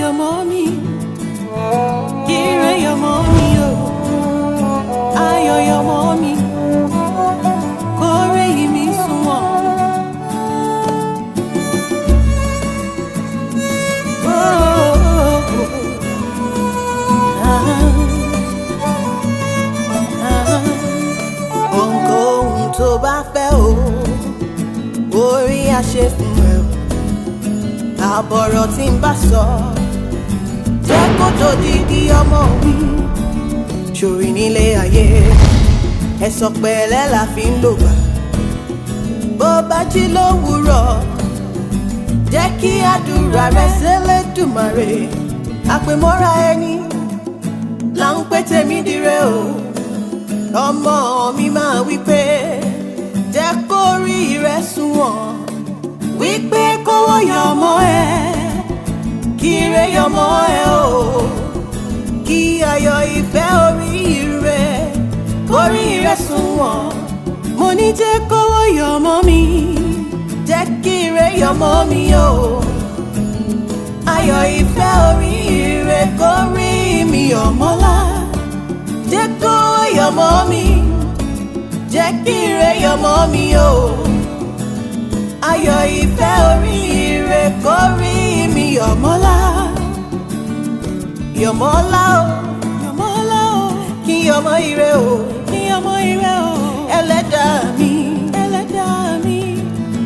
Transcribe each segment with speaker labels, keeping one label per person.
Speaker 1: your mommy. Ire your mommy, oh. Ayo your mommy. Kore mi sumo. Ohunkóhun tó bá fẹ́ o, orí àṣẹ fún ẹ o. Àbọ̀rọ̀ tí ń bá sọ jẹ́ kó tó dídí ọmọ mi. Ṣòrí nílé ayé ẹ̀sọ̀ pẹ̀lẹ́ la fi ń lò gbà. Bó bá jí lówùúrọ̀ jẹ́ kí àdúrà rẹ̀ s'Ẹlẹ́dùmarè. Àpèmọ́ra ẹni là ń pè tèmi dire o. Ọmọ mi máa wí pé jẹ́ kó rí rẹ̀ sunwọ̀n. Wípé kówó yọmọ ẹ, kí ire yọmọ ẹ o. Kí ayọ̀ ìfẹ́ orí rẹ̀ kórí rẹ̀ sunwọ̀n. Mo ní jẹ́ kówó yọmọ mi, jẹ́ kí ire yọmọ mi o. Ayọ̀ ìfẹ́ orí rẹ̀ kórí mi yọmọlá. Jẹ́ kówó yọmọ mi, jẹ́ kí ire yọmọ mi o. Ayọ̀ ìfẹ́ orí rẹ̀ kórí mi yọmọlá. Yọmọlá o, yọmọlá o. Kí yọmọ ire o, kí yọmọ ire o. Ẹlẹ́dàá mi, ẹlẹ́dàá mi.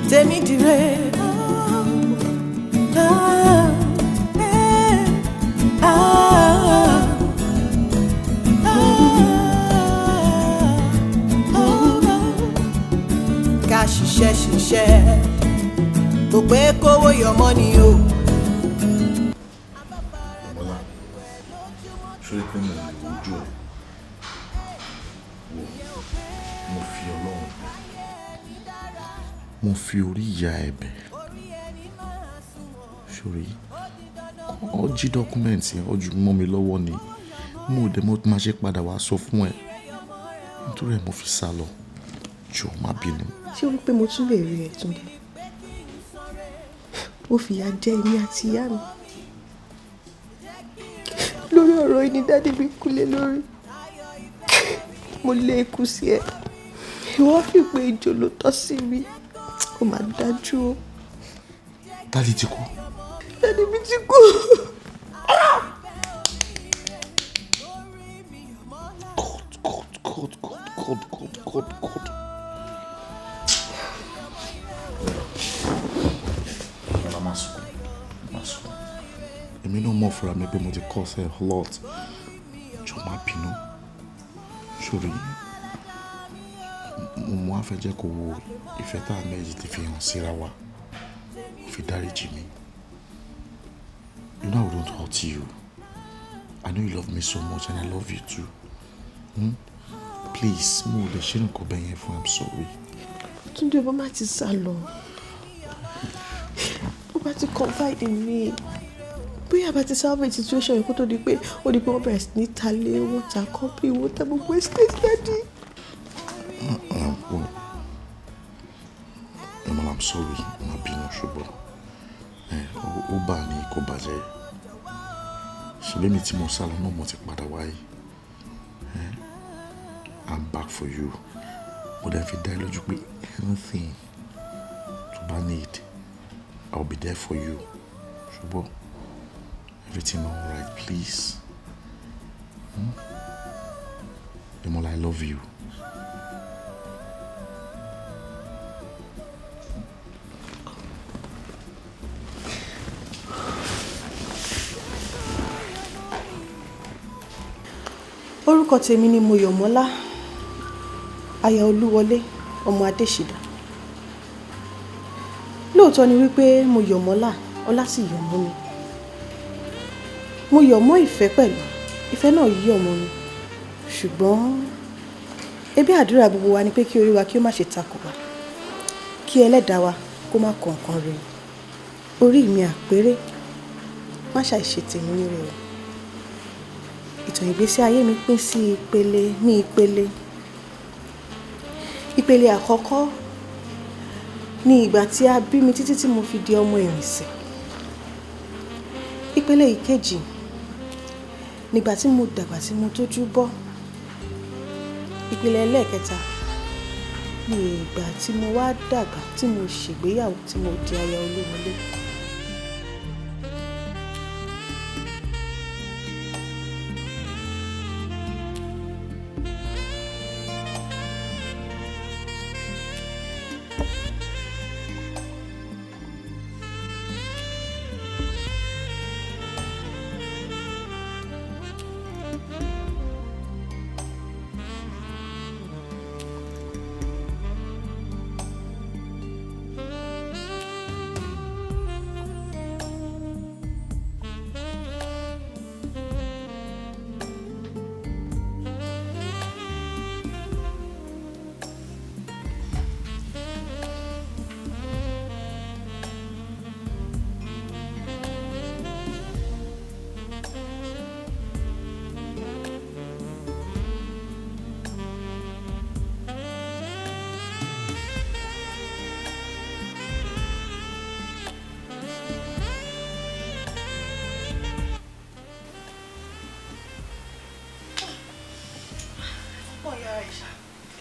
Speaker 1: Tèmi dire. Ká ṣiṣẹ́ ṣiṣẹ́ kò pé kówó yọmọ ni o.
Speaker 2: Ọmọlá, ṣé pé mo lè wojú ẹ? Mo fi Ọlọ́run bẹ̀. Mo fi orí ìyá ẹ bẹ̀. Ṣòrí, ó jí dọ́kúmẹ̀ntì ẹ, ó jù mọ́ mi lọ́wọ́ ni. Mo dẹ̀ mo máa ṣe padà wá sọ fún ẹ. Nítorí ẹ mo fi sá lọ. Jọ̀ọ́ má bínú.
Speaker 3: Ṣé o rí pé mo tún lè rí ẹ Túndé? Ó fìyà jẹ èmi àti ìyá mi. Lórí ọ̀rọ̀ yìí ni dádì mi kúlé lórí. Mo lé ikú sí ẹ. Ìwọ fi pé ìjò ló tọ́ sí mi. Ó máa dájú o.
Speaker 2: Dádì ti kú.
Speaker 3: Dádì mi ti kú.
Speaker 2: God. Èmi náà mọ̀ fúnra mi pé mo ti cause a lot. Jọ̀ọ́ má bínú. Ṣòrí, mo wá fẹ́ jẹ́ kó wo ìfẹ́ tá a méjì ti fi hàn síra wa. Mo fi dáríjì mi. You know I wouldn't hurt you. I know you love me so much and I love you too. Please, mo lè ṣe nǹkan bẹ́ẹ̀ yẹn fún. I'm sorry.
Speaker 3: Túndé, bó má ti sá lọ. Bó bá ti confide in me. Bóyá bá ti salvage situation yìí kó tó di pé wọ́n bẹ̀rẹ̀ sí ní talé wọ́n ta company wọ́n ta gbogbo estate daddy.
Speaker 2: Emma, I'm sorry. Má bínú ṣùgbọ́n ó bá ní kó bàjẹ́. Ṣebí mi tí mo sá lọ náà mo ti padà wáyé. I'm back for you. Mo dẹ̀ fi dá ẹ lójú pé anything to bá need, I'll be there for you. Ṣùgbọ́n everything all right, please. Demola, I love you.
Speaker 3: Orúkọ tèmi ni Mọ́yọ̀mọ́lá, aya Olúwọlé, ọmọ Adéṣídà. Lóòótọ́ ni wípé Mọ́yọ̀mọ́lá, ọlá sì yọ̀ mọ́ mi. Mo yọ̀ mọ́ ìfẹ́ pẹ̀lú, ìfẹ́ náà yọ̀ mọ́ mi. Ṣùgbọ́n ẹbí àdúrà gbogbo wa ni pé kí orí wa kí ó má ṣe takò wá. Kí Ẹlẹ́dàá wa kó má kọ nǹkan rẹ̀. Orí mi àpérè, má ṣàìṣe tèmi ní rẹ̀. Ìtàn ìgbésí ayé mi pín sí ìpele ní ìpele. Ìpele àkọ́kọ́ ní ìgbà tí a bí mi títí tí mo fi di ọmọ ìrìnsẹ̀. ìpele ìkejì nígbà tí mo dàgbà tí mo tójú bọ́. Ìpele ẹlẹ́ẹ̀kẹta ní ìgbà tí mo wá dàgbà tí mo ṣègbéyàwó tí mo di aya Olúwọlé.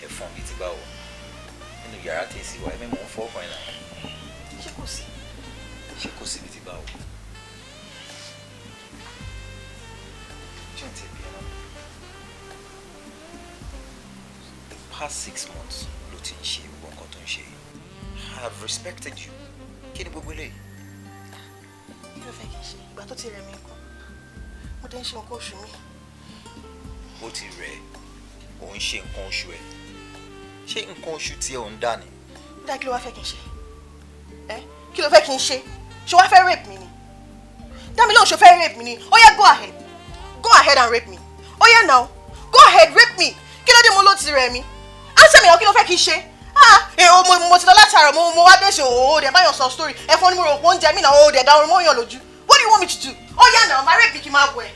Speaker 4: Ẹ̀fọn bíi ti báwo nínú yàrá tí èsì wà ẹ̀mí mò ń fọ́ ọkùnrin náà. Ṣé kò sí bíi ti báwo? Ṣé n ti bí ẹ náà? The past 6 months ló ti ń ṣe gbogbo nǹkan tó ń ṣe. I have respected you. Kí ni gbogbo eléyìí?
Speaker 3: Kí ló fẹ́ kí n ṣe? Ìgbà tó ti rẹ̀ mí nǹkan. Mo dé ń ṣe nǹkan oṣù mi.
Speaker 4: Ó ti rẹ̀ ò ń ṣe nǹkan oṣù ẹ̀. Ṣé nǹkan oṣù tí ò ń dà ní?
Speaker 3: Dá kí ló wá fẹ́ kí n ṣe? Kí ló fẹ́ kí n ṣe? Ṣé wá fẹ́ rape mi ni? Dá mi lóhùn ṣe fẹ́ rape mi ni? Ó yá, go ahead. Go ahead and rape me. Ó yá now. Go ahead, rape me. Kí ló dé mo ló ti rẹ̀ mí? Answer me now, kí ló fẹ́ kí n ṣe? Mo ti lọ látara mo wá dé ṣe òó dẹ̀ báyọ̀ sọ story. Ẹ̀fọn ni mo rò pé oúnjẹ mi náà ó dẹ̀ dá orin mọ́yàn lójú. What do you want me to do? Ó yá now, máa rape mi kí n máa wẹ̀.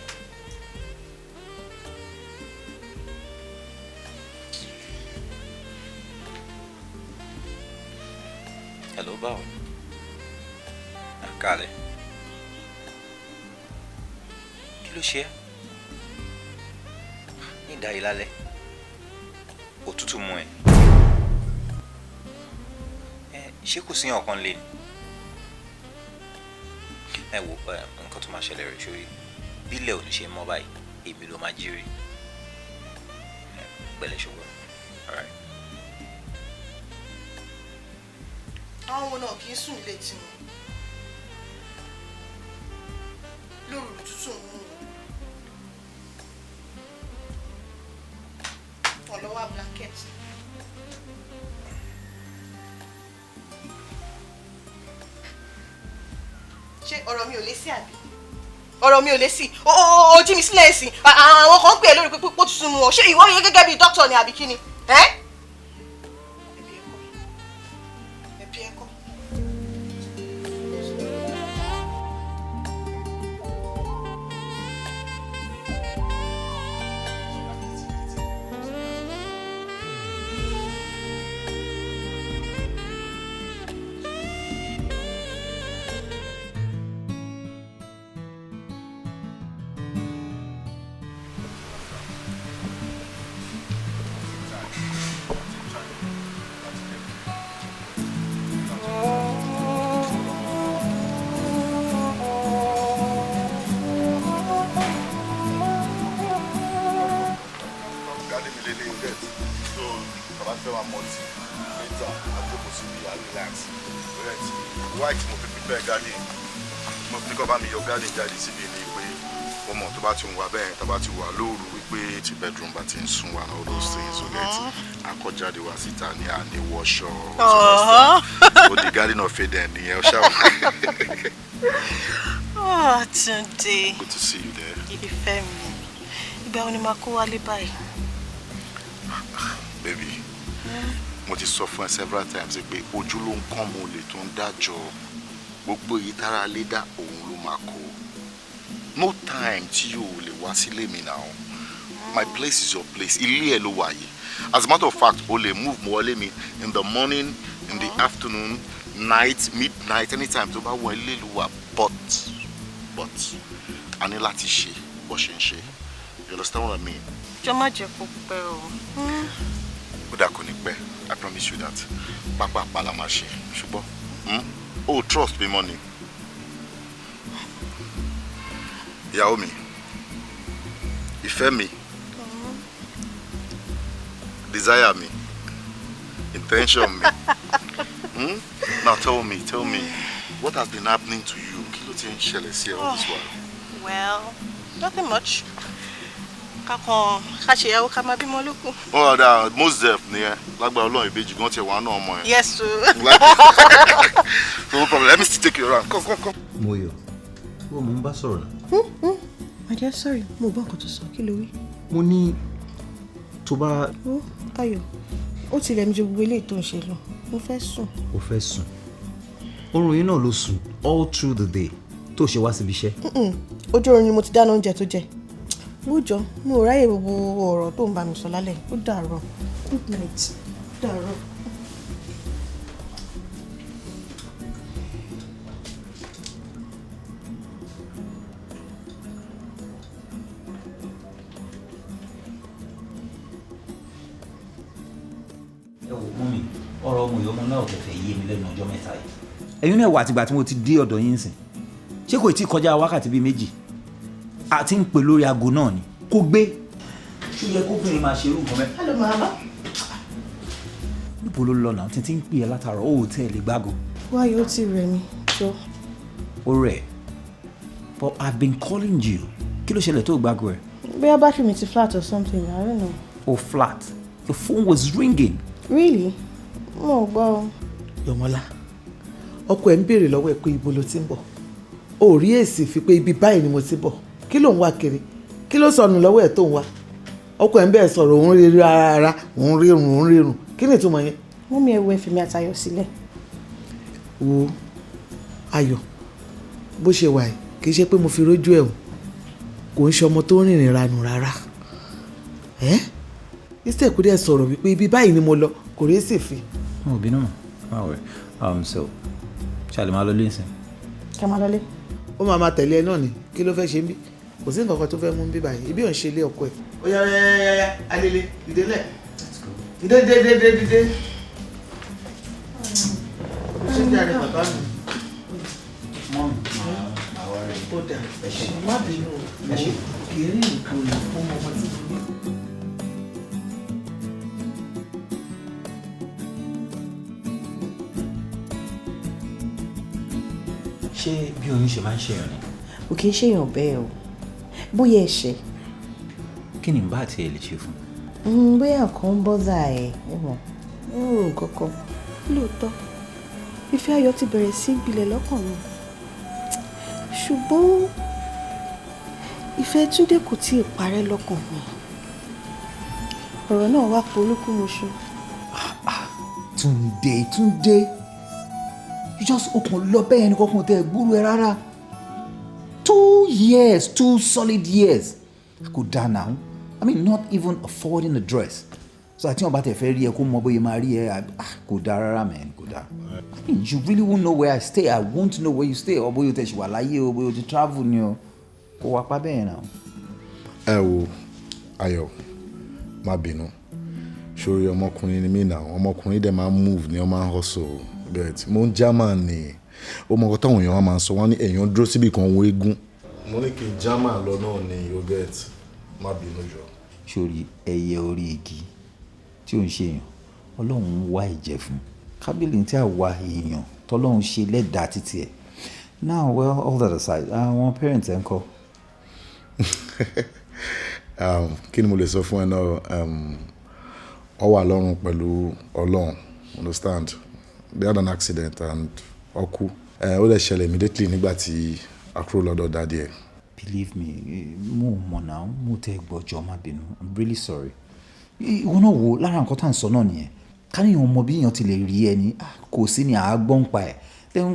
Speaker 4: Hello, báwo? Àkàlẹ̀. Kí ló ṣe ẹ́? Ní ìdá yìí lálẹ́. Òtútù mú ẹ. Ṣé kò sí ọ̀kan lé ni? Ẹ wo nǹkan tó máa ṣẹlẹ̀ rẹ̀ ṣórí. Bílẹ̀ ò ní ṣe mọ́ báyìí, èmi ló máa jírí. Pẹ̀lẹ́ ṣùgbọ́n. All right.
Speaker 3: Àwọn náà kì í sùn ilé tiwọn lóru tútù mú wọn lọ́wọ́ blanket. Ṣé ọ̀rọ̀ mi ò lé sí àbí? Ọ̀rọ̀ mi ò lé sí. Ó jí mi sílẹ̀ sí. Àwọn kan ń pè é lórí pé pípọ́ tuntun mu ọ. Ṣé ìwọ yẹ gẹ́gẹ́ bíi dókítà ni àbí kí ni?
Speaker 2: jáde síbi ni pé ọmọ tó bá ti ń wà bẹ́ẹ̀ tó bá ti wà lóru wípé tí bedroom bá ti ń sún wa all those things so get akọ́jáde wá síta ní àní wọ́ṣọ o the garden of Eden nìyẹn o ṣáà.
Speaker 3: Túndé.
Speaker 2: Good to see you there.
Speaker 3: Ìfẹ́ mi ìgbà wo ni màá kó wálé báyìí.
Speaker 2: Baby mo ti sọ fún ẹ several times pé ojú ló ń kàn mọ́ olè tó ń dájọ́ gbogbo èyí tára lé dá òun ló máa kó. No time tí yóò lè wá sílé mi now. My place is your place. Ilé ẹ ló wà yìí. As a matter of fact, o lè move mo wọlé mi in the morning, in the afternoon, night, midnight, anytime tó bá wọ ilé ló wà. But but a ní láti ṣe bó ṣe ń ṣe. You understand what I mean?
Speaker 3: Jọ̀ọ́ má jẹ́ kó pẹ́ o.
Speaker 2: Ó dà kò ní pẹ́. I promise you that. Pápá la máa ṣe. Ṣùgbọ́n oh, trust me money. Ìyàwó mi. Ìfẹ́ mi. Desire me. Intention me. Now tell me, what has been happening to you? Kí ló ti ń ṣẹlẹ̀ sí ẹ all this while?
Speaker 3: Well, nothing much. Ká ṣèyàwó ká máa bímọ lókù.
Speaker 2: Oh, that Moses nìyẹn. Lágbára Ọlọ́run ìbejì gan tiẹ̀ wà náà ọmọ ẹ̀.
Speaker 3: Yes, sir.
Speaker 2: So no problem. Let me still take you around. Come.
Speaker 5: Moyo, wo mo ń bá sọ̀rọ̀ náà.
Speaker 3: My dear, sorry. Mo gbọ́ nǹkan tó sọ. Kí ló wí?
Speaker 5: Mo ní tó bá.
Speaker 3: Ayọ̀, ó ti rẹ̀ mí ju gbogbo eléyìí tó ń ṣe lọ. Mo fẹ́ sùn.
Speaker 5: O fẹ́ sùn. Oorun yìí náà ló sùn all through the day tó ṣe wá síbi iṣẹ́.
Speaker 3: Ojú oorun ni mo ti dáná oúnjẹ tó jẹ. Wújọ, mo ò ráyè gbogbo ọ̀rọ̀ tó ń bá mi sọ lálẹ́. Ó dàárọ̀. Good night. Dàárọ̀.
Speaker 4: Mọ́mí, ọ̀rọ̀ ọmọ ìyọ́mọ náà kẹfẹ́ yé mi lẹ́nu ọjọ́ mẹ́ta yìí.
Speaker 5: Ẹ̀yin náà wà àtìgbà tí mo ti dé ọ̀dọ̀ yín sìn. Ṣé kò tí kọjá wákàtí bíi méjì? A ti ń pè lórí aago náà ni. Kó gbé.
Speaker 4: Ṣó yẹ kóbìnrin máa ṣe irú nǹkan mẹ́?
Speaker 3: Hello, mama.
Speaker 5: Níbo ló lọ náà? Títí ń pè ẹ́ látàárọ̀ ó tẹ̀ lè gbágo.
Speaker 3: Wáyé ó ti rẹ̀ mí, jọ.
Speaker 5: Ó rẹ̀. But I've been calling you. Kí ló ṣẹlẹ̀ tó gbágo ẹ̀?
Speaker 3: Bóyá battery mi ti flat or something, I don't know.
Speaker 5: Oh, flat. The phone was ringing.
Speaker 3: Really? Mo gbọ́ o.
Speaker 1: Yọmọlá, ọkọ ẹ̀ ń béèrè lọ́wọ́ ẹ̀ pé ibo ló ti ń bọ̀. O rí èsì fi pé ibi báyìí ni mo ti bọ̀. Kí ló ń wá kiri? Kí ló sọnù lọ́wọ́ ẹ̀ tó ń wá? Ọkọ ẹ̀ ń bẹ̀rẹ̀ sọ̀rọ̀ òun rí rárá, òun rírun. Kí ni ìtumọ̀ yẹn?
Speaker 3: Mú mi ẹwu ẹ̀fẹ̀ mi àtayọ̀ sílẹ̀.
Speaker 1: Wo Ayọ̀, bó ṣe wà yìí, kì í ṣe pé mo fi rójú ẹ̀ o. Kò ń ṣe ọmọ tó rìnrìn ranù rárá. Ìṣe kúrẹ́ sọ̀rọ̀ wípé ibi báyìí ni mo lọ, kò rí èsì fi.
Speaker 5: Mo bínú mọ́. So, ṣàlè máa lọ lé ìsìn.
Speaker 3: Kẹ́ máa lọlé.
Speaker 1: Ó máa tẹ̀lé ẹ náà ni, kí ló fẹ́ ṣe ń bí? Kò sí nǹkan kan tó fẹ́ mú bí báyìí, ibi ò ń ṣe ilé ọkọ ẹ̀. Ó yá, alele, dìde lẹ̀. Dìde. Ṣé ní àrẹ bàbá mi?
Speaker 4: Mọ́mí,
Speaker 1: Ó dà, má bínú o, kì í rí nǹkan lò fún ọmọ tí mo ní.
Speaker 4: ṣé bí oyún ṣe máa ń ṣèyàn ni?
Speaker 3: Ò kì í ṣèyàn bẹ́ẹ̀ o. Bóyá ẹ̀ṣẹ̀.
Speaker 4: Kí ni bá àti ẹ̀ lè ṣe fún?
Speaker 3: Bóyá nǹkan ń bọ́dà ẹ̀ mọ̀. Ń rò nǹkan kan. Lóòótọ́, ìfẹ́ Ayọ̀ ti bẹ̀rẹ̀ sí gbilẹ̀ lọ́kàn mi. Ṣùgbọ́n ìfẹ́ Túndé kò tí ì parẹ́ lọ́kàn mi. Ọ̀rọ̀ náà wá polúkúmuṣu.
Speaker 5: Túndé. You just open lọ bẹ́ẹ̀ ni kankan tẹ gbúrú ẹ rárá. 2 years, 2 solid years. Kò dáa now. I mean, not even affording a dress. So àti wọn bá tẹ fẹ́ rí ẹ kó mọ bóyá máa rí ẹ kò dáa rárá man, kò dáa. I mean, you really won't know where I stay. I want to know where you stay. Or bóyá o tẹ̀ ṣe wà láyé o, bóyá o ti travel ni o. Kò wá pa bẹ́ẹ̀ náà.
Speaker 2: Ẹ wo Ayọ̀, má bínú. Ṣorí ọmọkùnrin ni mí náà. Ọmọkùnrin dẹ̀ máa ń move ni wọ́n máa ń hustle. But mo ń German ni. Ó mọ nǹkan táwọn èèyàn máa ń sọ wọ́n ní èèyàn dúró síbi kan wo eégún. Mo ní kí n German lọ náà ni you get. Má bínú jọ.
Speaker 5: Ṣorí ẹyẹ orí igi tí ò ń ṣe èèyàn Ọlọ́run ń wá ìjẹ fún kábílì tí a wá èèyàn tọ́lọ́run ṣe lẹ́dàá títí ẹ̀. Now well, all that aside, àwọn parents ẹ̀ ń kọ́.
Speaker 2: Kí ni mo lè sọ fún ẹ náà? Ó wà lọ́rùn pẹ̀lú Ọlọ́run, understand? They had an accident and ọkú. Ó lè ṣẹlẹ̀ immediately nígbà tí a kúrò lọ́dọ̀ daddy ẹ̀.
Speaker 5: Believe me, mo mọ̀ náà, mo tẹ́ gbọ́jọ́ má bínú. I'm really sorry. Ìwọ náà wo lára nǹkan tá à ń sọ náà nìyẹn. Káníyàn ọmọ bí èèyàn ti lè rí ẹni kò sí ní àágbọ́n pa ẹ̀.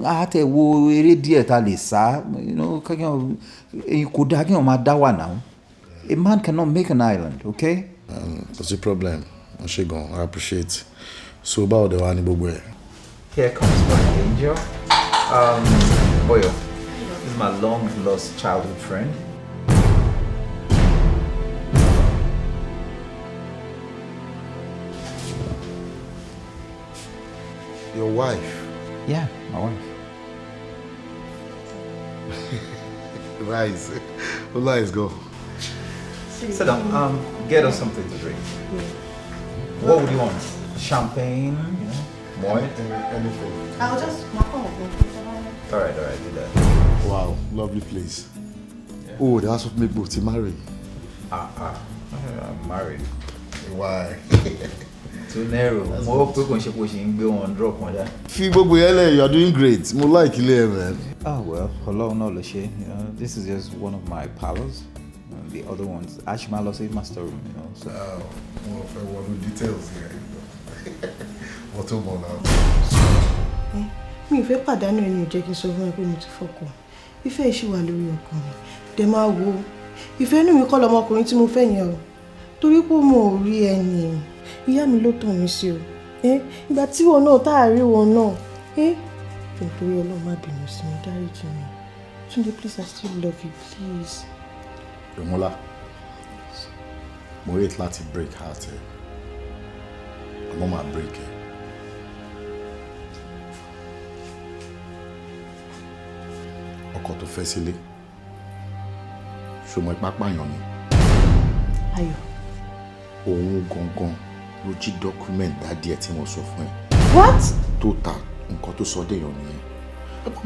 Speaker 5: Àtẹ̀ wo eré díẹ̀ ta lè sá. Kò dáa kí èèyàn máa dá wà náà. A man cannot make an island, okay?
Speaker 2: That's the problem. Ṣẹ́gun, I appreciate. So báwo dẹ̀ wá ní gbogbo ẹ̀?
Speaker 5: Here comes my angel. Boyo, my long-lost childhood friend.
Speaker 2: Your wife?
Speaker 5: Yeah, my wife.
Speaker 2: Nice. Well, let's go.
Speaker 5: Sit down. Get us something to drink. What would you want? Champagne? You know, more?
Speaker 2: Anything.
Speaker 3: I'll just
Speaker 5: All right, do that.
Speaker 2: Wow, lovely place. Yeah. Oh, that's what made me to marry.
Speaker 5: I'm married.
Speaker 2: Why?
Speaker 5: Too narrow. More people can go on drop on that.
Speaker 2: You are doing great. I like it, man.
Speaker 5: Oh well, hello, no Lashe. This is just one of my parlors. The other one's Ashma Lose master room, you know. So.
Speaker 2: More of one details here. What about now?
Speaker 3: Mi fẹ́ pàdánù ẹni ò jẹ́ kí n sọ fún ẹ pé mo ti fọ́kọ. Ìfẹ́ ṣì wà lórí ọkàn mi. Dẹ̀ máa wo. Ìfẹ́ inú mi kọ́ lọmọkùnrin tí mo fẹ́ yẹn o. Torí pé mo ò rí ẹni. Ìyá mi ló tàn mí sí o. Ìgbà tí wọn náà tá a rí wọn náà. Nítorí Ọlọ́run má bínú sí mi, dáríjì mi. Túndé, please, I still love you, please.
Speaker 2: Yomola, mo hate láti break heart ẹ. Àmọ́ máa break ẹ. Ọkọ tó fẹ́ sílé. Ṣo mọ ipá pààyàn ni?
Speaker 3: Ayọ̀.
Speaker 2: Òun gangan ló jí document dádì ẹ tí mo sọ fún ẹ.
Speaker 3: What?
Speaker 2: Tó ta nǹkan tó sọ déyàn nìyẹn.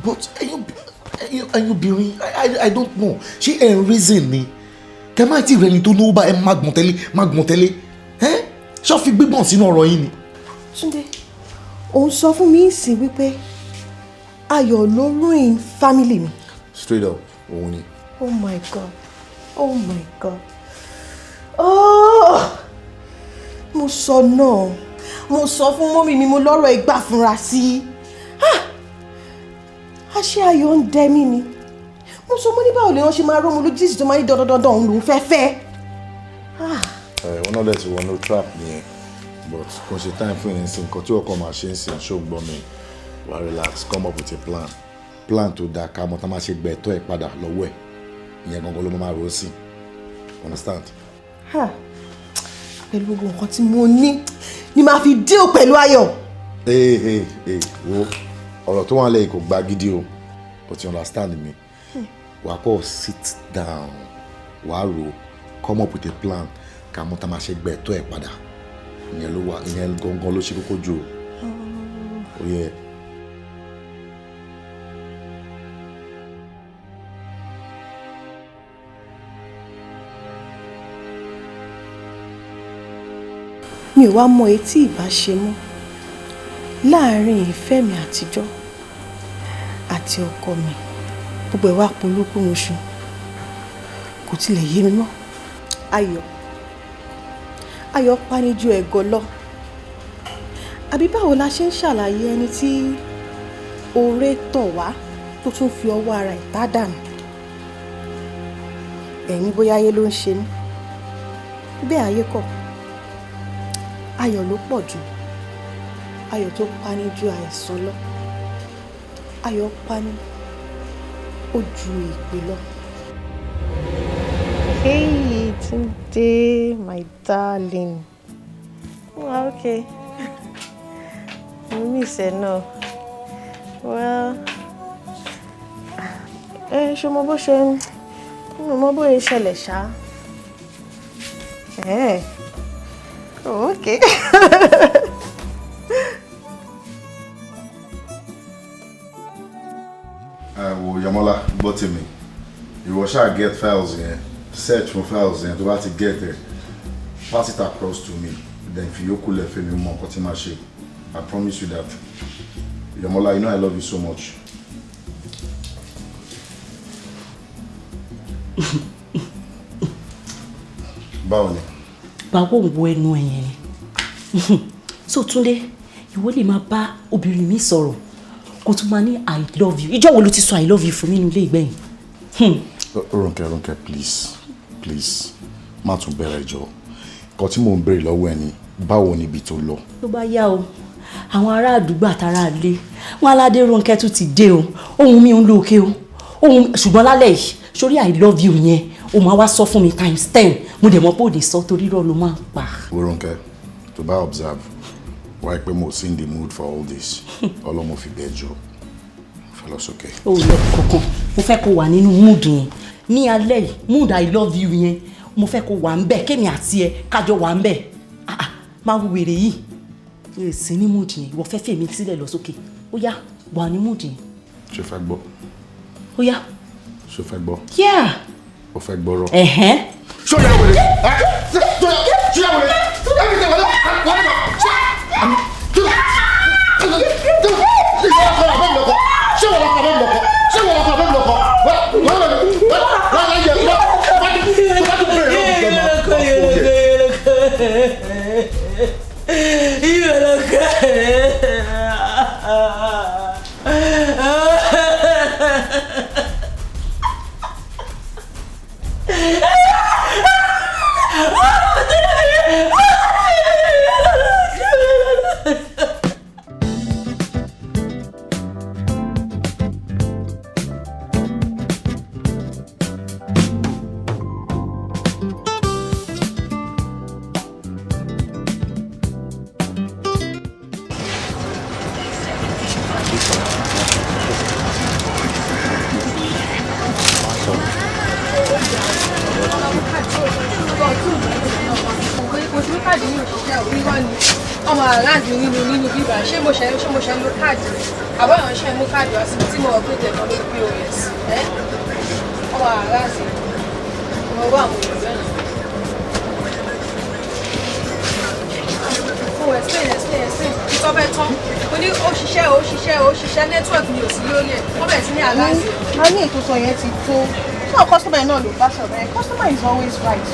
Speaker 2: But ẹ̀yin obìnrin, I don't know. Ṣé ẹ̀ ń reason ni? Kẹ máa ti rẹni tó lówó bá ẹ má gbọ̀n tẹ́lẹ̀. Ṣọ́ fi gbígbọ̀n sínú ọ̀rọ̀ yín ni.
Speaker 3: Túndé, òun sọ fún mi ìsìn wípé Ayọ̀ ló ruin family mi.
Speaker 2: Straight up, òun ni.
Speaker 3: Oh my God. Oh my God. Oh! Mo sọ náà. Mo sọ fún mọ́mì mi mo lọ́rọ̀ ìgbà fúnra sí. Àṣé Ayọ̀ ń dẹ mí ni. Mo sọ mo ní báwo lè wọ́n ṣe máa rọ́mọ lójú ìsìn tó máa ní dandan òun lòún fẹ́ fẹ́.
Speaker 2: Wọ́n náà lẹ́sìn wọn ló trap nìyẹn, but kò ṣe time fún yẹn sí nǹkan tí ọkọ máa ṣe ń sìn ṣó gbọ́ mi. Wà relax, come up with a plan tó dáa ká mọ́ tá máa ṣe gbẹ̀tọ́ ẹ̀ padà lọ́wọ́ ẹ̀. Ìyẹn gangan ló máa rò ó sí. Understand?
Speaker 3: Pẹ̀lú gbogbo nǹkan tí mo ní ni màá fi deal pẹ̀lú Ayọ̀.
Speaker 2: Wo ọ̀rọ̀ tó wà lẹ́yìn kò gba gidi o. But you understand me? Wà á kọ́ sit down, wà á rò, come up with a plan ká mọ́ tá máa ṣe gbẹ̀tọ́ ẹ̀ padà. Ìyẹn gangan ló ṣe kókó jù o. Oyè.
Speaker 3: Mi ò wá mọ etí ìbá ṣe mọ́ láàárín ìfẹ́ mi àtijọ́ àti ọkọ mi. Gbogbo ẹ̀ wá polúkúmuṣu. Kò tilẹ̀ yé mi mọ́. Ayọ̀ pani ju ẹ̀gọ́ lọ. Àbí báwo la ṣe ń ṣàlàyé ẹni tí oore tọ̀ wá tó tún fi ọwọ́ ara ẹ̀ tá dànù? Ẹ̀yin bóyá ayé ló ń ṣe mí. Bẹ́ẹ̀ ayé kọ́. Ayọ̀ ló pọ̀ jù. Ayọ̀ tó pani ju àìsàn lọ. Ayọ̀ pani ó ju ìpè lọ. Hey, Túndé, my darling. Well, okay. I miss it now. Well, ṣé mo bó ṣe mo bó ṣẹlẹ̀ ṣá. Oh, okay.
Speaker 2: Wo Yamola, gbọ́ tèmi. Ìwọ ṣáà get files yẹn, search for files yẹn tó bá ti get it, pass it across to me, then fi yókù lẹ̀ fẹ́ mi mọ̀ nǹkan tí máa ṣe. I promise you that. Yamola, you know I love you so much. Báwo ni?
Speaker 6: Báwo ń wo ẹnu ẹ̀yẹn ni? So Túndé, ìwọ lè máa bá obìnrin mi sọ̀rọ̀ kó tún máa ní I love you. Ìjọ́ wo ló ti sọ I love you fún mi nínú ilé ìgbẹ̀yìn?
Speaker 2: Ronke, please. Má tún bẹ̀rẹ̀ jọ. Nǹkan tí mò ń béèrè lọ́wọ́ ẹ ni báwo ni ibi tó lọ?
Speaker 6: Tó bá yá o, àwọn ará àdúgbò àtàrà ilé wọn aládé Ronke tún ti dé o. Ohun mi ń lo òkè o. ṣùgbọ́n lálẹ́ yìí sórí I love you yẹn o máa wá sọ fún mi times 10 mo dẹ̀ mọ̀ pé òde sọ torí rọ́ ló máa ń pa.
Speaker 2: Ronke, to bá observe why pé mo sí in the mood for all this ọlọ́mọ fi bẹ́ẹ̀ jọ fẹ́ lọ sókè.
Speaker 6: o lọ kankan mo fẹ́ kó wà nínú mood yẹn ní alẹ́ yìí mood I love you yẹn mo fẹ́ kó wà ń bẹ̀ kémi àti ẹ kájọ wà ń bẹ̀ máa wo wèrè yìí èsì ní mood yẹn ìwọ fẹ́ fèmí sílẹ̀ lọ sókè ó yá wà ní mood yẹn.
Speaker 2: ṣe fẹ́ gbọ́.
Speaker 6: ó yá.
Speaker 2: ṣe fẹ́ gbọ́.
Speaker 6: Yeah.
Speaker 2: ó fẹ́ gbọ́rọ̀.
Speaker 5: ṣó yà wèrè ṣó yà wèrè everything wọlé wọlé lọ ṣé
Speaker 7: ọmọ aláàdì nínú bíbá ṣé mo ṣe ń lo káàdì àbáyọ̀ ṣe ń mú káàdì wá síbi tí mo wọ̀ pé tẹ̀kọ́ lórí POS ọmọ aláàdì mo wá àwọn èèyàn bẹ́ẹ̀ fún explain ìtọ́ bẹ́ẹ̀ tán mo ní ó ṣiṣẹ́ network mi ò sí lórí ẹ̀ wọ́n bẹ̀rẹ̀ sí ní aláàdì.
Speaker 3: a ní ìtòsọ yẹn ti tó náà customer náà ló bá sọ̀rọ̀ ẹ̀ customer is always right.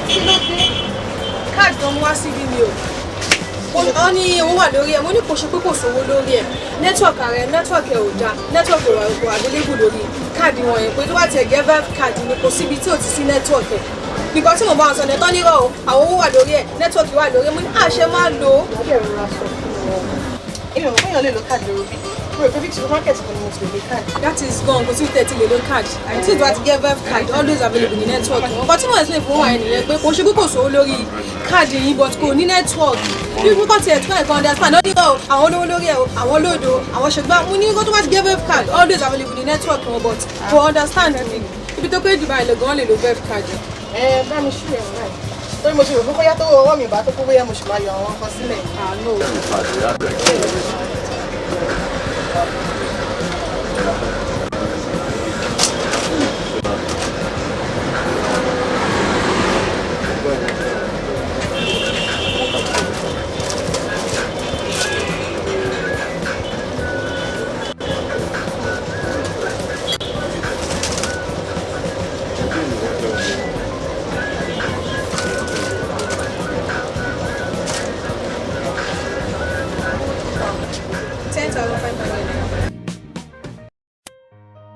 Speaker 7: kí ló dé káàdì tó ń wá síbí mi o wọ́n ní owó wà lórí ẹ̀ mo ní kò ṣe pé kò sówó lórí ẹ̀ nẹ́tíwọ̀kì ẹ̀ ò dáa nẹ́tíwọ̀kì ò àgbélébù lórí káàdì wọn yẹn pé tó bá tiẹ̀ gẹ́ vive káàdì ni kò síbi tí ò ti sí nẹ́tíwọ̀kì ẹ̀ nìkan tí mo bá wọn sọ nẹ́tọ́ nírọ̀ o àwọn owó wà lórí ẹ̀ nẹ́tíwọ̀kì wà lórí ẹ̀ mo ní àṣẹ máa lò ó.
Speaker 3: èmi ò mọ̀ fún yàn lè lo káàdì lórí bí mo rò pé big supermarket kan ni mo ti lè lo káàdì.
Speaker 7: that is gone kò sí tẹ̀tí lè lo káàdì tí ìtura ti gẹ́ vive card always available ní nẹ́tíwọ̀kì wọn kò tí mo explain fún wa ẹ̀ nìyẹn pé kò ṣe pé kò sówó lórí káàdì yìí but kò ní nẹ́tíwọ̀kì bí kò tiẹ̀ tún ẹ̀kan understand lọ́dún náà àwọn olówó lórí ẹ̀ àwọn lódo àwọn ṣùgbọ́n mo ní kó tó bá ti gẹ́ vive card always available ní nẹ́tíwọ̀kì wọn but kò understand mi ibi tó pé Dubai lè gan lè lo vive card.
Speaker 3: bá mi ṣú ẹ̀ náà torí mo ti rò pé bóyá tó ọwọ́ mi bá tó kó bóyá mo ṣì máa yọ àwọn kan sílẹ̀.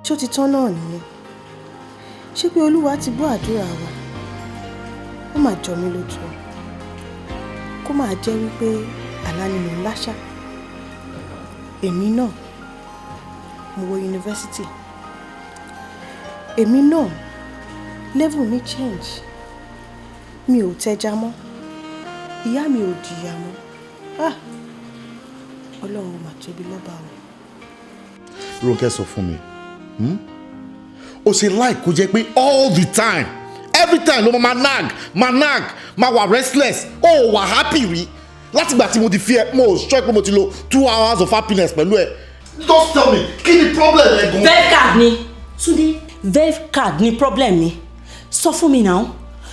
Speaker 3: ṣó ti tán náà nìyẹn ṣé pé Olúwa ti gbọ́ àdúrà wa ó máa jọ mí lójú kó máa jẹ́ wípé àlá ni mò ń láṣà èmi náà mo wọ yunifásitì èmi náà level mi change mi ò tẹja mọ́ ìyá mi ò jìyà mọ́ Ọlọ́run mà tóbi lọ́ba o.
Speaker 2: Ronke sọ fún mi o ṣe like kó jẹ́ pé all the time every time ló máa nag máa wà restless ó wà happy rí látìgbà tí mo ti fi ẹ mo sọ pé mo ti lo 2 hours of happiness pẹ̀lú ẹ. Just tell me kí ni problem ẹ gan.
Speaker 6: Verve card ni Túndé Verve card ni problem mi sọ fún mi náà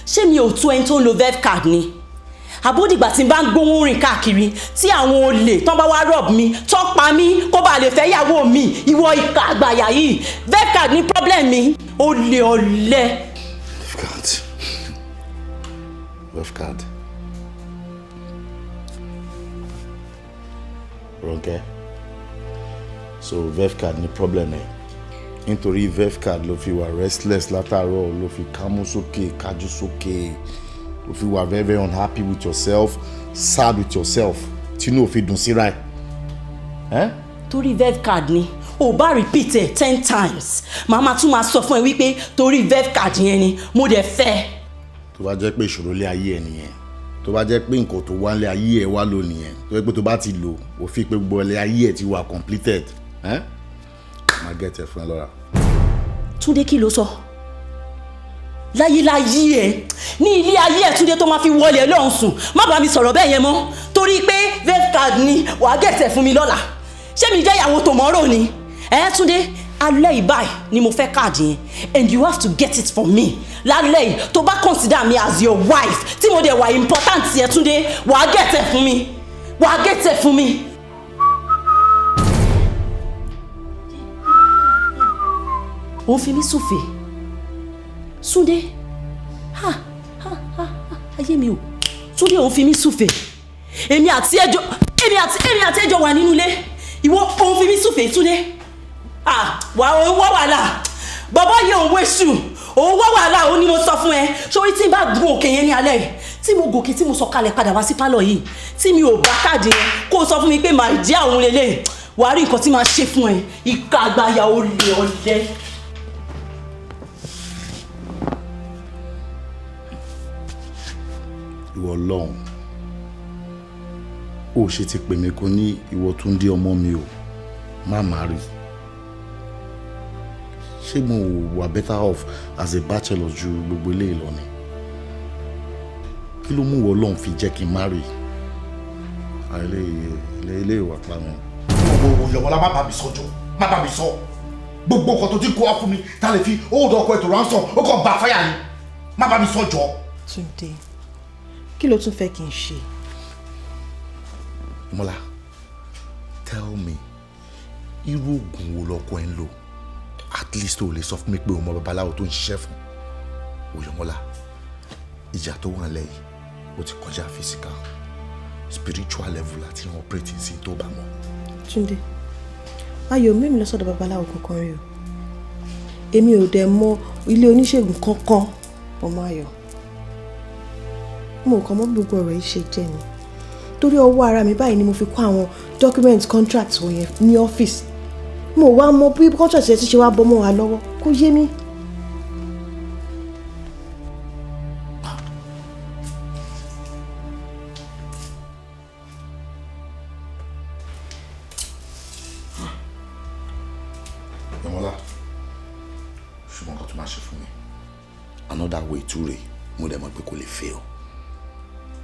Speaker 6: ṣé mi ò tó ẹni tó ń lo Verve card ni àbódìgbà tí n bá ń gbóhùn rìn káàkiri tí àwọn olè tán bá wá rob mi tán pa mí kó bá lè fẹ́ yàwó mi ìwọ ìka àgbàyà yìí Verve card ní problem mi olè ọ̀lẹ.
Speaker 2: Verve card Ronke so Verve card ní problem ẹ nítorí Verve card ló fi wà restless látàárọ̀ ló fi kámú sókè kájú sókè. If you are very, very unhappy with yourself, sad with yourself, tí inú ò fi dùn síra ẹ̀.
Speaker 6: Torí Verve card ni ò bá repeat ẹ̀ 10 times màmá tún máa sọ fún ẹ wípé torí verve card yẹn ni mo dẹ̀ fẹ́.
Speaker 2: tó bá jẹ́ pé ìṣòro lé ayé ẹ nìyẹn tó bá jẹ́ pé nǹkan tó wá lé ayé ẹ wá lò nìyẹn tó jẹ́ pé tó bá ti lò ó fi pé gbogbo ilé ayé ẹ ti wà completed máa get ẹ fún ẹ lọ́ra.
Speaker 6: Túndé kí ló sọ láyéláyé ẹ ní ilé ayé ẹ Túndé tó máa fi wọlé lọ́hùn sùn má bá mi sọ̀rọ̀ bẹ́ẹ̀ yẹn mọ́ torí pé verve card ni wàá get ẹ fún mi lọ́la ṣé mi jẹ́ ìyàwó tomorrow ni Túndé alẹ́ ìbáyìí ni mo fẹ́ káàdì yẹn and you have to get it for me lálẹ́ yìí tó bá consider me as your wife tí mo dẹ̀ wà important yẹn Túndé wàá get ẹ̀ fún mi wàá get ẹ̀ fún mi. ó ń fi mí súfè Túndé ayé mi o Túndé ó ń fi mí súfè èmi àti ẹjọ́ wà nínú ilé ìwọ ó ń fi mí súfè Túndé wà ó wá wàhálà bàbá yìí òun wéṣù òun wá wàhálà ó ní mo sọ fún ẹ sórí tí n bá gun òkè yẹn ní alẹ́ yìí tí mo gòkè tí mo sọ kalẹ̀ padà wá sí pálọ̀ yìí tí mi ò bá káàdì yẹn kó o sọ fún mi pé màá jẹ́ àwọn lélẹ̀ wà á rí nǹkan tí màá ṣe fún ẹ ìka àgbáyà olè ọ̀lẹ.
Speaker 2: ìwọ Ọlọ́run ó ṣe ti pè mí kó ní ìwọ Túndé ọmọ mi o má má rí ṣé mo wà better off as a bachelor ju gbogbo ilé ìlọ ni kí ló mú wọ Ọlọ́run fi jẹ́ kí n má rí ilé ìwà pa wọn.
Speaker 5: gbogbo Yọ̀mọ́lá má bá mi sọ jọ má bá mi sọ gbogbo nǹkan tó ti kó wá fún mi tá lè fi hold ọkọ ètò ransom ó kàn bá fáyà ni má bá mi sọ jọ.
Speaker 3: Túndé kí ló tún fẹ́ kí n ṣe.
Speaker 2: Yọ̀mọ́lá tell me irú oògùn wo lọkọ ẹ ń lò at least o lè sọ fún mi pé o mọ babaláwo tó ń ṣiṣẹ́ fún Oyèmọ́lá ìjà tó wà lẹ́yìn ó ti kọjá physical spiritual level àti operating sí tó bá mọ̀.
Speaker 3: Túndé ayọ̀ mímí lọ sọ́dọ̀ babaláwo kankan rí o èmi ò dẹ̀ mọ ilé oníṣègùn kankan ọmọ Ayọ̀ mo kàn mọ̀ gbogbo ọ̀rọ̀ yìí ṣe jẹ́ ni torí ọwọ́ ara mi báyìí ni mo fi kó àwọn document contract wọ̀nyẹn ní ọ́fíìsì mo wá mọ bí contract yẹn ti ṣe wá bọ́ mọ́ wa lọ́wọ́ kó yé mi.
Speaker 2: Yọ̀mọ́lá ṣùgbọ́n kan tó máa ṣe fún mi another way too rè mo dẹ̀ mọ̀ pé kò lè fail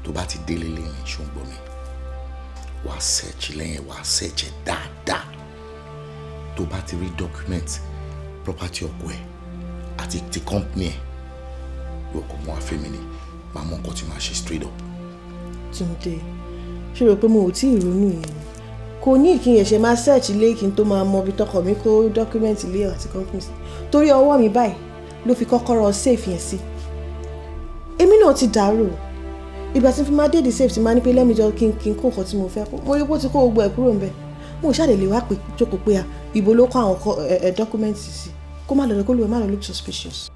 Speaker 2: tó bá ti délé lẹ́yìn ṣùgbọ́n mi wà á search lẹ́yìn wà á search ẹ̀ dáadáa tó bá ti rí document property ọkọ ẹ̀ àti ti company ẹ̀ yóò kọ́ mọ́ àfẹ́mi ni màá mọ nǹkan tí màá ṣe straight up.
Speaker 3: Túndé ṣe rò pé mo ò tí ì ronú yẹn ni kò ní ìkíyẹn ṣe máa search ilé kí n tó máa mọ ibi tọkọ mi kó document ilé àti company torí ọwọ́ mi báyìí ló fi kọ́kọ́rọ́ safe yẹn sí èmi náà ti dàrú ìgbà tí n fi máa dé the safe ti máa ní pé lẹ́mìjọ kí n kó nǹkan tí mo fẹ́ kó mo rí bó ti kó gbogbo ẹ̀ kúrò ńbẹ̀ mo ṣáà lè wá pé jókòó pé ibo ló kó àwọn documents sí kó má lọ kó lù ẹ má lọ look suspicious.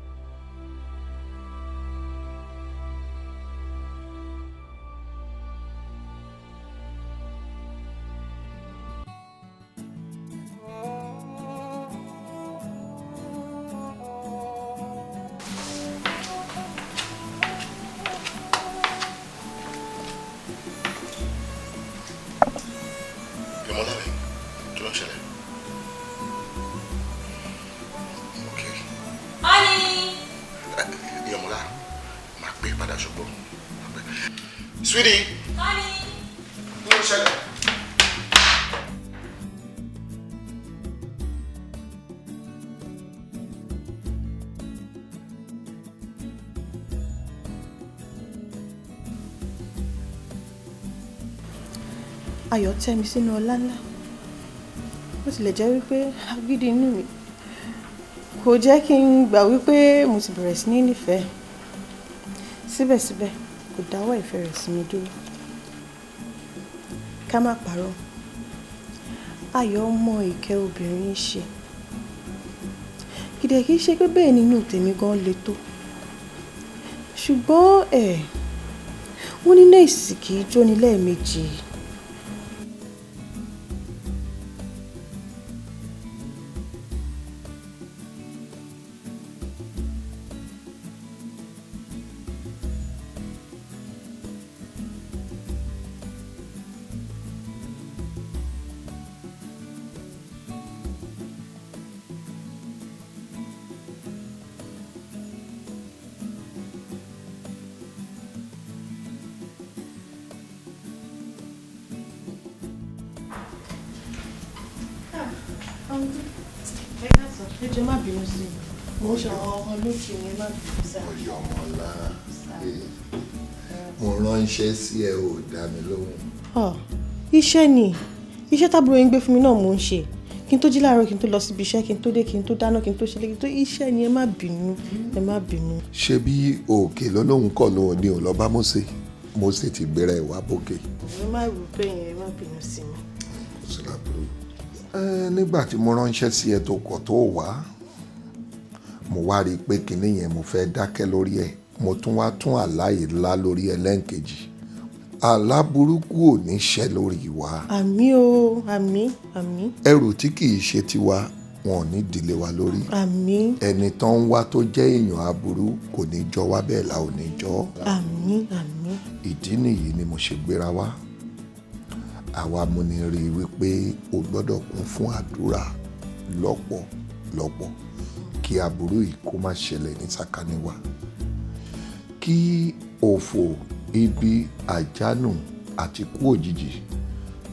Speaker 2: Sweetie.
Speaker 7: Honey.
Speaker 2: Kí ló ṣẹlẹ̀?
Speaker 3: Ayọ̀ tẹ́ mi sínú ọlá ńlá bó tilẹ̀ jẹ́ wípé agídí inú mi kò jẹ́ kí n gbà wípé mo ti bẹ̀rẹ̀ sí ní nífẹ̀ẹ́ síbẹ̀síbẹ̀ kò dáwọ́ ìfẹ́ rẹ̀ sí mi dúró ká má parọ́ Ayọ̀ mọ ìkẹ́ obìnrin ṣe kìdẹ̀ kìí ṣe pé bẹ́ẹ̀ nínú tèmi gan le tó ṣùgbọ́n wọ́n ní nẹ́ẹ̀sì kì í jóni lẹ́ẹ̀mejì ẹ ká sọ ẹ jẹ́ má bínú sí i mo ṣe àwọn ọmọ lókè yẹn má bínú sí i.
Speaker 8: Ọ̀yọ́mọlá mo ránṣẹ́ sí ẹ ò dá mi lóhùn.
Speaker 3: Iṣẹ́ ni iṣẹ́ tábúrò yín gbé fún mi náà mò ń ṣe kí n tó jí láàárọ̀ kí n tó lọ síbi iṣẹ́ kí n tó dé kí n tó dáná kí n tó ṣe lé kí n tó iṣẹ́ ni ẹ má bínú ẹ má bínú.
Speaker 8: ṣé bí òkè lọ́lọ́hún kọ́ lóhùn ni ò lọ bá Mósè ti gbéra ìwà bókè.
Speaker 3: ẹ má rò pé yẹn ẹ má bínú sí mi.
Speaker 8: kò sí láburú. nígbà tí mo ránṣẹ́ sí ẹ tó kọ̀ tó wá mo wá rí i pé kinní yẹn mo fẹ́ dákẹ́ lórí ẹ̀ mo tún wá tún àlá ìlá lórí ẹ lẹ́ǹkejì àlá burúkú ò ní ṣẹ lórí wa.
Speaker 3: Àmín o àmín àmín.
Speaker 8: ẹrù tí kì í ṣe tiwa wọn ò ní dìlé wa lórí.
Speaker 3: Àmín.
Speaker 8: ẹni tó ń wá tó jẹ́ èèyàn aburú kò ní jọ wá bẹ́ẹ̀ la ò ní jọ.
Speaker 3: Àmín àmín.
Speaker 8: ìdí nìyí ni mo ṣe gbéra wá àwa mo ní rí i wípé o gbọ́dọ̀ kún fún àdúrà lọ́pọ̀lọpọ̀ kí aburú yìí kó má ṣẹlẹ̀ ní sàkání wa kí òfò ibi àjánù àti kú òjijì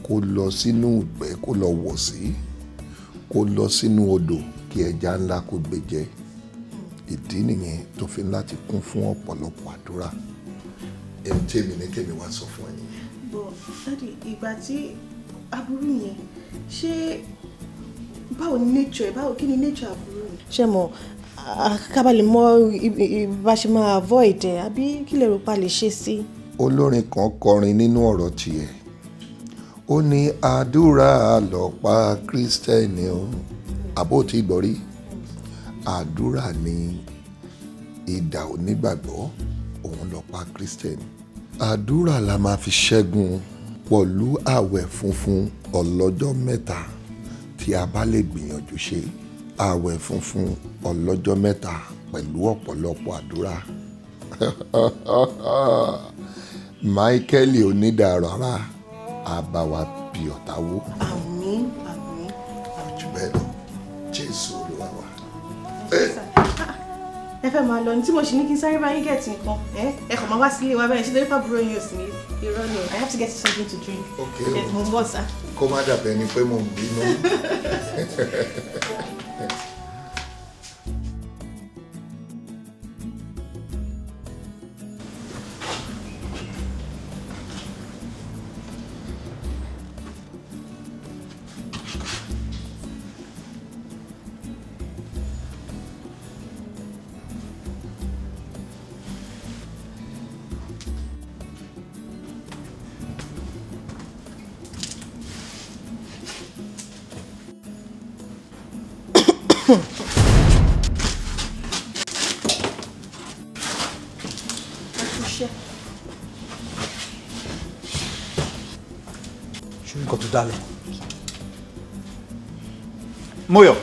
Speaker 8: kó lọ sínú ìgbẹ́ kó lọ wọ̀ sí kó lọ sínú odò kí ẹja ńlá kó gbé jẹ ìdí nìyẹn tó fi láti kún fún ọ̀pọ̀lọpọ̀ àdúrà ẹni tèmi ní kèmi wá sọ fún ẹ nìyẹn.
Speaker 3: bọ̀ dáàdì ìgbà tí aburú yẹn ṣé báwo ni nature báwo kí ni nature aburú yẹn. ṣé mo kábàlì mọ bá ṣe máa avoid ẹ àbí kí lè rò pa lè ṣe sí.
Speaker 8: olórin kan kọrin nínú ọ̀rọ̀ tiẹ̀ ó ní àdúrà lọ̀pá kírísítẹ́nì o àbó tí gbọ́rí àdúrà ní idà onígbàgbọ́ òun lọ̀pá kírísítẹ́nì àdúrà la máa fi ṣẹ́gun pọ̀lú àwẹ̀ funfun ọlọ́jọ́ mẹ́ta tí a bá lè gbìyànjú ṣe àwẹ̀ funfun ọlọ́jọ́ mẹ́ta pẹ̀lú ọ̀pọ̀lọpọ̀ àdúrà Michael onídàárọ̀rá àbáwá bí ọ̀tá wó.
Speaker 3: Àmín àmín.
Speaker 8: jù bẹ́ẹ̀ lọ Jésù Olúwa wa.
Speaker 3: ẹ fẹ́ máa lọ ní tí mo ṣe ní kí n sáré bá yín gẹ̀ẹ́tì nǹkan ẹ kàn máa wá sílé wa bẹ́ẹ̀ ṣe lórí pàbúrò yín ò sí ní irọ́ ni I have to get something to drink.
Speaker 8: Okay o.
Speaker 3: ẹ mo ń bọ̀ sá.
Speaker 8: kó má dàbẹ́ ni pé mo ń bínú.
Speaker 5: ṣé nǹkan tó dálẹ̀. Mọ́yọ̀.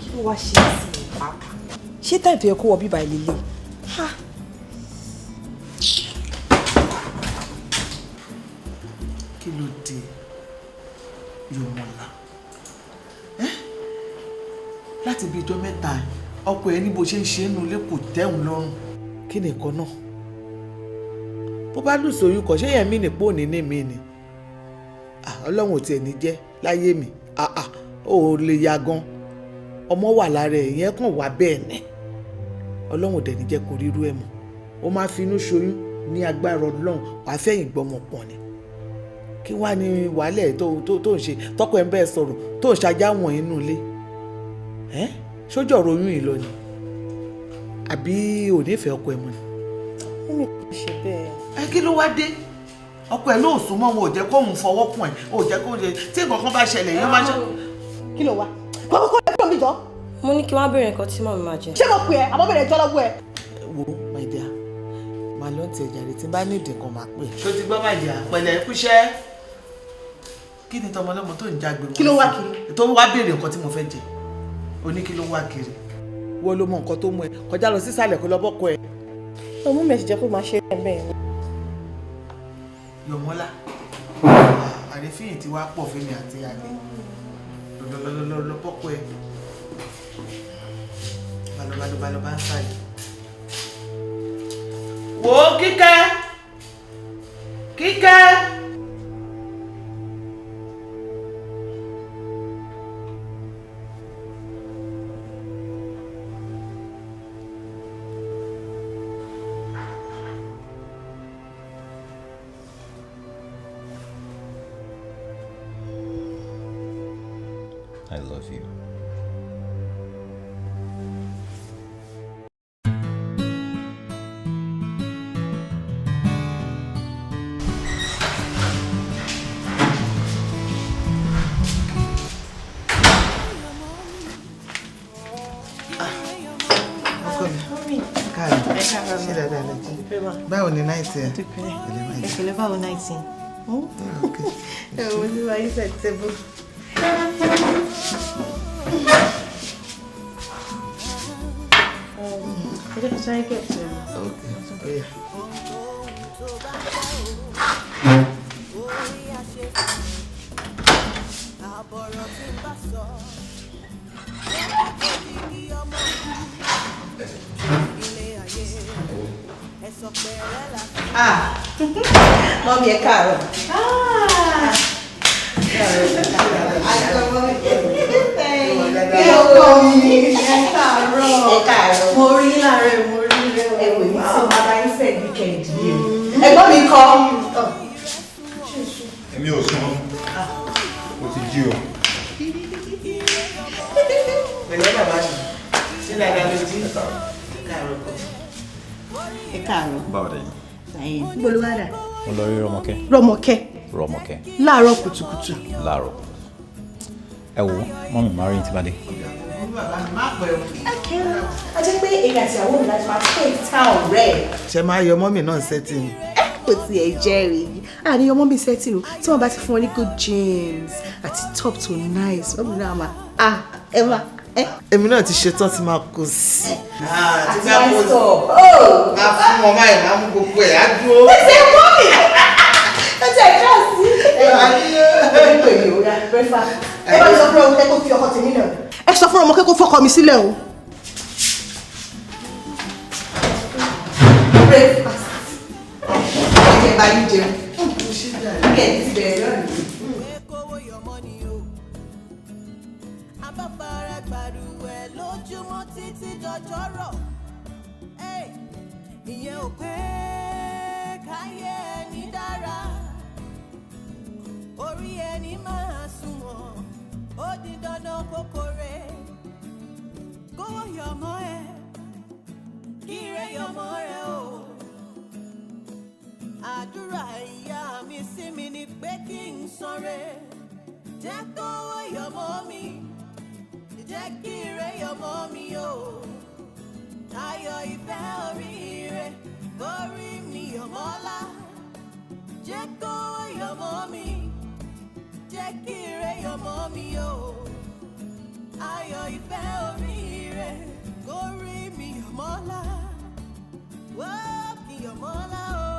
Speaker 9: kí ló wá ṣe é sí i pàápàá ṣé táì tó yẹ kó wọ bíbá ilé lé.
Speaker 2: kí ló dé Yọ̀mọ́lá láti bí ijọ́ mẹ́ta ọkọ ẹ ní bó ṣe ń ṣe é nù ilé kò tẹ́hùn lọ́rùn kí nìkan náà bó bá lù sóyún kọ ṣé yẹn mí nìpó ní ní mi ni ọlọ́run ò tiẹ̀ ní jẹ́ láyé mi ò lè ya gan ọmọ wà lára ẹ̀ yẹn kàn wá bẹ́ẹ̀ ní ọlọ́run ò dẹ̀ ní jẹ́ kó rírú ẹ̀ mọ́ ó máa fi inú ṣoyún ní agbára ọlọ́run wàá fẹ́yìn gbọ́mọ pọ̀ ni kí wàá ní wàhálẹ̀ tó ń ṣe tọkọ ẹ̀ ń bẹ́ẹ̀ sọ̀rọ̀ tó ń ṣajá wọ̀n inú ilé sójú ọ̀rọ̀ oyún yìí lọ ni àbí ò nífẹ̀ẹ́ ọkọ ẹ̀ mọ́ ni.
Speaker 3: ó mi kò ṣe bẹ́ẹ̀.
Speaker 2: kí ló wá dé ọkọ ẹ̀ ló sún mọ́ wọn ò jẹ́ kóun fọwọ́ kùn ẹ̀ ò jẹ́ kóun ṣe tí nǹkan kan bá ṣẹlẹ̀ yẹn máa ṣe.
Speaker 3: kí ló wá gbọ́dọ̀ kó lè fún mi jọ.
Speaker 9: mo ní kí wọ́n á béèrè nǹkan tí màmí máa jẹ.
Speaker 3: ṣé mo pè ẹ́ àbọ̀ bẹ̀rẹ̀ jọ́ lọ́wọ́ ẹ̀.
Speaker 2: wo my dear màá lọ ti ẹ̀jà rẹ̀ tí n bá ní ìdí kan máa pè. ṣó ti gbọ́ my dear pẹ̀lẹ́ kúṣẹ́ kí ni tọmọlọ́mọ tó ń jágbe wọn.
Speaker 3: kí ló wá kiri.
Speaker 2: tó wá béèrè nǹkan tí mo fẹ́ jẹ oní kí ló wá kiri. wọ́n ló mọ nǹkan tó mú ẹ kọjá lọ sísàlẹ̀ kó lọ bọ́kọ ẹ.
Speaker 3: ọmú mi ẹ̀ sì jẹ́ pé máa ṣe é bẹ́ẹ̀ ni.
Speaker 2: Yọ̀mọ́lá àrífín tí wàá pọ̀ fún mi àti àlẹ́ lọ́lọ́lọ́lọ́ bọ́kọ ẹ balọ̀balọ̀ bá ń sáyé. wò ó Kíkẹ́
Speaker 4: I love you.
Speaker 10: Ṣé dáadáa lè jí? Báwo ni náìtì ẹ?
Speaker 3: Ẹ̀kẹ́lẹ́ báwo náìtì? Ẹ wo ní wáyé sẹ́tẹ́bù. Ẹ jẹ́ kí sáré gẹ̀ẹ́tì rẹ̀.
Speaker 1: Mọ́mí ẹ káàárọ̀. Mo rí láàárọ̀ mo rí ẹ̀wẹ̀ mi tí wọ́n bá ń fẹ́ wíkẹ̀ndì yìí. Ẹ̀gbọ́n mi kọ́.
Speaker 11: Èmi ò sùn. Mo ti jí o.
Speaker 10: Pẹ̀lẹ́ bàbá mi. Ṣé dáadáa lè jí? Káàárọ̀ kọ́.
Speaker 3: Ẹ káàárọ̀.
Speaker 4: Báwo dẹ̀ yín?
Speaker 3: Níbo ló wá dà?
Speaker 4: Mo lọ rí Rọ́mọkẹ́.
Speaker 3: Rọ́mọkẹ́.
Speaker 4: Rọ́mọkẹ́.
Speaker 3: Láàárọ̀ kùtùkùtù.
Speaker 4: Láàárọ̀. Ẹ wo, mọ́mì máa rí yín tí bá dé.
Speaker 10: Bàbá mi má pẹ́ o.
Speaker 3: A jẹ́ pé èyí àti àwọn òun láti máa fẹ́ town rẹ̀.
Speaker 10: Ṣé máa yọ mọ́mì náà sẹ́tì ni?
Speaker 3: Kò tiẹ̀ jẹ́rìí. Àníyàn mọ́mì sẹ́tì o, tí wọ́n bá ti fún wọn ní good jeans àti top to nice. Mọ́mì náà máa ẹ máa.
Speaker 10: Èmi náà ti ṣetán tí máa kó sí.
Speaker 3: Àti nice top.
Speaker 10: Máa fún wọn máa ẹ̀ máa mú gbogbo ẹ̀ á dúró.
Speaker 3: Ẹ ṣe mọ́mì. Ẹ ṣe ìjọ sí. Ẹ máa ní pèlè òyà breakfast. Ẹ bá mi sọ fún ọmọ kẹ́kọ̀ọ́ fi ọkọ tèmi náà. Ẹ sọ fún ọmọ kẹ́kọ̀ọ́ fọkọ mi sílẹ̀ o. Breakfast. Ẹ bá yín jẹun. Kẹ̀ ẹ́ ti bẹ̀rẹ̀ lọ́rùn.
Speaker 1: Abáfara gbàdúwẹ̀ lójúmọ́ títí dọjọ́ rọ̀. Ìyẹn ò pé káyé ẹni dára. Orí ẹni máa sunwọ̀n, ó di dandan kókórè. Kówó yọmọ ẹ, kíre yọmọ rẹ o. Àdúrà ìyá mi sí mi ni pé kí n sanre. Jẹ́ kówó yọmọ mi, jẹ́ kíre yọmọ mi o. Ayọ̀ ìfẹ́ oríire, orí mi yọmọ́lá. Jẹ́ kówó yọmọ mi, jẹ́ kíre yọmọ mi o. Ayọ̀ ìfẹ́ oríire, orí mi yọmọ́lá. Wó kí yọmọ́lá o,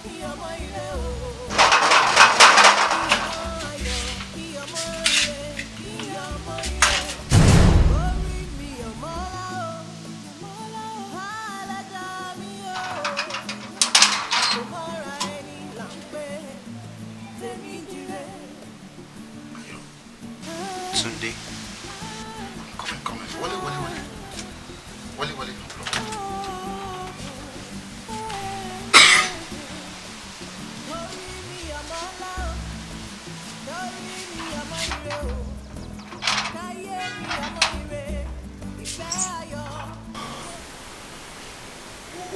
Speaker 1: kí yọmọ ire o. Kí yọmọ ire, kí yọmọ ire. Orí mi yọmọ́lá o, yọmọ́lá o. Aládá mi o. Àkómọ́ra ẹni là ń pè tèmi jire.
Speaker 2: Túndé. Come in. Wọlé.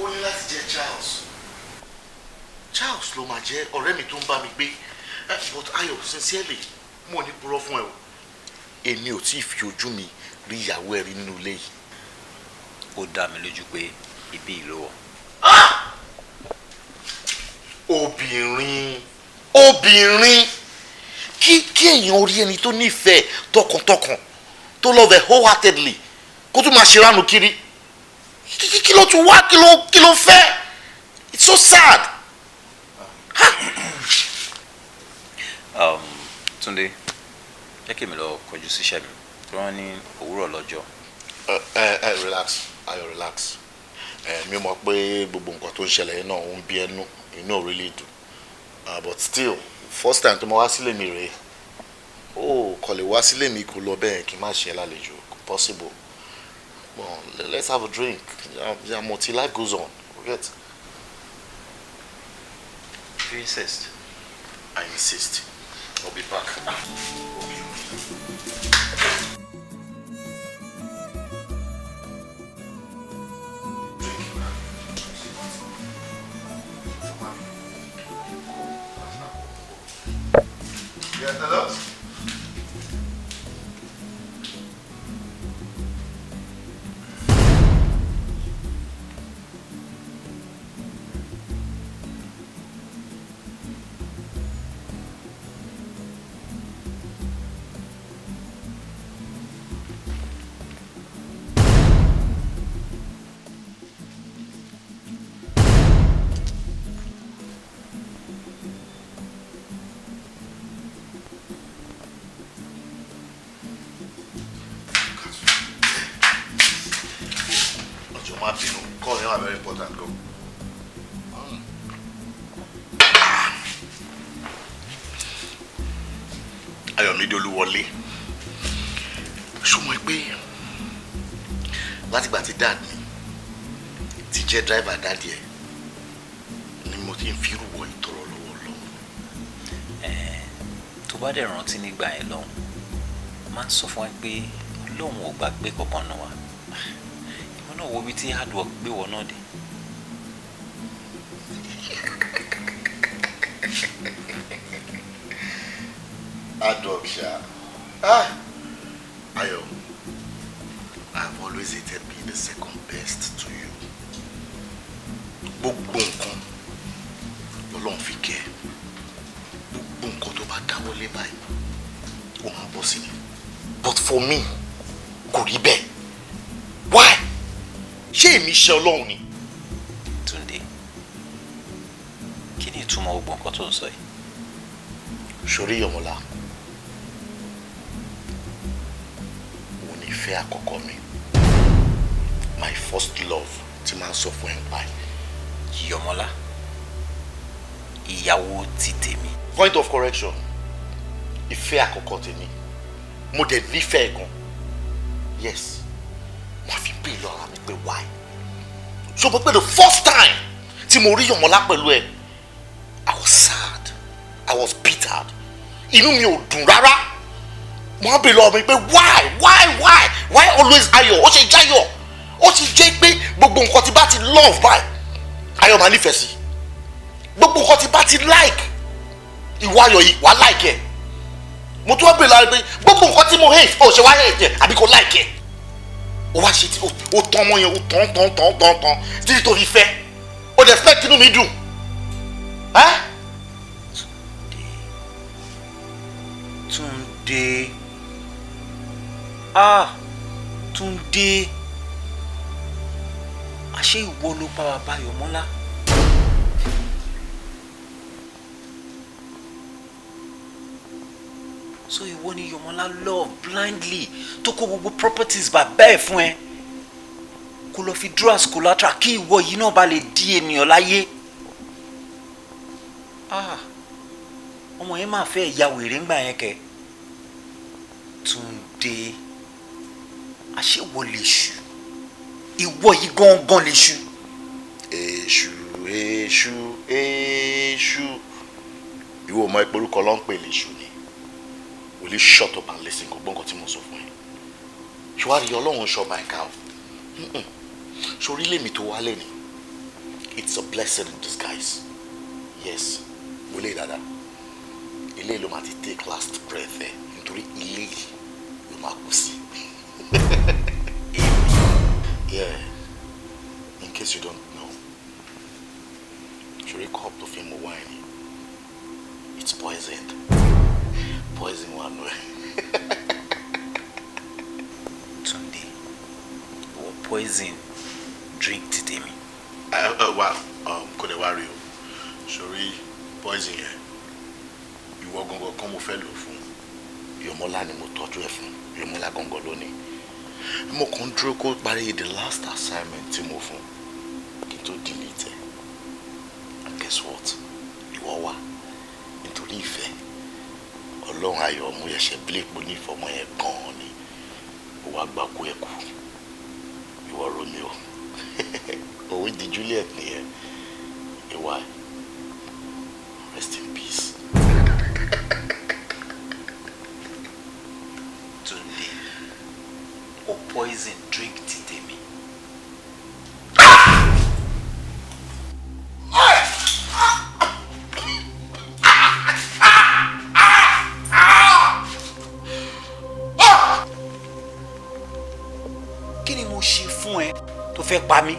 Speaker 2: Ó ní láti jẹ́ Charles ló máa jẹ́ ọ̀rẹ́ mi tó ń bá mi gbé but Ayọ̀ sincerely mo ní purọ́ fún ẹ o èmi ò tí ì fi ojú mi rí ìyàwó ẹ rí nínú ilé yìí.
Speaker 4: Ó dá mi lójú pé ibi yìí ló wọ̀.
Speaker 2: Obìnrin kí èèyàn orí ẹni tó nífẹ̀ẹ́ tọkàntọkàn tó love her wholeheartedly kó tún máa ṣe ránu kiri kí ló tún wá kí ló fẹ́ it's so sad.
Speaker 4: Túndé jẹ́ kí èmi lọ kọjú síṣẹ́ mi tí wọ́n ní òwúrọ̀ lọ́jọ́.
Speaker 2: Relax Ayọ̀ relax mi mọ̀ pé gbogbo nǹkan tó ń ṣẹlẹ̀ yẹn náà ń bí ẹnu inú ò really dùn but still first time tó máa wá sílé mi rèé kò lè wá sílé mi kó lọ bẹ́ẹ̀ kí n má ṣe é lálejò possible well let's have a drink multi life goes on forget.
Speaker 4: You insist?
Speaker 2: I insist. I'll be back. Yeah, hello? Call him, very important. Go. Ayọ̀mídé Olúwọlé. Ṣó mọ̀ pé látìgbà tí dad mi ti jẹ́ driver daddy ẹ̀ ni mo ti ń fi irú wọ ìtọrọ lọ́wọ́ lọ́wọ́.
Speaker 4: Tó bá dẹ̀ rántí nígbà yẹn lọ́hùn, máa ń sọ fún wa pé Ọlọ́run ò gbàgbé kankan náà wá. Náà wo bí tí hard work gbé wọ náà dé.
Speaker 2: Hard work, sha. Ayo, I've always hated being the second best to you. Gbogbo nǹkan lọ́lọ́run fi kẹ́. Gbogbo nǹkan tó bá dáwọ́lé báyìí, ó máa bọ́ sí ni. But for me, kò rí bẹ́ẹ̀. Why? Ṣé èmi ṣe Ọlọ́run ni?
Speaker 4: Túndé, kí ni ìtumọ̀ gbogbo nǹkan tó ń sọ yìí?
Speaker 2: Ṣorí Yọ̀mọ́lá, òun ni ìfẹ́ àkọ́kọ́ mi. My first love tí máa ń sọ fún ẹ̀ ń pa ẹ̀.
Speaker 4: Yọ̀mọ́lá, ìyàwó ti tèmi.
Speaker 2: Point of correction, ìfẹ́ àkọ́kọ́ tèmi. Mo dẹ̀ nífẹ̀ẹ́ gan. Yes, mo fi pè lọ ara mi pé why. So mo pé the first time tí mo rí Yọ̀mọ́lá pẹ̀lú ẹ̀, I was sad, I was bitter. Inú mi ò dùn rárá. Mo á bè lọ mi pé why always Ayọ̀? Ó ṣe jáyọ̀. Ó ti jẹ́ pé gbogbo nǹkan tí bá ti love báyìí, Ayọ̀ máa nífẹ̀ẹ́ sí. Gbogbo nǹkan tí bá ti like, ìwọ Ayọ̀ yìí wàá like ẹ̀. Mo tún wá bè lọ pé gbogbo nǹkan tí mo hate, ó ṣe wá hate ẹ̀ àbí kò like ẹ̀. Ó wá ṣe tí ó tán mọ́ yẹn, ó tán títí tó fi fẹ́. Ó dẹ̀ fẹ́ kínú mi dùn.
Speaker 4: Túndé, Túndé, àṣé ìwọ ló bá wa bá Yọ̀mọ́lá? So ìwọ ni Yọ̀mọ́lá love blindly tó kó gbogbo properties bàbá ẹ̀ fún ẹ kó lọ fi dúró as collateral kí ìwọ yìí náà bá lè di ènìyàn láyé. Ọmọ yẹn máa fẹ́ ya wèrè ńgbà yẹn kẹ. Túndé, àṣé ìwọ lè ṣù, ìwọ yìí gangan lè ṣù. Èṣù ìwọ ọmọ ẹgbẹ́ orúkọ ló ń pè lè ṣù ni. Will you shut up and listen? Kò gbọ́ nǹkan tí mo sọ fún ẹ. Ṣùwárí Ọlọ́run ṣọ́ máa ń ká o. Ṣorí lèmi tó wálé ni. It's a blessing in disguise. Yes, wọlé dáadáa. Ilé ló máa ti take last breath ẹ nítorí ilé yìí ló máa kú sí. Yeah, in case you don't know, ṣorí cup tó fi mu wine, it's poisoned. Poison one way. Túndé, or poison drink today me.
Speaker 2: Wow, could I worry you? Sorry, poison yẹn. Ìwọ gangan kan mo fẹ́ lò fún. Yọ̀mọ́lá ni mo tọ́jú ẹ̀ fún. Yọ̀mọ́lá gangan lónìí. Mo kàn dúró kó parí the last assignment tí mo fún kí n tó delete ẹ̀. And guess what? Ìwọ wá nítorí ìfẹ́. Ọlọ́run Ayọ̀ mo yẹ̀ṣẹ̀ bílẹ̀ pò ní ìfọmọ yẹn gan-an ni. Ó wá gbà kú ẹ̀ kú. Ìwọ Romeo. Òwe di Juliet nìyẹn. Ìwà rest in peace.
Speaker 12: fẹ́ pa mí.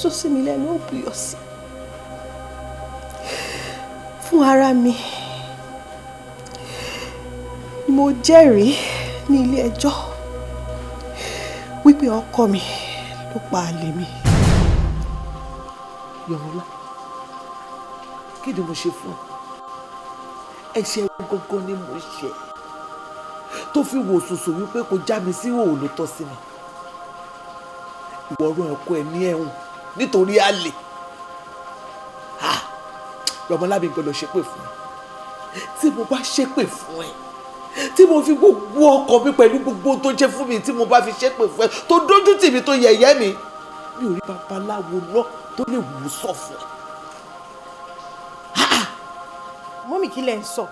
Speaker 3: sọ sí mi lẹ́nu ó buyọ̀ sí fún ara mi mo jẹ́rìí ní ilé ẹjọ́ wípé ọkọ mi ló pa àlè mi.
Speaker 13: Yọ̀mọ́lá kí ni mo ṣe fún ẹ̀ṣẹ̀ gógó ni mo ṣe tó fi wò sùsù wípé kò já mi sí òun ló tọ́ sí mi ìwọ ọ̀rọ̀ ẹ̀kọ́ ẹ̀ ní ẹ̀hún nítorí àlè Yọ̀mọ́lá mi gbọ́dọ̀ ṣépè fún ẹ tí mo bá ṣépè fún ẹ tí mo fi gbogbo ọkọ mi pẹ̀lú gbogbo tó jẹ́ fún mi tí mo bá fi ṣépè fún ẹ tó dójú tì mí tó yẹ̀yẹ́ mi mi ò rí babaláwo náà tó lè wù sọ fún ẹ.
Speaker 3: mọ́mì kí lẹ̀ ń sọ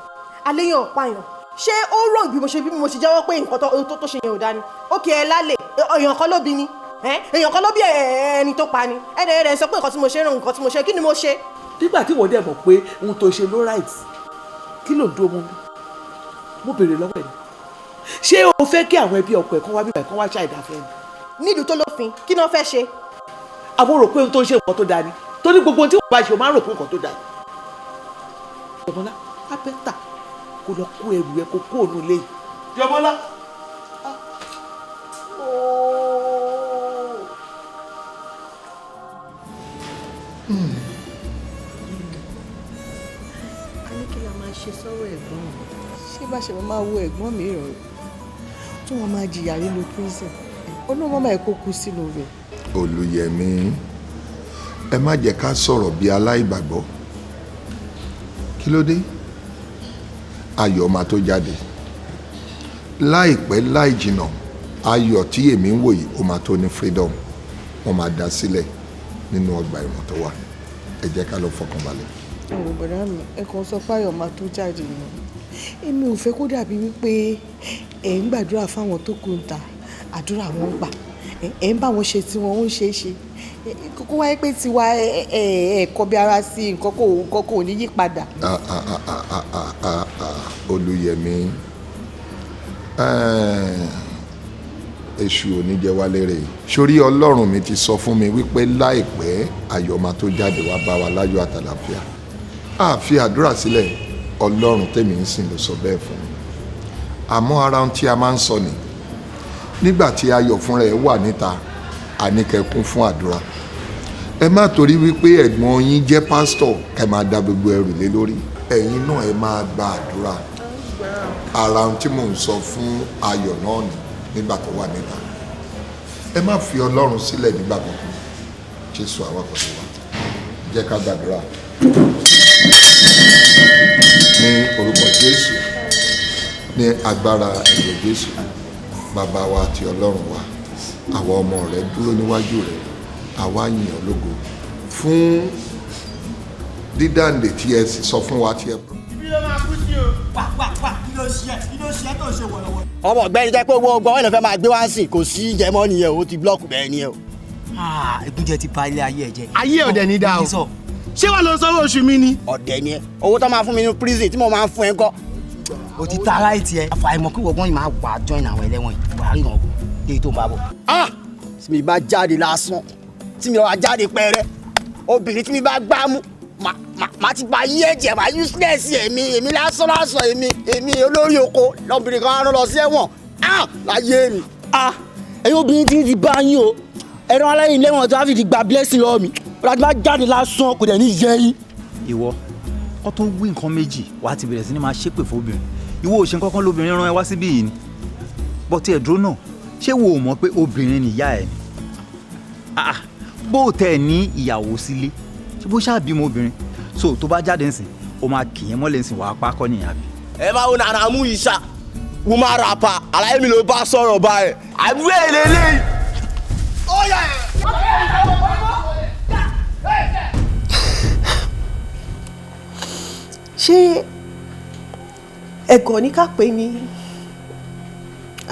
Speaker 3: àléyàn ọ̀páyàn ṣé ó rọ̀ bí mo ṣe jẹ́wọ́ pé nǹkan tó ṣe yẹn ò dání ókè ẹ lálẹ́ èèyàn kan ló bí ni èèyàn kan ló bí ẹni tó pa ni ẹ̀ẹ́dẹ̀ẹ́dẹ̀ sọ pé nǹkan tí mo ṣe ràn nǹkan tí mo ṣe kí ni mo ṣe.
Speaker 13: nígbà tí wọ́n dẹ̀ mọ̀ pé ohun tó ṣe ló right kí ló ń dúró mú mi mo béèrè lọ́wọ́ ẹ̀ ṣé o fẹ́ kí àwọn ẹbí ọkọ ẹ̀ kán wá bíbá ẹ̀ kán wá ṣàìdáfẹ́ ni.
Speaker 3: nílùú tó lófin kí ni wọ́n fẹ́ ṣe.
Speaker 13: àwọn rò pé ohun tó ń ṣe nǹkan tó dáa ni torí gbogbo tí wọ́n bá ṣe o máa ń rò pé nǹkan tó dáa ni. Yọ̀mọ́lá abẹ́ta kó lọ kó ẹrù ẹ kó kó òun ilé yìí. Yọ̀mọ́lá.
Speaker 3: a ní kí la máa ṣe sọ́rọ̀ ẹ̀gbọ́n mi ṣé bá ṣe máa wo ẹ̀gbọ́n mi rọ̀ tí wọ́n máa jìyà nínú prison olóòmọ́ máa kó kú sínú rẹ̀.
Speaker 8: Olúyẹmí ẹ má jẹ́ ká sọ̀rọ̀ bí aláìgbàgbọ́ kí ló dé ayọ̀ máa tó jáde láìpẹ́ láì jìnnà ayọ̀ tí èmi ń wò yìí ó máa tó ní freedom wọ́n máa dá sílẹ̀ nínú ọgbà ẹ̀wọ̀n tó wà ẹ jẹ́ ká lọ fọkàn balẹ̀.
Speaker 3: ọ̀rọ̀ bọ̀dá mi ẹ kàn sọ pé ayọ̀ máa tó jáde nù èmi ò fẹ́ kó dàbí wípé ẹ̀ ń gbàdúrà fáwọn tó kù ń ta àdúrà wọn gbà ẹ̀ ń bá wọn ṣe tí wọn ó ń ṣe é ṣe kókó wáyé pé tiwa ẹ̀ẹ̀kọ́ bí ara sí nǹkan kò ní yí padà.
Speaker 8: Olúyẹmí èṣù ò ní jẹ wá lérè sórí Ọlọ́run mi ti sọ fún mi wípé láìpẹ́ ayọ̀ máa tó jáde wá bá wa láyọ̀ àtàlàfíà a fi àdúrà sílẹ̀ Ọlọ́run tèmi ń sìn ló sọ bẹ́ẹ̀ fún mi àmọ́ ara ohun tí a máa ń sọ ni nígbà tí ayọ̀ fúnra ẹ̀ wà níta àníkẹ́kún fún àdúrà ẹ má torí wípé ẹ̀gbọ́n yín jẹ́ pásítọ̀ kẹ́ máa da gbogbo ẹrù lé lórí ẹ̀yin náà ẹ máa gba àdúrà ara ohun tí mò ń sọ fún ayọ̀ náà ni nígbà tó wà níta ẹ má fi Ọlọ́run sílẹ̀ nígbà kankan Jésù àwakọ̀ tó wà jẹ́ ká gbàdúrà ní orúkọ Jésù ní agbára ẹ̀jẹ̀ Jésù bàbá wa àti Ọlọ́run wa àwa ọmọ rẹ dúró níwájú rẹ àwa yìn ọ́ lógo fún dídáǹdè tí ẹ sì sọ fún wa tí ẹ.
Speaker 10: ibi ló máa kú sí o. wà kí ló ṣe tó ṣe wọ̀lọ̀wọ̀.
Speaker 14: ọmọ ọ̀gbẹ́ni jẹ́ pé gbogbo ọwọ́ ìlọ́fẹ́ máa gbé wá sí kò sí jẹmọ́ nìyẹn o ti blọọkù bẹ́ẹ̀ ni o.
Speaker 10: ẹ̀gúnjẹ ti ba ilé ayé ẹ jẹ́.
Speaker 14: ayé ọ̀dẹ̀ ní dáa o.
Speaker 10: ṣé wàá lọ sanwó oṣù mi ni.
Speaker 14: ọ̀dẹ̀ ni ẹ owó tó máa fún mi ní prison tí mo máa ń fún ẹ kọ́.
Speaker 10: o ti ta aláìtì ẹ.
Speaker 14: àfàìmọ̀ kí wọ́n yìí máa wà join àwọn ẹlẹ́wọ̀n yìí wàá rí wọn dé tó ń bá bọ̀. tí mi bá jáde lásán tí mi wá jáde pẹ́rẹ́ obìnrin tí mi bá gbá mú màá ti ba yí ẹ̀jẹ̀ màá useless èmi lásán èmi olórí oko lọ́bìnrin kan rán lọ sí ẹ̀wọ̀n láyé mi.
Speaker 10: ẹ̀yin obìnrin ti bá yín o ẹ̀rọ aláìní lẹ́wọ̀n tó wá fi gba blessing lọ́wọ́ mi ọ̀la tí máa jáde lásán kò dẹ̀ ní yẹ yín.
Speaker 5: ìwọ kó tó wí nǹkan méjì wàá ti bẹ̀rẹ̀ sí ni máa ṣépè fóbìnrin ìwọ ò ṣe kankan lóbìnrin rán ẹ wá síbí yìí ni bọ́tí ẹ̀ dúró náà ṣé wo ò mọ̀ pé obìnrin nìyá ẹ̀ ni bó tẹ̀ ní ìyàwó sílé ṣé bó ṣáà bímọ obìnrin so tó bá jáde nsìn ó máa kì í mọ́lẹ̀ nsìn wàá pákọ́ nìyẹn àbí.
Speaker 10: ẹ máa wo nàrà mú ìṣá wọ́n máa rà pa àlàyé mi ló bá sọ̀rọ̀ báyìí àbúrò èlélẹ́yìí. ó yà
Speaker 3: ṣé ẹ̀gọ́ ní ká pè ní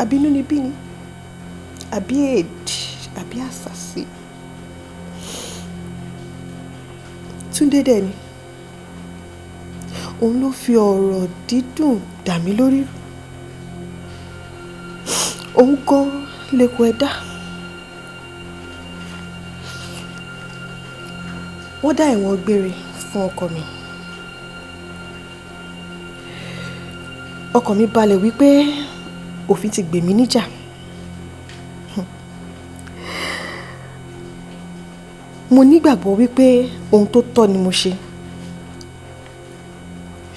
Speaker 3: àbínúnibí ni àbí èdè àbí àṣàṣì Túndé dẹ̀ ni òun ló fi ọ̀rọ̀ dídùn dà mí lórí òun gan lẹ́kọ̀ọ́ ẹ̀dá wọ́n dá ẹ̀wọ̀n gbére fún ọkọ mi. Ọkàn mi balẹ̀ wípé òfin ti gbè mí níjà. Mo nígbàgbọ́ wípé ohun tó tọ́ ni mo ṣe.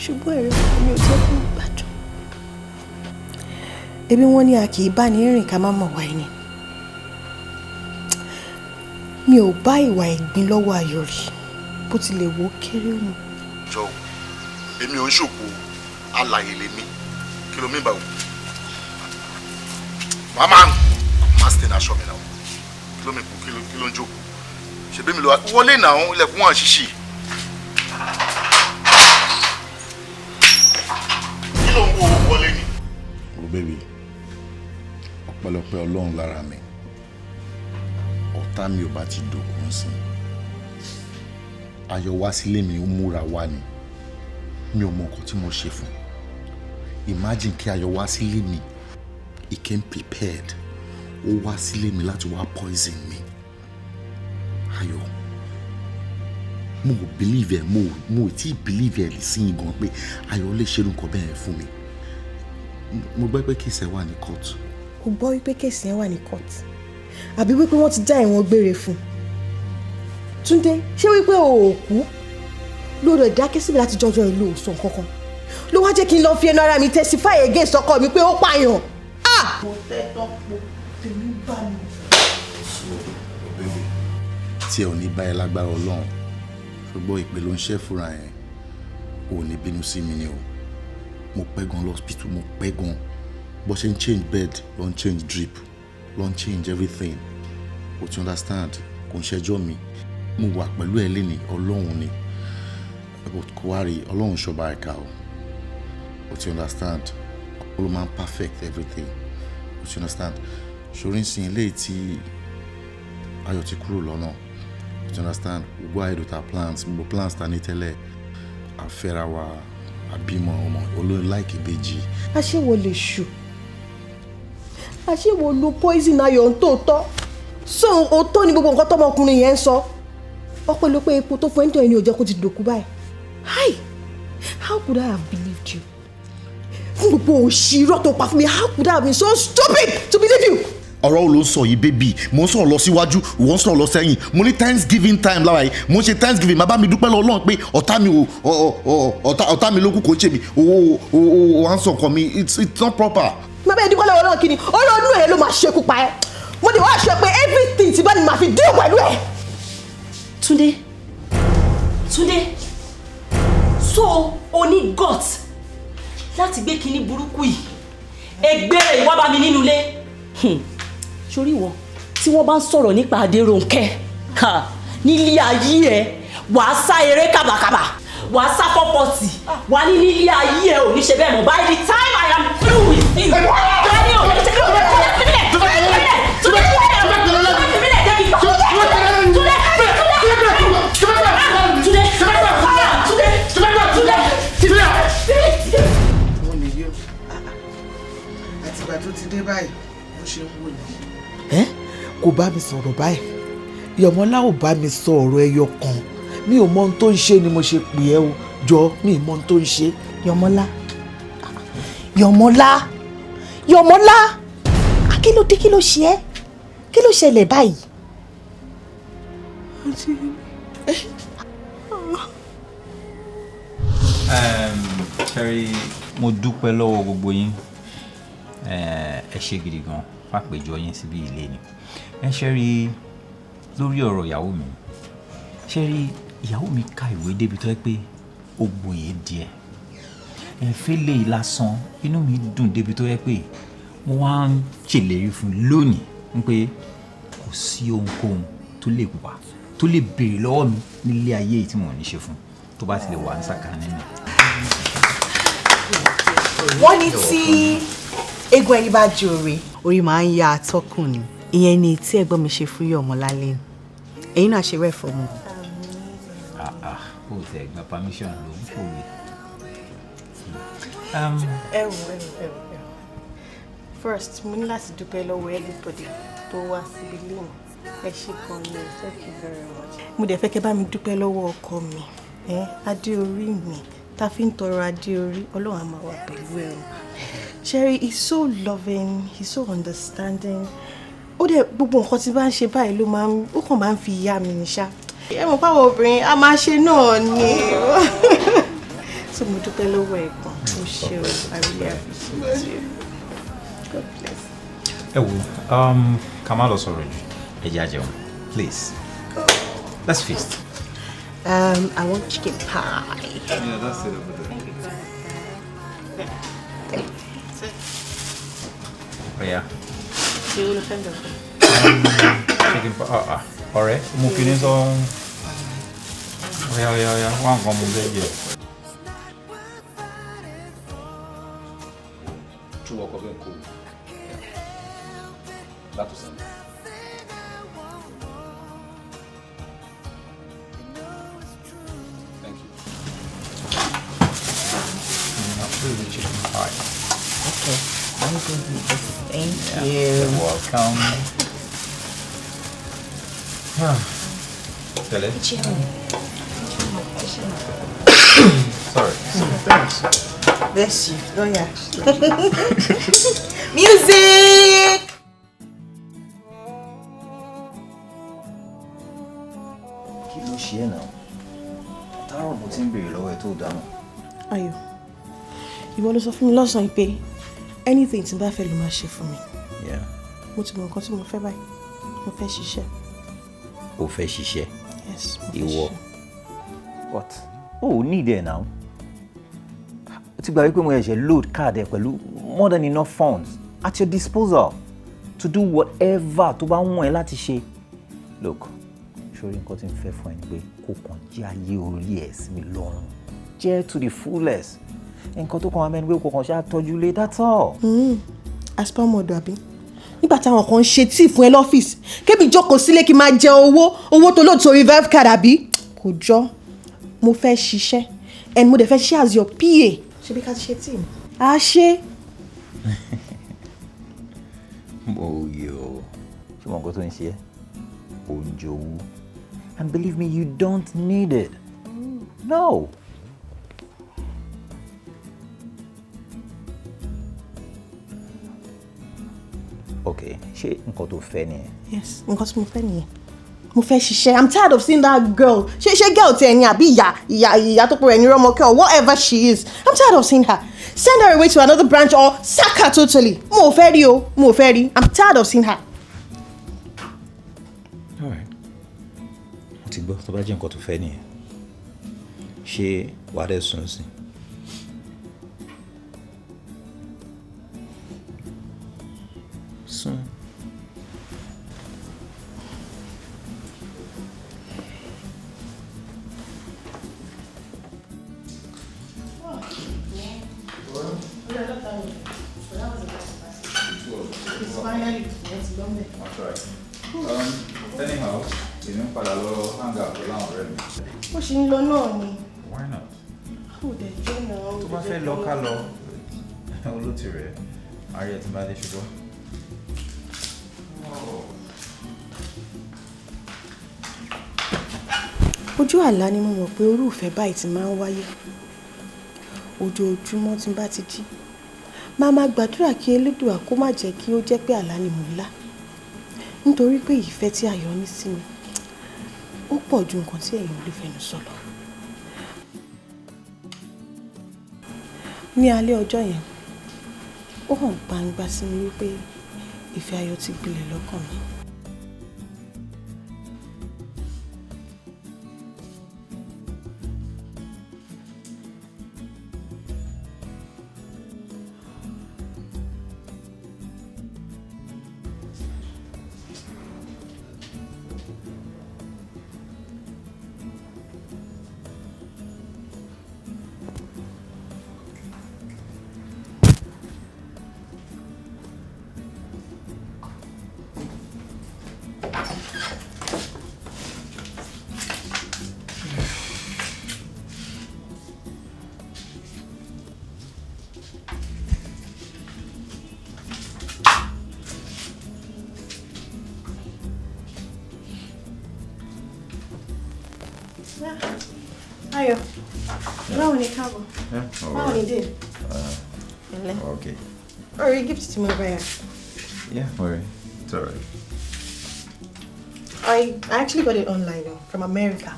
Speaker 3: Ṣùgbọ́n ẹ̀rí mi ò jẹ́ kí n gbàjọ́. Ebi wọ́n ní a kì í bá ní rìn ká má mọ̀ wá ẹni. Mi ò bá ìwà ìgbín lọ́wọ́ Ayọ̀ rí bó tilẹ̀ wò ó kéré mu.
Speaker 4: Jọ̀ọ́, èmi ò ń ṣòkò alààyè lèmi. Kí ló mean by mama stay na shop now. Kí ló mean kí ló ń jókòó. Ṣé bí mi lọ wọlé náà ilẹ̀kùn wọn ṣíṣì. Kí ló ń wo wọlé ni?
Speaker 2: Oh baby, ọpẹ́lọpẹ́ Ọlọ́run lára mi. Ọ̀tá mi ò bá ti dòkun sí. Ayọ̀ wá sílé mi ó múra wá ni. Mi ò mọ nǹkan tí mo ṣe fún. Imagine kí Ayọ̀ wá sílé mi. He came prepared. Ó wá sílé mi láti wá poison mi. Ayọ̀, mo believe ẹ, mo ti believe ẹ lè sí gan pé Ayọ̀ lè ṣe nǹkan bẹ́ẹ̀ fún mi. Mo gbọ́ pé kéèsì ẹ wà ní court.
Speaker 3: O gbọ́ wípé kéèsì ẹ wà ní court. Àbí wípé wọ́n ti dá ẹ̀wọ̀n gbére fún. Túndé, ṣé wípé o ò kú? Lóòrò ìdákẹ́ síbi láti jọjọ́ ìlú òsàn kankan. Ló wá jẹ́ kí n lọ fi ẹnu ara mi testify against ọkọ mi pé ó pààyàn. Mo tẹ́ tọ́pọ̀ tèmi bá mi.
Speaker 2: Tí ẹ ò ní bá ẹ lágbára Ọlọ́run ṣùgbọ́n ìpè ló ń ṣẹ́ fúnra ẹ̀ ò ní bínú sí mi ni o. Mo pẹ́ gan lọ́spítù, mo pẹ́ gan bó ṣe ń change bed ló ń change drip ló ń change everything. O ti understand? Kò ń ṣẹjọ́ mi. Mo wà pẹ̀lú ẹ lẹ́ni Ọlọ́run ni. Kò wá rí Ọlọ́run ṣọba ẹ̀ka o. O ti understand? All man perfect everything. O ti understand? Ṣorí ń sin ilé tí Ayọ̀ ti kúrò lọ́nà. O ti understand? We go ahead with our plans. Gbogbo plans ta ní tẹ́lẹ̀. Àfẹ́ra wa, àbímọ ọmọ, olóyún láìkí ìbejì.
Speaker 3: Aṣéwo lè ṣù. Aṣéwo lo poison Ayọ̀ ń tòótọ́. So òótọ́ ni gbogbo nǹkan tọmọkùnrin yẹn ń sọ. Ọpẹ́lọpẹ́ epo tó fún ẹni ò jẹ́ kó ti dòkú báyìí. Hi! How could I have believed you? Fún gbogbo òṣìírọ̀ tó pa fún mi, how could I have been so stupid to believe you?
Speaker 2: Ọ̀rọ̀ wo ló ń sọ yìí bébì? Mo ń sọ̀rọ̀ lọ síwájú, ìwọ ń sọ̀rọ̀ lọ sẹ́yìn. Mo ní Thanksgiving time lára yìí. Mo ń ṣe Thanksgiving, màá bá mi dúpẹ́ lọ́wọ́ Ọlọ́run pé ọ̀tá mi ló kù kò ṣe mi. O à ń sọ nǹkan mi, it's not proper.
Speaker 3: Má bẹ́ẹ̀ dúpẹ́ lọ́wọ́ Ọlọ́run kí ni? Ọlọ́run ẹ̀ ló máa ṣekú pa ẹ́. Mo dẹ̀ wá ṣe pé everything ti bá ní màá fi deal pẹ̀lú ẹ̀.
Speaker 6: Túndé, so o ní gut láti gbé kinní burúkú yìí ẹgbẹ́ rẹ̀ wá bá mi nínú ilé. Sórí ìwọ tí wọ́n bá ń sọ̀rọ̀ nípa Adérónkẹ́ nílé ayé ẹ̀ wàá sá eré kàbàkàbà wàá sá pọ́pọ́tì wàá ní nílé ayé ẹ̀ ò ní ṣe bẹ́ẹ̀ mọ́ by the time I am through with you. Dání ò ní ṣe bẹ́ẹ̀
Speaker 13: àtìgbà tó ti dé báyìí bó ṣe ń wò ní. Kò bá mi sọ̀rọ̀ báyìí Yọ̀mọ́lá ò bá mi sọ ọ̀rọ̀ ẹyọ kan mi ò mọ ohun tó ń ṣe ni mo ṣe pè ẹ́ o jọ mi ì mọ ohun tó ń ṣe.
Speaker 3: Yọ̀mọ́lá kí ló dé kí ló ṣe ẹ́ kí ló ṣẹlẹ̀ báyìí.
Speaker 5: Ṣẹ́rí mo dúpẹ́ lọ́wọ́ gbogbo yín ẹ ṣé gidi gan fàpèjọ yín síbi ilé ni ẹ ṣẹ́rí lórí ọ̀rọ̀ ìyàwó mi ṣe rí ìyàwó mi ka ìwé débi tó yẹ pé ó gboyè díẹ̀ ẹ̀fẹ́ lè lásán inú mi dùn débi tó yẹ pé mo wá ń ṣèlérí fún lónìí pé kò sí ohunkóhun tó lè wà tó lè béèrè lọ́wọ́ mi nílé ayé tí mo ní ṣe fún tó bá ti lè wà ní sàkánì mi.
Speaker 9: wọ́n ní tí eégún ẹni bá ju orí máa ń ya atọ́kùn ni ìyẹn ni tí ẹ̀gbọ́n mi ṣe fún yọ̀mọ́ lálẹ́ ẹ̀yin náà ṣe rẹ̀ fọmọ.
Speaker 5: ó tẹ gba permission ló ń kòwé.
Speaker 3: ẹ wò first mo ní láti dúpẹ́ lọ́wọ́ everybody tó wá síbi lónìí ẹ ṣé gan ni thank you very much. mo dẹ̀ fẹ́ kẹ́ bá mi dúpẹ́ lọ́wọ́ ọkọ mi adé orí mi tá fi ń tọrọ adé orí ọlọ́run á máa wà pẹ̀lú ẹ̀ o. Sherry is so loving, he's so understanding. Ó dẹ̀ gbogbo nǹkan tí bá ń ṣe báyìí ló máa ń fi ìyá mi ní ṣá. Ẹ mọ̀ páwọn obìnrin a máa ṣe náà ni. So mo dúpẹ́ lọ́wọ́ ẹ̀gbọ́n ó ṣe o, I really appreciate you. God bless.
Speaker 5: ẹ wo ká má lọ sọ̀rọ̀ jù ẹ jẹ́ á jẹun please let's feast.
Speaker 9: I want chicken pie.
Speaker 5: Yeah, that's it over there. Oh yeah. Chicken pie. Ọ̀rẹ́, mo fi ní sọ. Oya, wá nǹkan mo fẹ́ jẹ. Tú ọkọ̀ bẹ́ẹ̀ kó. Látò sẹ́yìn. Thank you. The chicken pie.
Speaker 9: Okay, I'm going to eat this. Thank you.
Speaker 5: You're welcome. Tell it. Sorry. Thanks.
Speaker 9: Bless you. Oh yeah. Music.
Speaker 5: Kí ló ṣe é náà? Tárọ̀ mo ti ń béèrè lọ́wọ́ ẹ tó dáhùn.
Speaker 3: Ayọ̀, ìwọ ló sọ fún mi lọ́sàn-án pé anything tí n bá fẹ́ ló máa ṣe fún mi. Mo ti mọ nǹkan tí mo fẹ́ báyìí. Mo fẹ́ ṣiṣẹ́.
Speaker 5: O fẹ́ ṣiṣẹ́?
Speaker 3: Yes, mo fẹ́
Speaker 5: Ìwọ.
Speaker 3: ṣiṣẹ́.
Speaker 5: What? O ò need ẹ̀ náà. O ti gbà wípé mo ṣẹ̀ṣẹ̀ load card ẹ pẹ̀lú more than enough funds at your disposal to do whatever tó bá wọ̀n ẹ́ láti ṣe. Look, sórí nǹkan tí n fẹ́ fún ẹ ni pé kò kàn jẹ́ ayé orí ẹ̀ sí mi lọ́rùn. Jẹ́ to the fullest. Nǹkan tó kàn wá mẹ́rin pé kò kàn ṣáà tọ́jú lé that's all.
Speaker 3: Aspamọ̀dọ̀ àbí? Nígbà táwọn kan ń ṣe tíì fún ẹ lọ́fíìsì kébì jókòó sílé kí n máa jẹ owó tó lóòótọ́ orí verve card àbí? Kò jọ. Mo fẹ́ ṣiṣẹ́ and mo dẹ̀ fẹ́ ṣiṣẹ́ as your PA. Ṣebí ká ti ṣe tíì ni? A ṣe.
Speaker 5: Mo yọ. Ṣé mo nǹkan tó ń ṣe ẹ́? Ò ń jowú. And believe me, you don't need it. No. Okay, ṣé nǹkan tó fẹ́ nìyẹn?
Speaker 3: Yes, nǹkan tí mo fẹ́ nìyẹn. Mo fẹ́ ṣiṣẹ́. I'm tired of seeing that girl. Ṣé girl ti ẹni àbí ìyá tó pọ̀ ẹni Rọ́mọkẹ́ or whatever she is. I'm tired of seeing her. Send her away to another branch or sack her totally. Mo ò fẹ́ rí o. Mo ò fẹ́ rí. I'm tired of seeing her.
Speaker 5: All right. Mo ti gbọ́ tó bá jẹ́ nǹkan tó fẹ́ nìyẹn. Ṣé wàá dẹ̀ sùn sí? Sùn. That's right. Anyhow, you know, padà lọ hang out with àwọn ọ̀rẹ́ mi.
Speaker 3: Ó ṣì ń lọ náà ni.
Speaker 5: Why not?
Speaker 3: Ó dẹ̀ jẹ́ náà.
Speaker 5: Tó bá fẹ́ lọ ká lọ, olóòtú rẹ̀, Ariel ti máa dé ṣùgbọ́n.
Speaker 3: Ojú àlá ni mo mọ̀ pé orú ìfẹ́ báyìí ti máa ń wáyé. Ojoojúmọ́ tí n bá ti jí. Máa gbàdúrà kí Elédùà kó má jẹ́ kí ó jẹ́ pé àlá ni mò ń lá. Nítorí pé ìfẹ́ tí Ayọ̀ ní sí mi ó pọ̀ ju nǹkan tí ẹ̀yin ò lè fẹnu sọ lọ. Ní alẹ́ ọjọ́ yẹn, ó hàn gbangba sí mi wípé ìfẹ́ Ayọ̀ ti gbilẹ̀ lọ́kàn mi. Ayọ̀, báwo ni káàbọ̀? Báwo ni dé?
Speaker 5: Okay.
Speaker 3: Ọ̀rẹ́ gift tí mo bá yà.
Speaker 5: Yeah, alright. It's alright.
Speaker 3: I actually got it online though, from America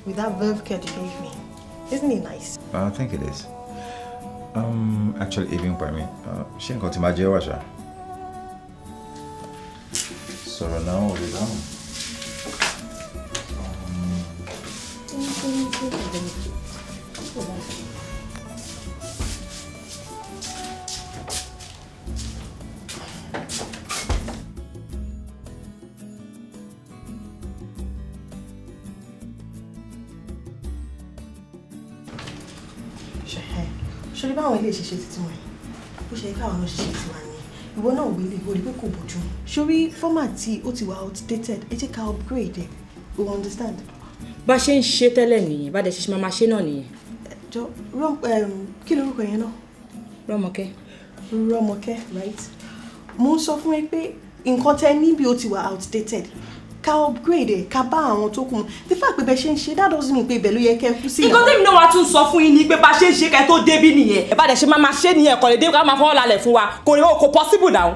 Speaker 3: with that Verve kit you gave me. Isn't it nice?
Speaker 5: I think it is. Actually, even by me, she ain't got to my jail, Washa. So now, what is on?
Speaker 3: Ṣé báwọn ilé ìṣẹ̀ṣe títí wọn bó ṣe káwọn náà ṣiṣẹ́ tí wà ní ìwọ náà wọlé ìwọlé pé kò bójú ṣorí format tí ó ti wà outdated ẹ jẹ́ ká upgrade ẹ̀ we understand.
Speaker 12: bá a ṣe ń ṣe tẹ́lẹ̀ nìyẹn bá a dẹ̀ ṣe máa ṣe náà nìyẹn.
Speaker 3: jọ kí lorúkọ yẹn náà.
Speaker 12: Rọ́mọkẹ́.
Speaker 3: Rọ́mọkẹ́ right mo ń sọ fún ẹ pé nǹkan tẹ níbi ó ti wà outdated ká upgrade ẹ ká bá àwọn tó kù the fact pé bẹ ṣe ń ṣe that doesn't mean pé ibẹ̀ ló yẹ kẹ́ kú sí.
Speaker 12: nǹkan tẹ́mi náà wàá tún sọ fún yín ni pé bá a ṣe ń ṣe kẹ́ tó débí nìyẹn ẹ bá dẹ̀ ṣe máa ṣe nìyẹn kọ́ lè dé ká máa fọwọ́ lálẹ̀ fún wa kò possible now.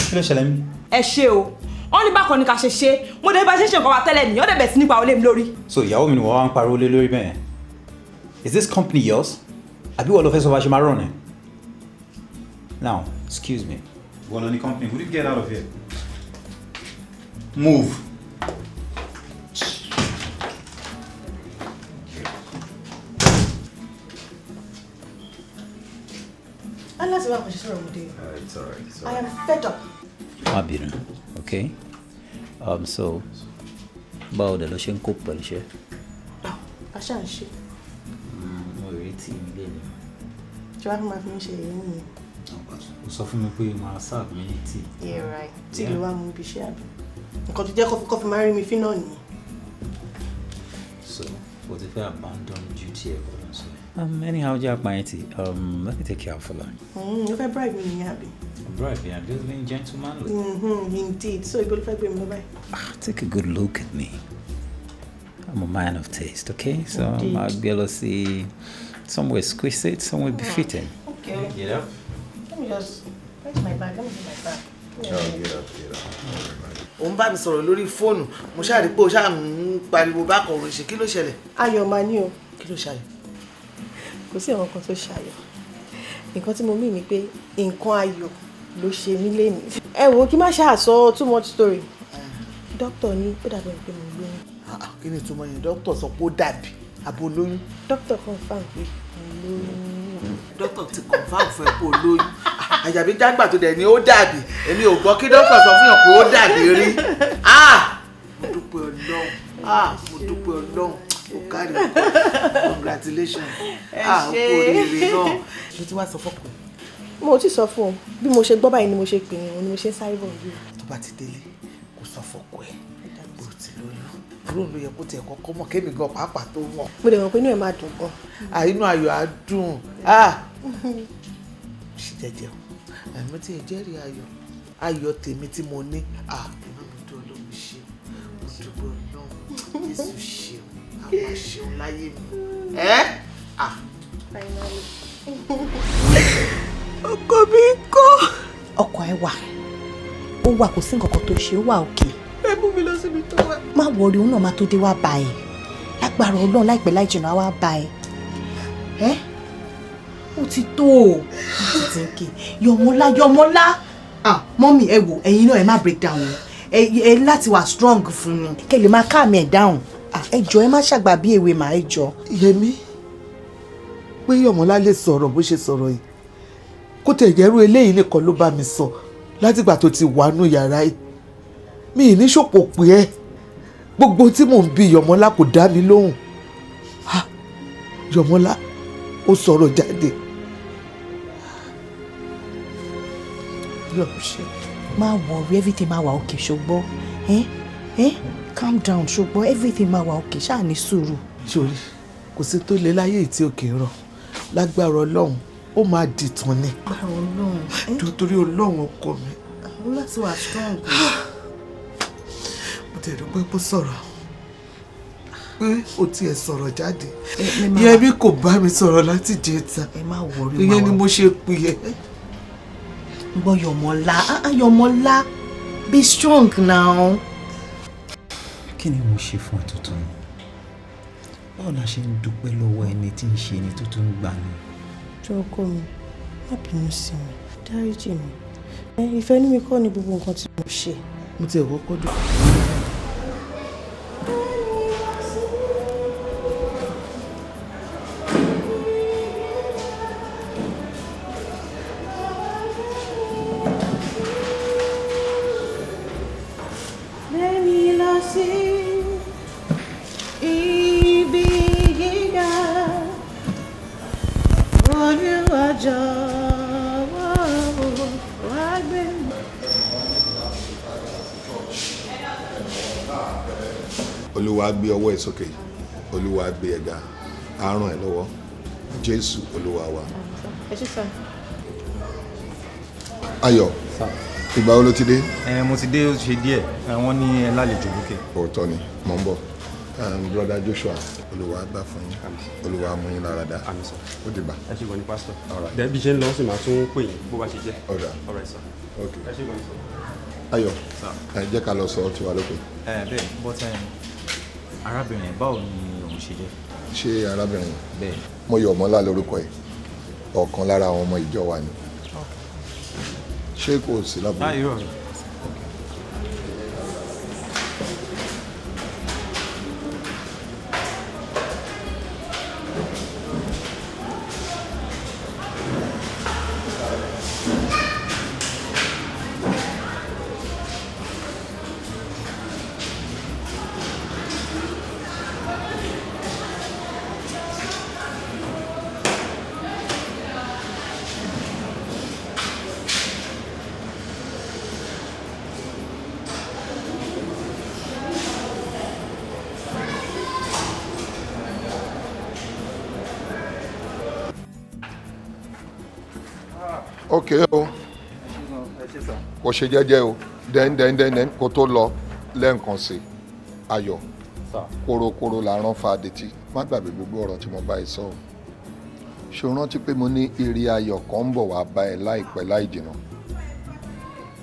Speaker 5: Kí ló ṣẹlẹ̀ mi?
Speaker 12: ẹ ṣe o wọn ní bákan ni ká ṣe ṣe mo dé bá ṣe ń ṣe nǹkan wa tẹ́lẹ̀ nìyẹn ó dẹ̀ bẹ̀ sí nípa olé mi lórí.
Speaker 5: So ìyàwó mi ni wọ́n wá ń pariwo lé lórí bẹ́ẹ̀. Is this company yours? Àbí wọ́n lọ fẹ́ sọ bá ṣe máa run ẹ̀? Now, excuse me. Wọ́n lọ ní company, will you get out of here? Move.
Speaker 3: Unless you want to sọ̀rọ̀ ọmọdé.
Speaker 5: It's alright.
Speaker 3: I am fed up.
Speaker 5: Má bínú, okay? So, báwo dẹ̀ ló ṣe ń kó pẹ̀lú iṣẹ́?
Speaker 3: A ṣáà ń ṣe.
Speaker 5: Mo rí tí mi lé ní.
Speaker 3: Ṣé wàá fún máa fi ń ṣe èyí nìyẹn?
Speaker 5: Ó sọ fún mi pé máa serve mi ní tíì.
Speaker 3: Yeah, right. Tí ló wá mú ibi iṣẹ́ àbí? Nǹkan tó jẹ́ kọ́fí máa rí mi fín náà nìyẹn.
Speaker 5: So, o ti fẹ́ abandon duty ẹ̀ kọ́ ló ń sọ. Anyhow, Jack Mighty, let me take you out for lunch.
Speaker 3: You fẹ́ bribe me nìyẹn àbí?
Speaker 5: Bribe, yeah, I'm just being gentlemanly.
Speaker 3: Indeed. So, ibo ló fẹ́ gbé mi lọ báyìí?
Speaker 5: Take a good look at me. I'm a man of taste, okay? So I'll be able to see somewhere exquisite, somewhere befitting.
Speaker 3: Okay.
Speaker 5: Get up.
Speaker 3: Let me just, where's my bag? Let me get my bag.
Speaker 5: Get up.
Speaker 13: Òun bá mi sọ̀rọ̀ lórí fóònù mo ṣáà rí pé o ṣáà ń pariwo bákan òun ṣe kí ló ṣẹlẹ̀.
Speaker 3: Ayọ̀ máa ní o.
Speaker 13: Kí ló ṣayọ̀?
Speaker 3: Kò sí àwọn kan tó ṣayọ̀. Nǹkan tí mo mí ni pé nǹkan ayọ̀ ló ṣe mí lénìí. Ẹ wo kí má ṣáà sọ too much story. Dókítà ní ó dàbí pé mo lóyún.
Speaker 13: Kí ni ìtumọ̀ yẹn? Dókítà sọ pé ó dàbí àbò lóyún.
Speaker 3: Dókítà confirm pé mo lóyún.
Speaker 13: Dókítà ti confirm fún ẹ pé o lóyún. Àjàbí jágbà tó dẹ̀ ni ó dàbí. Èmi ò gbọ́ kí dókítà sọ fún yàn pé ó dàbí rí. Mo dúpẹ́ Ọlọ́run. Mo dúpẹ́ Ọlọ́run. O kárí ọkọ. Congratulations. O kú oríire náà. Ṣé tí wàá sọ fọ́kọ?
Speaker 3: Mo ò tí sọ fún ọ. Bí mo ṣe gbọ́ báyìí ni mo ṣe pè é, ni mo ṣe sáré bọ̀ bí.
Speaker 13: Tó bá ti délé, kò sọ fọ́kọ ẹ̀. Bó ti lóyún. Dúró ló yẹ kó tiẹ̀ kọ́kọ́ mọ̀ kémi gan pàápàá tó mọ̀.
Speaker 3: Mo dẹ̀ mọ̀ pé inú ẹ̀ máa dùn gan.
Speaker 13: Inú ayọ̀ á dùn. Ṣì jẹ́jẹ́ o. Àmọ́ tí ẹ jẹ́rìí ayọ̀ tèmi tí mo ní. Inú mi dùn Ọlọ́run ṣe. Mo dúpẹ́ Ọlọ́run. Jésù ṣe o. Àwọn ṣeun láyé mi.
Speaker 3: Ọkọ mi ń kọ́.
Speaker 9: Ọkọ ẹ wà ó wà kò sí nǹkan kan tó ṣe ó wà òkè.
Speaker 3: Ẹ mú mi lọ síbi tó wà.
Speaker 9: Má wọrí òun náà má tó dé wá bá ẹ lágbára Ọlọ́run láìpẹ́ láì jìnnà wá bá ẹ. Ó ti tó o Yọmọlá mọ́mí ẹ wò ẹ̀yin náà ẹ má break down ẹ láti wà strong fún mi kẹ́ lè má calm ẹ down. Ẹ jọ̀ọ́ ẹ má ṣàgbà bí èwe mà ẹ jọ̀ọ́.
Speaker 13: Yẹmí pé Yọmọlá lè sọ̀rọ̀ bó ṣe sọ̀rọ̀ yìí kó tẹ̀ jẹ́rú eléyìí nìkan ló bá mi sọ látìgbà tó ti wà nù yàrá yìí mi ì ní ṣòpò pé ẹ gbogbo tí mò ń bi Yọmọlá kò dá mi lóhùn Yọmọlá ó sọ̀rọ̀ jáde.
Speaker 9: Má worry everything má wà okay ṣùgbọ́n calm down ṣùgbọ́n everything má wà okay ṣáà ní sùúrù.
Speaker 13: Sórí kò sí tó lé láyé tí òkè rọ lágbára Ọlọ́run ó máa dìtàn ni.
Speaker 9: Lágbára Ọlọ́run.
Speaker 13: Torí Ọlọ́run ọkọ mi.
Speaker 9: Ó láti wà strong.
Speaker 13: Mo tẹ̀ dúpẹ́ kó sọ̀rọ̀. pé o tiẹ̀ sọ̀rọ̀ jáde Yẹmí kò bá mi sọ̀rọ̀ láti jẹta ìyẹn ni mo ṣe pè é.
Speaker 9: But Yọ̀mọ́lá, be strong now.
Speaker 5: Kí ni mo ṣe fún ẹ tuntun? Báwo la ṣe ń dúpẹ́ lọ́wọ́ ẹni tí ń ṣe ẹni tó tún ń gbà ni?
Speaker 3: Jọ̀ọ́ mi, má bínú sí mi, dáríjì mi. Ìfẹ́ inú mi kọ́ ni gbogbo nǹkan tí mo ṣe.
Speaker 13: Mo ti ẹ̀kọ́ kọ́dọ̀.
Speaker 8: Olúwa gbé ọwọ́ ẹ̀ sókè, Olúwa gbé ẹ̀ ga, á ràn ẹ́ lọ́wọ́, Jésù Olúwa wa. Ayọ̀, ìgbà wo ló ti dé?
Speaker 11: Mo ti dé ó ṣe díẹ̀, wọ́n ní ẹ lálejò lókè.
Speaker 8: Òótọ́ ni, mò ń bọ̀. Brother Joshua, Olúwa gbà fún yín, Olúwa mú yín lára dá. Ó dìgbà.
Speaker 15: Ẹ ṣe gbọ́n ní pásítọ̀. Dẹ̀bí ṣe ń lọ sí màá tún pè yín bó bá ṣe jẹ́.
Speaker 8: Ọ̀dà.
Speaker 15: All right, sir.
Speaker 8: Okay.
Speaker 15: Ẹ ṣe gbọ́n ní sọ.
Speaker 8: Ayọ̀, jẹ́ ká lọ sọ ọ́ tiwa lókè.
Speaker 5: Bẹ́ẹ̀ but arábìnrin báwo ni òun ṣe jẹ́?
Speaker 8: Ṣé arábìnrin?
Speaker 5: Bẹ́ẹ̀.
Speaker 8: Mọ́yọ̀mọ́lá lórúkọ ẹ̀, ọ̀kan lára àwọn ọmọ ìjọ wa ni. Ṣé kò sí lábúrò?
Speaker 5: Irọ́ rẹ̀.
Speaker 8: Okay o. Kò ṣe jẹ́jẹ́ o. Then kó tó lọ lẹ́ǹkan sí Ayọ̀. Kórókóró la rán fa adití. Má gbàgbé gbogbo ọ̀rọ̀ tí mo bá ẹ sọ. Ṣé o rántí pé mo ní ire ayọ̀ kan ń bọ̀ wá bá ẹ láìpẹ́ láì jìnnà?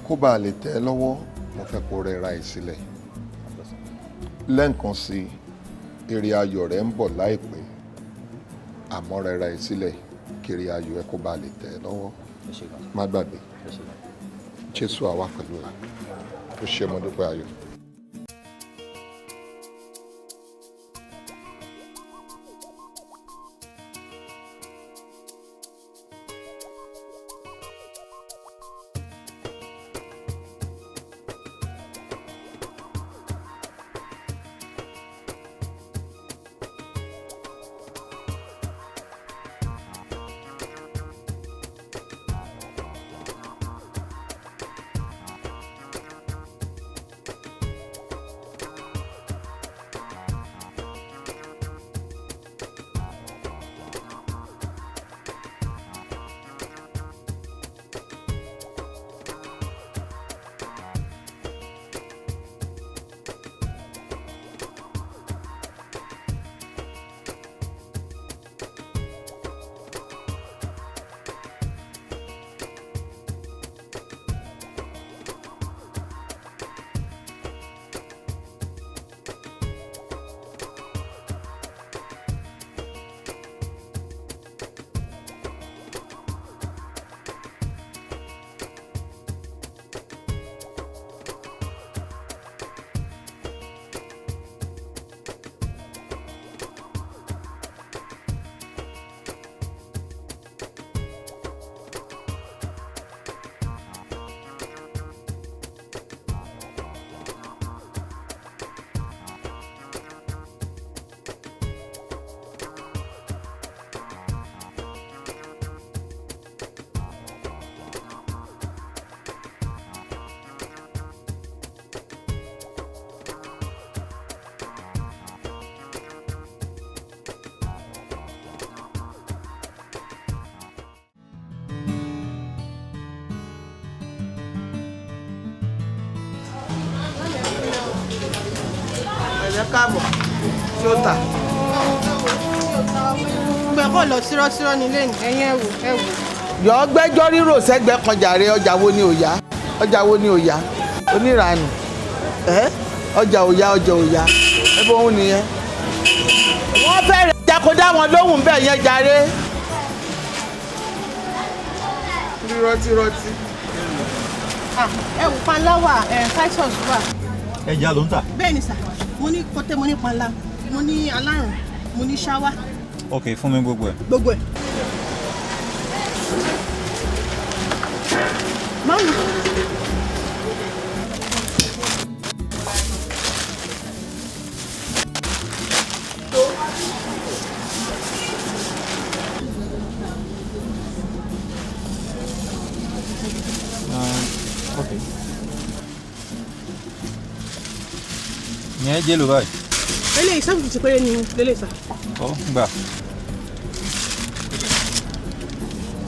Speaker 8: Kó bá lè tẹ́ ẹ lọ́wọ́, mo fẹ́ kó rẹra ẹ sílẹ̀. Lẹ́ǹkan sí ire ayọ̀ rẹ ń bọ̀ láìpẹ́. Àmọ́ rẹra ẹ sílẹ̀ kiri ayọ̀ ẹ kó bá lè tẹ́ ẹ lọ́wọ́. Má gbàgbé. Jésù àwa pẹ̀lú rẹ̀. Ó ṣe mo dúpẹ́ Ayọ̀.
Speaker 13: Ẹ káàbọ̀. tí ó tà.
Speaker 7: gbẹ̀kọ́ lọ sírọ́sírọ́ nílé ẹ̀yìn ẹ̀wò.
Speaker 13: yọ gbẹ́jọ́ rírò sẹ́gbẹ́ kan jàre ọjà wo ni ò yá ọjà wo ni ò yá oníranù ọjà ò yá ọjà ò yá ẹbí òun nìyẹn. wọ́n fẹ́rẹ̀ ẹja kó dá wọn lóhùn bẹ́ẹ̀ yẹn jàre. rírọ́tírọ́tí.
Speaker 7: ẹ̀wù panlá wà titus wà.
Speaker 11: ẹja ló ń tà.
Speaker 7: bẹ́ẹ̀ ni sà mo ní kọ́tẹ́ mo ní panlá mo ní alárùn mo ní ṣáwá.
Speaker 11: ok fún mi gbogbo ẹ.
Speaker 7: gbogbo ẹ. Mami.
Speaker 11: ok. ìyẹn jẹ́ ló báyìí.
Speaker 7: eléyìí sábà ti péré ni lélẹ̀ sà.
Speaker 11: ọ gbà.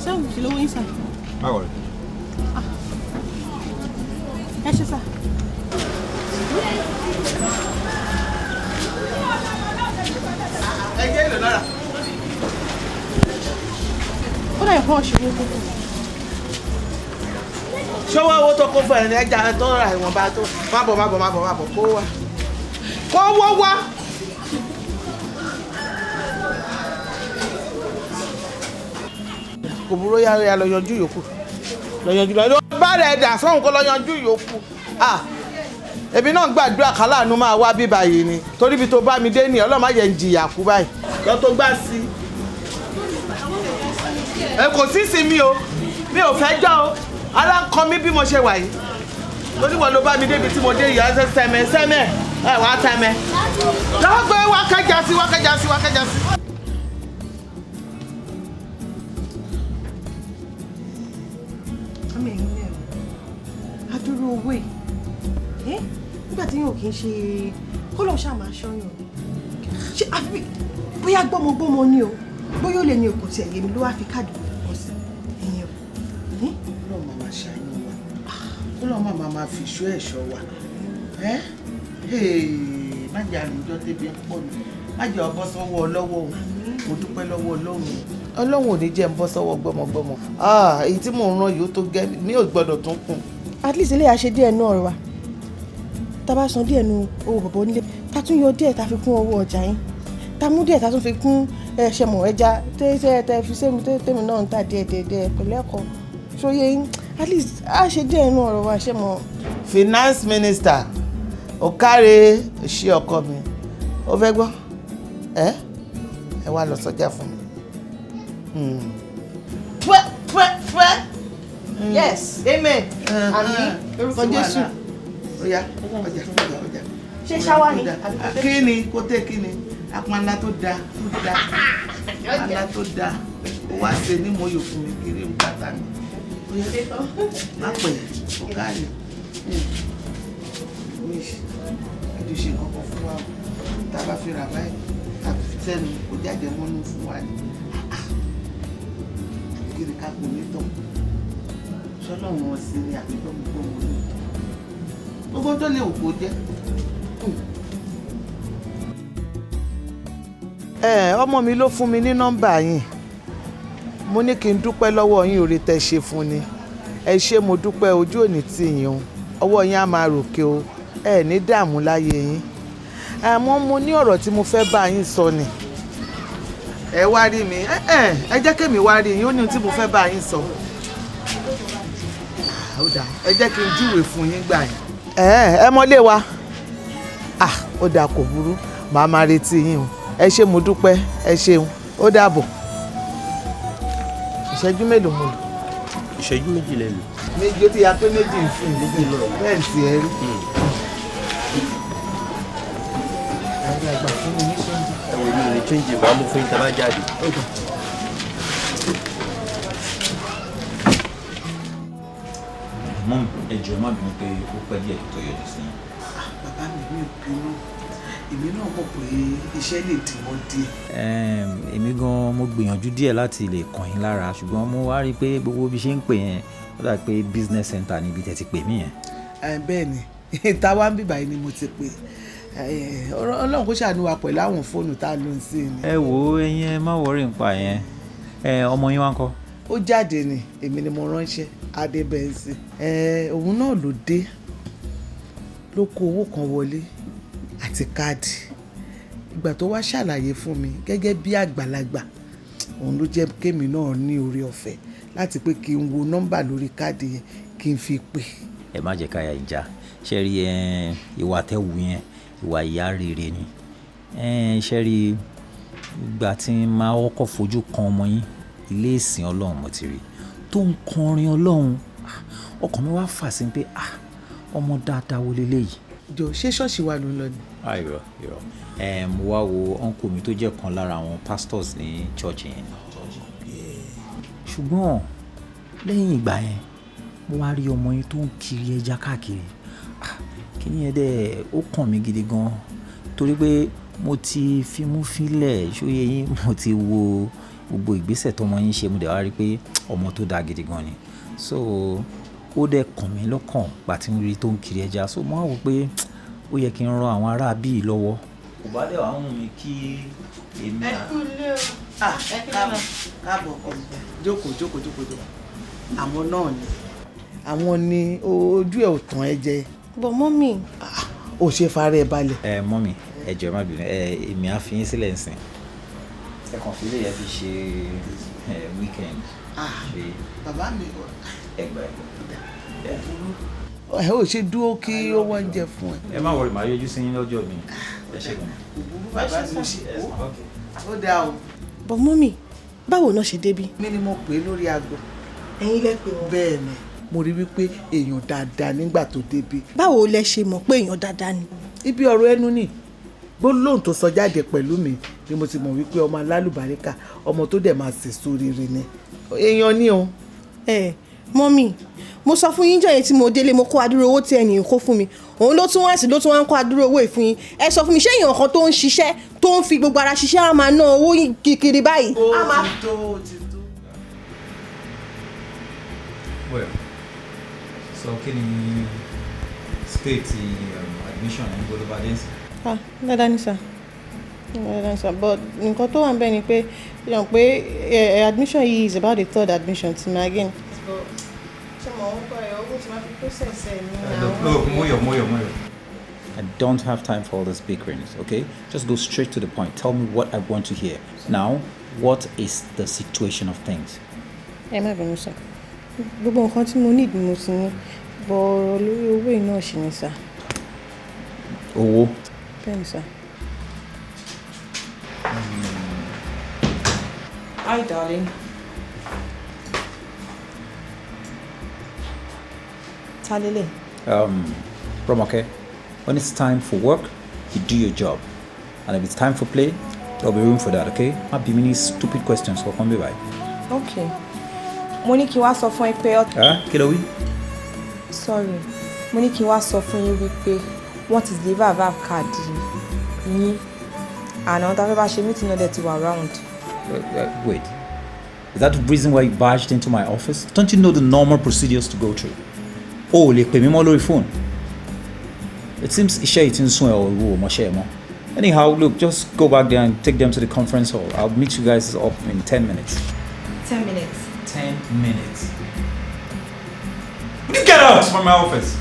Speaker 7: sábà ti lówó yín sà.
Speaker 11: báwo rẹ.
Speaker 7: ẹ ṣe sà.
Speaker 13: ẹ jẹ́ èlò náírà.
Speaker 7: ó dà ẹ̀kọ́ ọ̀ṣun kókó.
Speaker 13: ṣọwọ́ owó tó kó fún ẹ̀ ní ẹja tó ra ìwọ̀nba tó má bọ̀ kó wá. kó wọ́ wá. kò burú yára lọ yanjú yòókù lọ bá rẹ̀ dà sọ́hun kó lọ yanjú yòókù. èmi náà gbàdúrà kálánú máa wá bí báyìí ni torí ibi tó bá mi dé ní ọlọ́mọ yẹn ń jìyà kú báyìí lọ tó gbá sí i. ẹ kò sí sí mi o mi ò fẹ́ jọ́ o ara ń kọ mí bí mo ṣe wà yìí lóníwọ̀n ló bá mi débi tí mo dé ìyá sẹ́mẹ̀ ẹ wá tẹ́mẹ̀ lọ́wọ́ gbé wákẹ́jà sí.
Speaker 3: ọmọ ẹ̀yìn lẹ́rù adúrú owó ẹ̀ nígbà tí yóò kí n ṣe kó lóun ṣáà máa ṣọ́yàn ṣe àfi bóyá gbọ́mọgbọ́mọ ni o bóyá ó lè ní okùn tí ẹ̀yẹ mi ló wá fi káàdì pọ̀ sí ẹ̀yìn o.
Speaker 13: ọlọ́run máa ṣàánú wa ọlọ́run máa fi iṣu ẹ̀ṣọ́ wa má jẹ́ àlùjọ tẹ́bi ń pọ̀ ní má jẹ́ ọbọ̀ sọ́wọ́ ọlọ́wọ́ o mo dúpẹ́ lọ́wọ́ ọlọ́run ò ní jẹ́ ń bọ́ sọ́wọ́ gbọ́mọgbọ́mọ èyí tí mò ń rán yìí ó tó gẹ́ mi ò gbọ́dọ̀ tún kún.
Speaker 3: at least ilé àṣẹ díẹ̀ náà wa tá a bá san díẹ̀ nu owó bọ̀bọ̀ nílé tá a tún yọ díẹ̀ tá a fi kún owó ọjà yín tá a mú díẹ̀ tá a tún fi kún ẹ̀ṣẹ̀mọ̀ ẹja tẹ́ fi sẹ́mi tẹ́mi náà ń tà díẹ̀ pẹ̀lú ẹ̀kọ́ ṣóyè yín at least àṣẹ díẹ̀ nu ọ̀rọ̀ wa ṣẹ̀mọ̀.
Speaker 13: finance minister Ọ̀kàrẹ̀ ṣe ọkọ mi ó fẹ́ gbọ́ ẹ wá lọ sọ́jà fún mi. Pẹ́.
Speaker 3: Yes, amen. Àmín orúkọ Jésù.
Speaker 13: Ọjà.
Speaker 3: Ṣé ṣáwá ni?
Speaker 13: Kí ni kó tẹ́ kí ni apánlá tó dáa apánlá tó dáa ó wá ṣe ní mọ́yò fún mi kiri ń bàtà mi. Má pè Ọ̀kàrẹ̀. Ṣe kọ́kọ́ fún wa tá a bá fi rà báyìí tá a fi sẹ́nu kó jáde mọ́nú fún wa ni kiri ká kò ní tán sọ́nà wọn sí ni àbí gbọ́mọgbọ́ wọn ní tán gbogbo tó lè òkú jẹ́. ọmọ mi ló fún mi ní nọ́mbà yín mo ní kí n dúpẹ́ lọ́wọ́ yín oore tẹ́ ṣe fún ni ẹ ṣé mo dúpẹ́ ojú òní tì yín o ọwọ́ yín á máa ròkè o ẹ ní dààmú láyé yín àmọ́ mo ní ọ̀rọ̀ tí mo fẹ́ bá yín sọ ni ẹ wá rí mi ẹ jẹ́ kémi wá rí yín ó ní ohun tí mo fẹ́ bá yín sọ ẹ jẹ́ kí n júwèé fún yín gbà yín. ẹ mọ́lé wa ó dáa kò burú màá máa retí yín o ẹ ṣé mo dúpẹ́ ẹ ṣeun ó dàbọ̀. ìṣẹ́jú mélòó mo lò.
Speaker 11: ìṣẹ́jú méjì lẹ lò.
Speaker 13: méjì ó ti ya pé méjì ń fún mi bẹ́ẹ̀ sì ẹ rí. àgbà fún mi ní ṣẹ́ńjì.
Speaker 11: ẹ̀wọ̀n mi ò ní ṣẹ́ńjì máa mú fún yín tá a bá jáde.
Speaker 5: mọ́ ẹjọ́ má bínú pé ó pẹ́ díẹ̀ tó yọjú sí.
Speaker 13: bàbá mi ò bínú èmi náà mọ̀ pé iṣẹ́ lè dìwọ́ díẹ̀.
Speaker 5: èmi gan mo gbìyànjú díẹ̀ láti lè kàn yín lára ṣùgbọ́n mo wá rí i pé gbogbo bí ṣe ń pè yẹn ó dà pé business center níbi tẹ́ ti pè mí yẹn.
Speaker 13: bẹ́ẹ̀ ni táwa ń bíbá yìí ni mo ti pè Ọlọ́run kó ṣàánú wa pẹ̀lú àwọn fóònù tá a lò ń sìn ni.
Speaker 5: ẹ wo ẹ̀yin ẹ má wọrí nípa yẹn ọmọ yín wá ń kọ́.
Speaker 13: ó jáde ni èmi ni mo ránṣẹ́ adébẹ̀nsì òun náà ló dé ló kó owó kan wọlé àti káàdì ìgbà tó wá ṣàlàyé fún mi gẹ́gẹ́ bí àgbàlagbà òun ló jẹ́ kémi náà ní oore ọ̀fẹ́ láti pé kí n wo nọ́mbà lórí káàdì yẹn kí n fi pè.
Speaker 5: ẹ má jẹ́ káyà ìjà ṣe rí ìwà tẹ́wù yẹn ìwà ìyá rere ni ṣe rí ìgbà tí máa kọ́kọ́ fojú kan ọmọ yín ilé ìsìn ọlọ́run mo ti rí tó ń kọrin ọlọ́run ọkàn mi wá fà sí pé ọmọ dáadáa wo leléyìí.
Speaker 13: jọ ṣé ṣọ́ọ̀ṣì wa ló ń lọ ni.
Speaker 5: irọ́ mo wá wo uncle mi tó jẹ́ kan lára àwọn pastors ní church yẹn ṣùgbọ́n lẹ́yìn ìgbà yẹn mo wá rí ọmọ yín tó ń kiri ẹja káàkiri kíní yẹn dẹ̀ ó kàn mí gidi gan torí pé mo ti fimú fílẹ̀ ṣóyè yín mo ti wo gbogbo ìgbésẹ̀ tọmọ yín ṣe mo dẹ̀ wá rí pé ọmọ tó dáa gidi gan ni so ó dẹ̀ kàn mí lọ́kàn gbà tí mo rí tó ń kiri ẹja so mo wá wò pé ó yẹ kí n ran àwọn ará bíi lọ́wọ́. kò bá dẹ̀ wá hùn mí kí èmi
Speaker 13: ẹ kúlẹ̀ o káàbọ̀ jókòó àwọn náà ni àwọn ni ojú ẹ̀ ò tàn ẹ́ jẹ.
Speaker 3: bọ̀ mọ́mì.
Speaker 13: ó ṣe fara ẹ balẹ̀.
Speaker 5: mọ́mì ẹ jọ̀ọ́ má bínú èmi á fi yín sílẹ̀ nsìn ẹ kàn fi lè yẹ fi ṣe weekend.
Speaker 13: bàbá mi
Speaker 5: ẹgbẹ́
Speaker 13: ẹ ò ṣe dúró kí ó wọ́n jẹ fún ẹ.
Speaker 5: ẹ má wọrí màá yọjú sí yín lọ́jọ́ mi ẹ ṣe gan.
Speaker 13: bàbá mi ṣe ó dáa o.
Speaker 3: bọ̀ mọ́mì báwo náà ṣe débí.
Speaker 13: mi ni mo pè é lórí aago.
Speaker 3: ẹ̀yin lẹ pè wọ́n.
Speaker 13: bẹ́ẹ̀ ni mo rí wípé èèyàn dáadáa nígbà tó débi.
Speaker 3: báwo lẹ ṣe mọ̀ pé èèyàn dáadáa ni.
Speaker 13: ibi ọ̀rọ̀ ẹnu ni gbólóhùn tó sọ jáde pẹ̀lú mi ni mo ti mọ̀ wípé ọmọ alálùbáríkà ọmọ tó dẹ̀ máa sèso rere ni èèyàn ni o.
Speaker 3: mọ́mì mo sọ fún yín jọ̀yẹ̀ tí mo délé mo kó adúrò owó tí ẹnìyàn kó fún mi òun ló tún wá sí ló tún wá ń kó adúrò owó ìfún yín ẹ sọ fún mi ṣé èèyàn kan tó ń ṣiṣẹ́ tó ń fi gbogbo ara ṣiṣẹ́ á máa ná owó kiri báyìí.
Speaker 13: ó ti tó.
Speaker 5: well so kí ni state admission ní global dance.
Speaker 3: dáadáa ní sà but nǹkan tó wà ń bẹ̀ ni pé yàn pé admission yìí is about the third admission ti mi again. ṣé mo ń kọ́ ẹ̀ owó tí wọ́n fi process ẹ̀ ní àwọn.
Speaker 5: Moyo. I don't have time for all this bickerings, okay? Just go straight to the point. Tell me what I want to hear. Now, what is the situation of things?
Speaker 3: ẹ má bínú sà gbogbo nǹkan tí mo need mo ti ní bọ̀ ọ̀rọ̀ lórí owó yìí náà ṣì ní sà.
Speaker 5: Owó?
Speaker 3: bẹ́ẹ̀ ni sà.
Speaker 12: Hi, darling.
Speaker 3: Talele.
Speaker 5: Romoke, when it's time for work, you do your job. And if it's time for play, there'll be room for that, okay? Not be many stupid questions for come by.
Speaker 7: Okay. Mo ní kí wá sọ fún ẹ pé
Speaker 5: Kí ló wí?
Speaker 7: Sorry. Mo ní kí wá sọ fún yín wípé wọ́n ti deliver VAV card yín. Àná tá fẹ́ bá ṣe meeting náà dẹ̀ ti wà around.
Speaker 5: Wait. Is that the reason why you barged into my office? Don't you know the normal procedures to go through? Oh, lè pè mí mọ́ lórí phone. It seems iṣẹ́ ìtí ń sún ẹ̀ ọ̀ ìwò ọmọṣẹ́ ẹ̀ mọ́. Anyhow, look, just go back there and take them to the conference hall. I'll meet you guys up in 10 minutes.
Speaker 7: 10 minutes.
Speaker 5: 10 minutes. Will you get out from my office?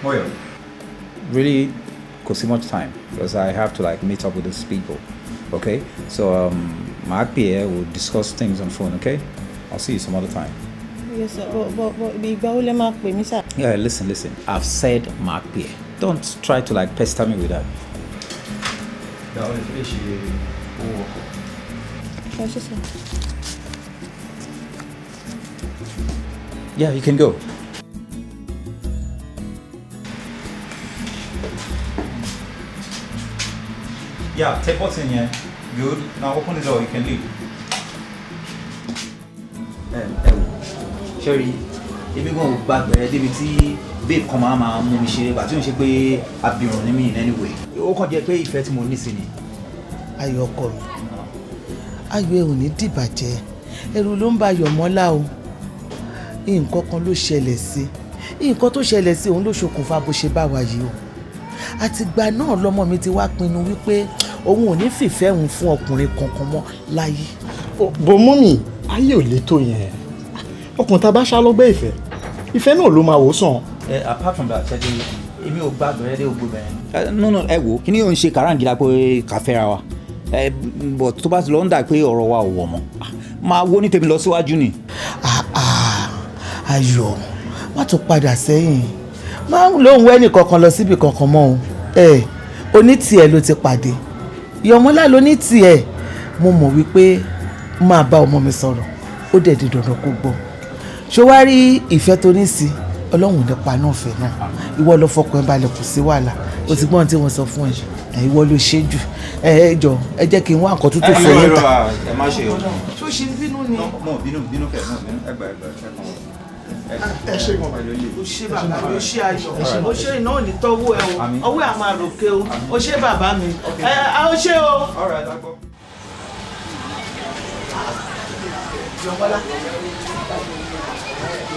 Speaker 5: Moyo. Really, could see much time because I have to meet up with these people. Okay? So, Mark Pierre will discuss things on phone, okay? I'll see you some other time.
Speaker 3: Yes, sir. But
Speaker 5: Yeah, listen. I've said Mark Pierre. Don't try to pester me with that. Yeah, you can go. Yeah, take what's in here. Good. Now open the door, you can leave. Sherry, èmi gan ò gbàgbé débi tí babe kan máa mú mi ṣeré gbà tí ó ń ṣe pé abirùn ní mi in any way. Ó kàn jẹ́ pé ìfẹ́ tí mo ní sí ni.
Speaker 13: Ayọ̀ ọkọ mi ayọ̀ ẹ ò ní dìbàjẹ́ ẹ̀rù ló ń ba Yọ̀mọ́lá o nǹkan kan ló ṣẹlẹ̀ sí nǹkan tó ṣẹlẹ̀ sí òun ló ṣokùnfà bó ṣe bá wa yìí o àtìgbà náà lọmọ mi ti wá pinnu wípé òun ò ní fìfẹ́ òun fún ọkùnrin kankan mọ́ láyé.
Speaker 16: bò mọ́mì ayé ò lè tó yẹn ọkùnrin tá a bá ṣá lọ́gbẹ́ ìfẹ́ náà ló máa wò sàn.
Speaker 5: Apart from that ṣẹ́jú èmi ò gbàgbọ́ ẹ́ dé ògbó bẹ̀rẹ̀. no ẹ wo kí ni yóò ń ṣe kàráǹgídá pé ká fẹ́ra wa but tó bá ti lọ ń dà pé ọ̀rọ̀ wa ò wọ̀ mọ́ máa wó ní tèmi lọ síwájú ni.
Speaker 13: Ayọ̀ má tún padà sẹ́yìn má lóun wẹ́nì kankan lọ síbi kankan mọ́ o oní tiẹ̀ ló ti pàdé Yọ̀mọ́lá ló ní tiẹ̀ mo mọ̀ wípé máa bá ọmọ mi sọ̀rọ̀ ó dẹ̀ di dandan kó gbọ́ ṣó wá rí ìfẹ́ tó ní sí Ọlọ́run nípa náà fẹ́ náà ìwọ ló fọkàn balẹ̀ kò sí wàhálà o ti gbọ́n tí wọ́n sọ fún ẹ ìwọ ló ṣe jù ẹ jọ ẹ jẹ́ kí n wá nǹkan tuntun fún yín ta.
Speaker 5: ẹ má ṣe o.
Speaker 13: ṣó ṣe bínú ni.
Speaker 5: mo bínú kẹ ẹgbà
Speaker 16: ẹ ṣe gan.
Speaker 13: o ṣe bàbá mi o ṣe Ayọ̀ o ṣe iná ò ní tọ́wọ́ ẹ o ọwọ́ ẹ máa ròkè o o ṣe bàbá mi o ṣe o.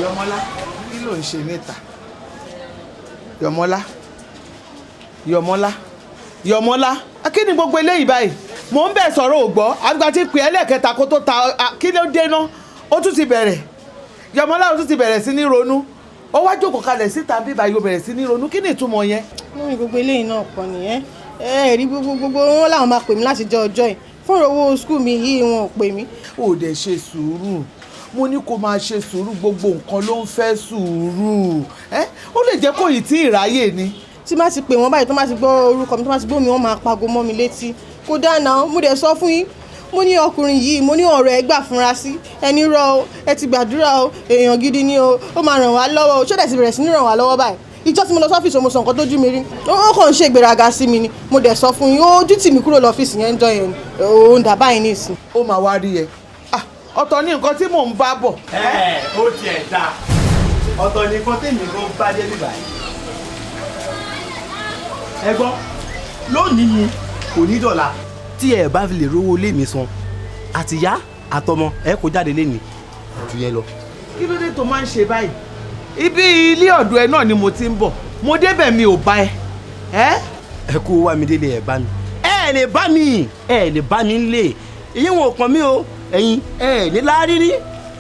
Speaker 13: Yọ̀mọ́lá kí ló ń ṣe níta Yọ̀mọ́lá kí ni gbogbo eléyìí báyìí mò ń bẹ̀ sọ̀rọ̀ ò gbọ́ àgbà tí pè é lẹ́ẹ̀kẹta kó tó ta kí ló dé ná ó tún ti bẹ̀rẹ̀ Yọ̀mọ́lá ó tún ti bẹ̀rẹ̀ sí ní ronú ó wá jókòó kalẹ̀ síta bíbá yóò bẹ̀rẹ̀ sí ní ronú kí ni ìtumọ̀ yẹn.
Speaker 7: mo ní gbogbo eléyìí náà kọ́ nìyẹn rí gbogbo wọn làwọn máa pè mí láti jọ ọjọ́ yìí fún owó skul mi yìí wọn ò pè mí.
Speaker 13: ó dẹ̀ ṣe sùúrù mo ní kó máa ṣe sùúrù gbogbo nǹkan ló ń fẹ́ sùúrù ó lè jẹ́ kó yìí tí ìráyè ni.
Speaker 7: tí má ti pè wọ́n báyìí tó má ti gbọ́ orúkọ mi tó má ti gbọ́ mi wọ́n máa pago mọ́ mi létí kó dáná mo dẹ̀ sọ fún yín mo ní ọkùnrin yìí mo ní ọ̀rọ̀ ẹ gbà fúnra sí ẹni rọ o ẹ ti gbàdúrà o èèyàn gidi ni o ó máa ràn wá lọ́wọ́ o ṣọ́dẹ̀ ti bẹ̀rẹ̀ sí ní ràn wá lọ́wọ́ báyìí ìjọ tí mo lọ sọ́fíìsì mo sọ nǹkan tójú mi rí ó kàn ń ṣe ìgbéraga sí mi ni mo dẹ̀ sọ fún yín ó ojú tì mí kúrò lọ́fíìsì yẹn ń jọ yẹn òun dà báyìí ní ìsìn.
Speaker 13: ó máa wá rí ẹ ọ̀tọ̀ ní nǹkan tí mò ń bá bọ̀.
Speaker 16: ó tiẹ̀ dáa ọ̀tọ̀ ní nǹkan tèmi ló ń bá dé bíbá yìí. ẹ gbọ́ lónìí ni kò ní dọ̀la tí ẹ bá fi lè rówó lé mi san àtìyá àtọmọ ẹ kó jáde lé ní ju yẹn lọ.
Speaker 13: kí ló dé tó máa ń ṣe báyìí ibi ilé ọ̀dọ̀ ẹ náà ni mo ti ń bọ̀ mo débẹ̀ mi ò bá ẹ.
Speaker 16: ẹ kó wá mi délé ẹ bá mi. ẹ lè bá mi lé ìyẹn wọn ò pọn mi o ẹ̀yin ẹ ní lárírí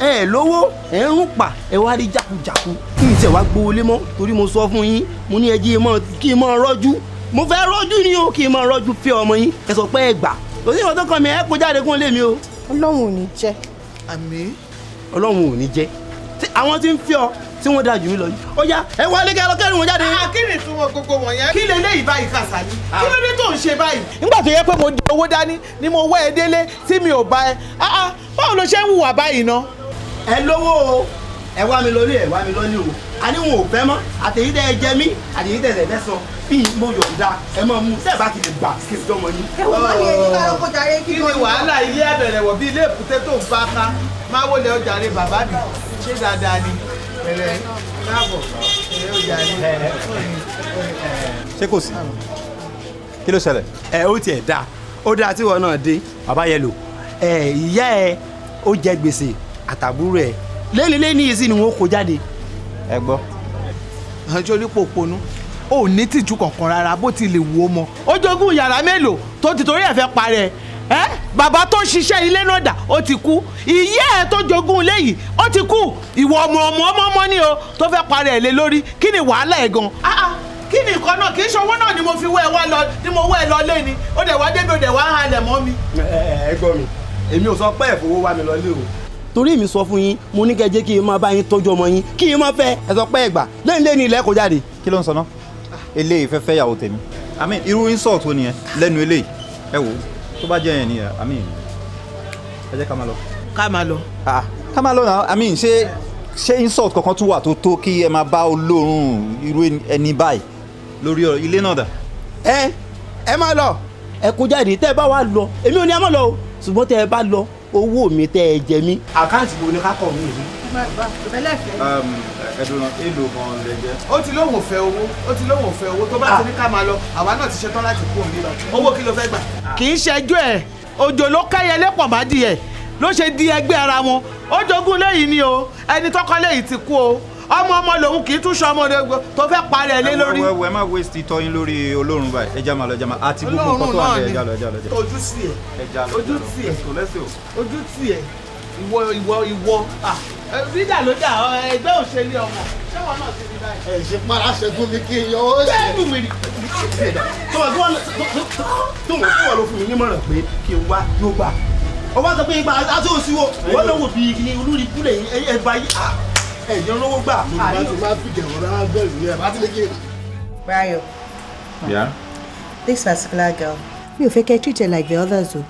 Speaker 16: ẹ lówó ẹ ń pa ẹ wá rí jákujáku kí n tẹ wá gbowó lé mọ́ torí mo sọ fún yín mo ní ẹjí kí n mọ rọ́jú mo fẹ́ rọ́jú ni o kí n mọ rọ́jú fẹ́ ọmọ yín ẹ sọ pé ẹ gbà lórí ìwọ̀n tó kàn mí ẹ kó jáde kún lé mi o.
Speaker 7: Ọlọ́run ò ní jẹ́.
Speaker 13: àmín.
Speaker 16: Ọlọ́run ò ní jẹ́ àwọn tí ń fi ọ tí wọ́n dáa jù mí lọ yìí ó yá ẹ wá lé kẹ́rọ kẹ́rù wọn jáde.
Speaker 13: kí ni ìtumọ̀ gbogbo wọ̀nyẹn kí leléyìí báyìí Kàsálí kí ló dé tó ń ṣe báyìí. nígbà tó yẹ pé mo di owó dání ni mo wá ẹ délé tí mi ò bá ẹ báwo ló ṣe ń hùwà báyìí ná.
Speaker 16: ẹ lówó o ẹ wá mi lórí ẹ wá mi lórí o àní wọn ò fẹ́ mọ́ àtẹ̀yí tẹ́ ẹ jẹ mí àtẹ̀yí tẹ́ ẹ fẹ́ sọ bí mo yọ̀ǹda ẹ máa mú tẹ́ ẹ bá ti lè gbà kí n jọmọ yín.
Speaker 13: kí ni wàhálà ilé ẹ̀bẹ̀rẹ̀ wọ̀ bí ilé èkúté tó ń bá ká máa wọlé ọjà rẹ bàbá mi ṣé dáadáa ni pẹ̀lẹ́ káàbọ̀ ẹ ọjà rẹ.
Speaker 11: ṣé kò sí kí ló ṣẹlẹ̀.
Speaker 16: ẹ ó tiẹ̀ dáa ó dáa tí wọn náà dé bàbá yẹn lò ìyá ẹ ó jẹ gbèsè àtàbúrò ẹ lẹ́ni yìí sì ni wọ́n kó jáde.
Speaker 11: ẹ gbọ́.
Speaker 13: ọjọ́ orí pòpónú ò ní tìjú kankan rárá bó ti lè wò ó mọ ó jogún yàrá mélòó tó ti torí ẹ̀ fẹ́ parẹ́ bàbá tó ń ṣiṣẹ́ ilé náà dà ó ti kú ìyá ẹ̀ tó jogún ilé yìí ó ti kú ìwọ ọmọ ni o tó fẹ́ parẹ́ ẹ̀ lé lórí kí ni wàhálà ẹ̀ gan. kí ni nǹkan náà kì í ṣe owó náà ni mo fi wọ́ ẹ wá lọ ni mo wọ́ ẹ lọ lé ni ó dẹ̀ wá débi ó dẹ̀ wá ń halẹ̀ mọ́ mi.
Speaker 16: ẹ gbọ́ mi èmi ò sọ pé ẹ̀ fowó wá mi lọ lé o torí mi sọ fún yín mo ní kẹjẹ kí n máa bá yín tọ́jú ọmọ yín kí n máa fẹ́ ẹ sọ pé ẹ gbà lẹ́yìn ilẹ̀ kó jáde.
Speaker 11: kí ló ń sọ náà eléyìí fẹ́ fẹ́ yàwó tèmi irú insult wo nìyẹn lẹ́nu eléyìí ẹ wò tó bá jẹ́ yẹn ni ẹ jẹ́ ká máa lọ.
Speaker 13: ká máa lọ.
Speaker 11: ká máa lọ náà ṣé insult kankan tún wà tó kí ẹ máa bá olóòórùn irú ẹni báyìí lórí ilé náà dà.
Speaker 16: ẹ máa lọ ẹ kó jáde tẹ́ ẹ bá wà lọ èmi ò ní ẹ má lọ o ṣùgbọ́n tẹ́ ẹ bá lọ owó mi tẹ́ ẹ jẹ mí. àkáǹtì wo ni ká kọ̀ mí yìí.
Speaker 11: ẹ̀dùn èlò kan lè jẹ́.
Speaker 13: ó ti lóun ò fẹ́ owó tó bá ti ní ká máa lọ àwa náà ti ṣetán láti kó òun nílọ owó kí ló fẹ́ gbà. kì í ṣẹjọ́ ẹ̀ òjò ló kẹ́yẹ lépọ̀ má díẹ̀ ló ṣe di ẹgbẹ́ ara wọn ó jogún lẹ́yìn ni o ẹni tọ́kọ lẹ́yìn ti kú o ọmọ lòun kì í tún ṣọmọ tó fẹ́ parí ẹ lé lórí.
Speaker 11: ẹ má waste ìtọ́ yín lórí olórun báyìí ẹ já máa lọ àti gbogbo nǹkan tó wà bẹ́ẹ̀ ẹ já lọ.
Speaker 13: ojú sí ẹ ìwọ rídà ló dà ẹgbẹ́ òṣèlú ọmọ ṣẹ́wọ̀n náà ti rí báyìí.
Speaker 8: ẹ ṣe paláṣẹ fún mi kí n yọ ọ́ ṣe.
Speaker 13: bẹ́ẹ̀ mi
Speaker 16: tó wọ́n ló fún mi nímọ̀ràn pé kí n wá ló gbà ọwọ́ sọ pé ipa àti òsínwó wọ́n lọ́wọ́ bí ní olórí kúlẹ̀ ẹ̀bá ẹ̀yàn lówó gbà.
Speaker 8: mo bá ti máa fi jẹ̀wọ́ rárá bẹ́ẹ̀ ni ẹ̀ bá ti lè kí n.
Speaker 9: Brayo.
Speaker 11: Yeah?
Speaker 9: This particular girl, mi ò fẹ́ kẹ́ treat her like the others o. Mo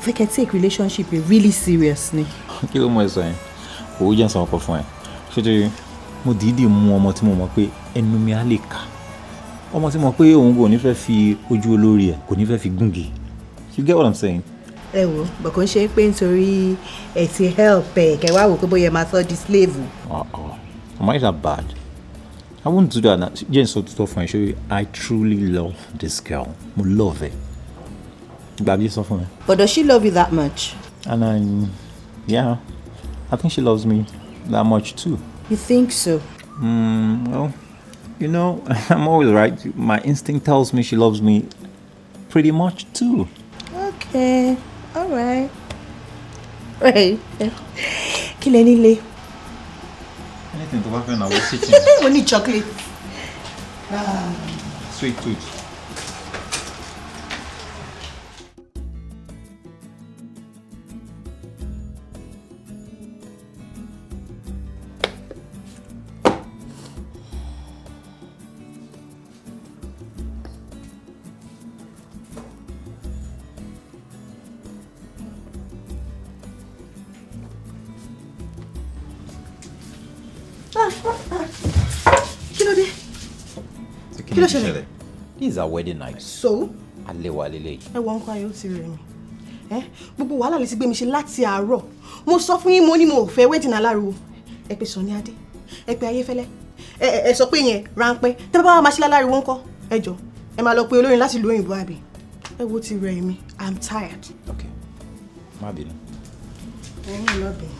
Speaker 9: fẹ́ kẹ́ take relationship really seriously.
Speaker 11: Kí ló mọ ẹ̀sọ́ yẹn? Òwò jẹ́ nsọ ọkọ̀ fún ẹ. Ṣé mo dìídì mú ọmọ tí mo mọ̀ pé ẹnu mi á lè kà. Ọmọ tí mo mọ̀ pé òun kò ní fẹ́ fi ojú olórí ẹ̀ kò ní fẹ́ fi gúngi. You get what I'm saying?
Speaker 9: Ẹ wo bọ̀kàn ṣe pé nítorí ẹ ti help ẹ kẹ wá wò pé bóyá máa sọ di slave.
Speaker 11: Am I that bad? I won't do that. Jẹ́ nsọ tó fún ẹ ṣé I truly love this girl. Mo love her. Gbàgbé sọ fún mi.
Speaker 9: But does she love you that much?
Speaker 11: And yeah, I think she loves me that much too.
Speaker 9: You think so?
Speaker 11: Well, you know, I'm always right. My instinct tells me she loves me pretty much too.
Speaker 9: Okay, all right. Right. Kí lẹ nílé?
Speaker 11: Anything to happen, I will sit in.
Speaker 9: We need chocolate.
Speaker 11: Sweet tooth.
Speaker 3: Kí ló dé? Kí ló ṣẹlẹ̀?
Speaker 11: This is our wedding night.
Speaker 3: So?
Speaker 11: Alewa lele.
Speaker 3: Ẹ wọ nǹkan ayọ̀ ti rẹ̀ mi. Gbogbo wàhálà lè ti gbé mi ṣe láti àárọ̀. Mo sọ fún yín mo ní mo fẹ́ wedding aláriwo. Ẹ pè Sunny Adé. Ẹ pè Ayéfẹ́lẹ́. Ẹ sọ pé yẹn ráńpẹ́. Tẹ́ bá wá máa ṣe láláriwo ńkọ́. Ẹ jọ̀ọ́ ẹ máa lọ pe olórin láti ìlú òyìnbó àbí. Ẹ wo ti rẹ̀ mi. I'm tired.
Speaker 11: Okay. Má bínú.
Speaker 3: Ẹ̀yin náà má bínú.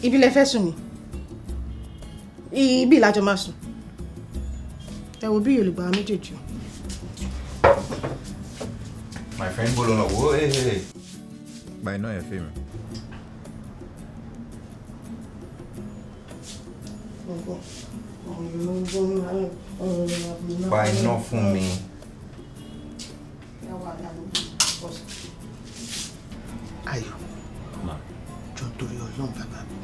Speaker 3: Ibi lẹ fẹ́ sùn ni? Ibi ìlàjọ máa sùn. Ẹ wo bí Yorùbá méjèèjì.
Speaker 11: My friend bolo na wo hey. By no e film. By no fún mi.
Speaker 13: Ayọ̀. Jọ torí Ọlọ́run bàbá mi.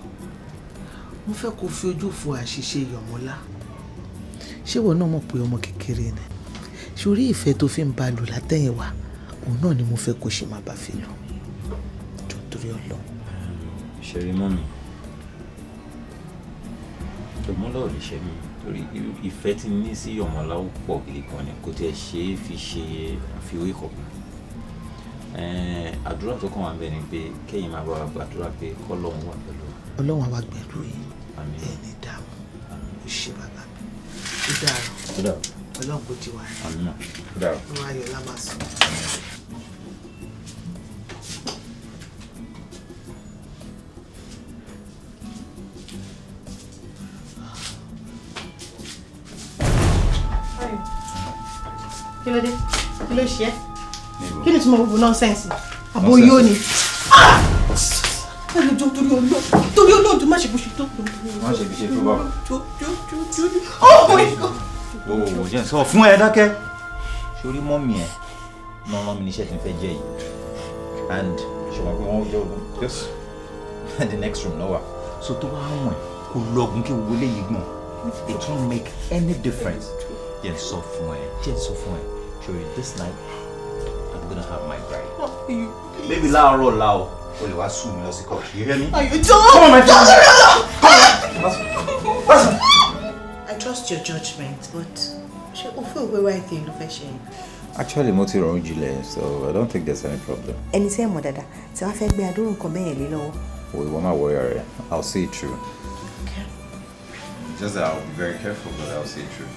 Speaker 13: Mo fẹ́ kó fi ojú fo àṣìṣe Yọ̀mọ́lá. Ṣé ìwọ náà mọ̀ pé ọmọ kékeré ni? Ṣorí ìfẹ́ tó fi ń bá lò látẹ̀yìnwá, òun náà ni mo fẹ́ kó ṣe máa bá fi lò. Jọ torí Ọlọ́run.
Speaker 11: Ṣẹ̀rí mọ́ mi. Yọ̀mọ́lá ò lè ṣe mí torí ìfẹ́ tí ní sí Yọ̀mọ́lá ó pọ̀ gidi gan ni kò tiẹ̀ ṣe é fi ṣe àfiwé kọ̀ọ̀kan. Àdúrà tó kàn wá bẹ́ẹ̀ ni pé kẹ́yìn máa bá wa gbàdúrà pé kọ́lọ́run wà pẹ̀lú.
Speaker 13: Ọlọ́run á wá pẹ̀lú yìí. Ẹni dààmú. Ó ṣe bàbá mi. Ó dàrú. Ọlọ́run kò ti wà ní. Ọwọ́ ayọ̀ lá máa sùn.
Speaker 3: Kí ló dé? Kí ló ṣe? Kí ni tí mo gbogbo nọ́nsẹ́ǹsì? Àbò yóò ní. Ẹni jọ torí olóòdù má ṣe bó ṣe tó.
Speaker 11: Má ṣe bí ṣe tó bá.
Speaker 3: Oh my God!
Speaker 11: Wo jẹ́ sọ fún ẹ dákẹ́. Sórí mọ́mì ẹ̀ náà rán mi níṣẹ́ tí n fẹ́ jẹ́ yìí. And ṣùgbọ́n pé wọ́n jẹ́ ogun. Just the next room náà wà. So tó bá wọ̀n ẹ̀ kó lọ́gùn kí gbogbo lè yí gbọ̀n. It won't make any difference. Jẹ́ sọ fún ẹ. Sórí this night I'm gonna have my bride. Maybe láàárọ̀ la o lè wá sùn mi lọ sí court. You hear me? Come on, my friend. Come on.
Speaker 9: I trust your judgment, but ṣé o feel pé right thing ló fẹ́ ṣe?
Speaker 11: Actually, mo ti rọrùn jùlẹ̀, so I don't think there's any problem.
Speaker 9: Ẹni tí ẹ mọ̀ dáadáa tí wọ́n fẹ́ gbé adúrú nǹkan bẹ́ẹ̀ lé lọ́wọ́.
Speaker 11: We won't worry about it. I'll see it through. Okay. Just that I'll be very careful, but I'll see it through.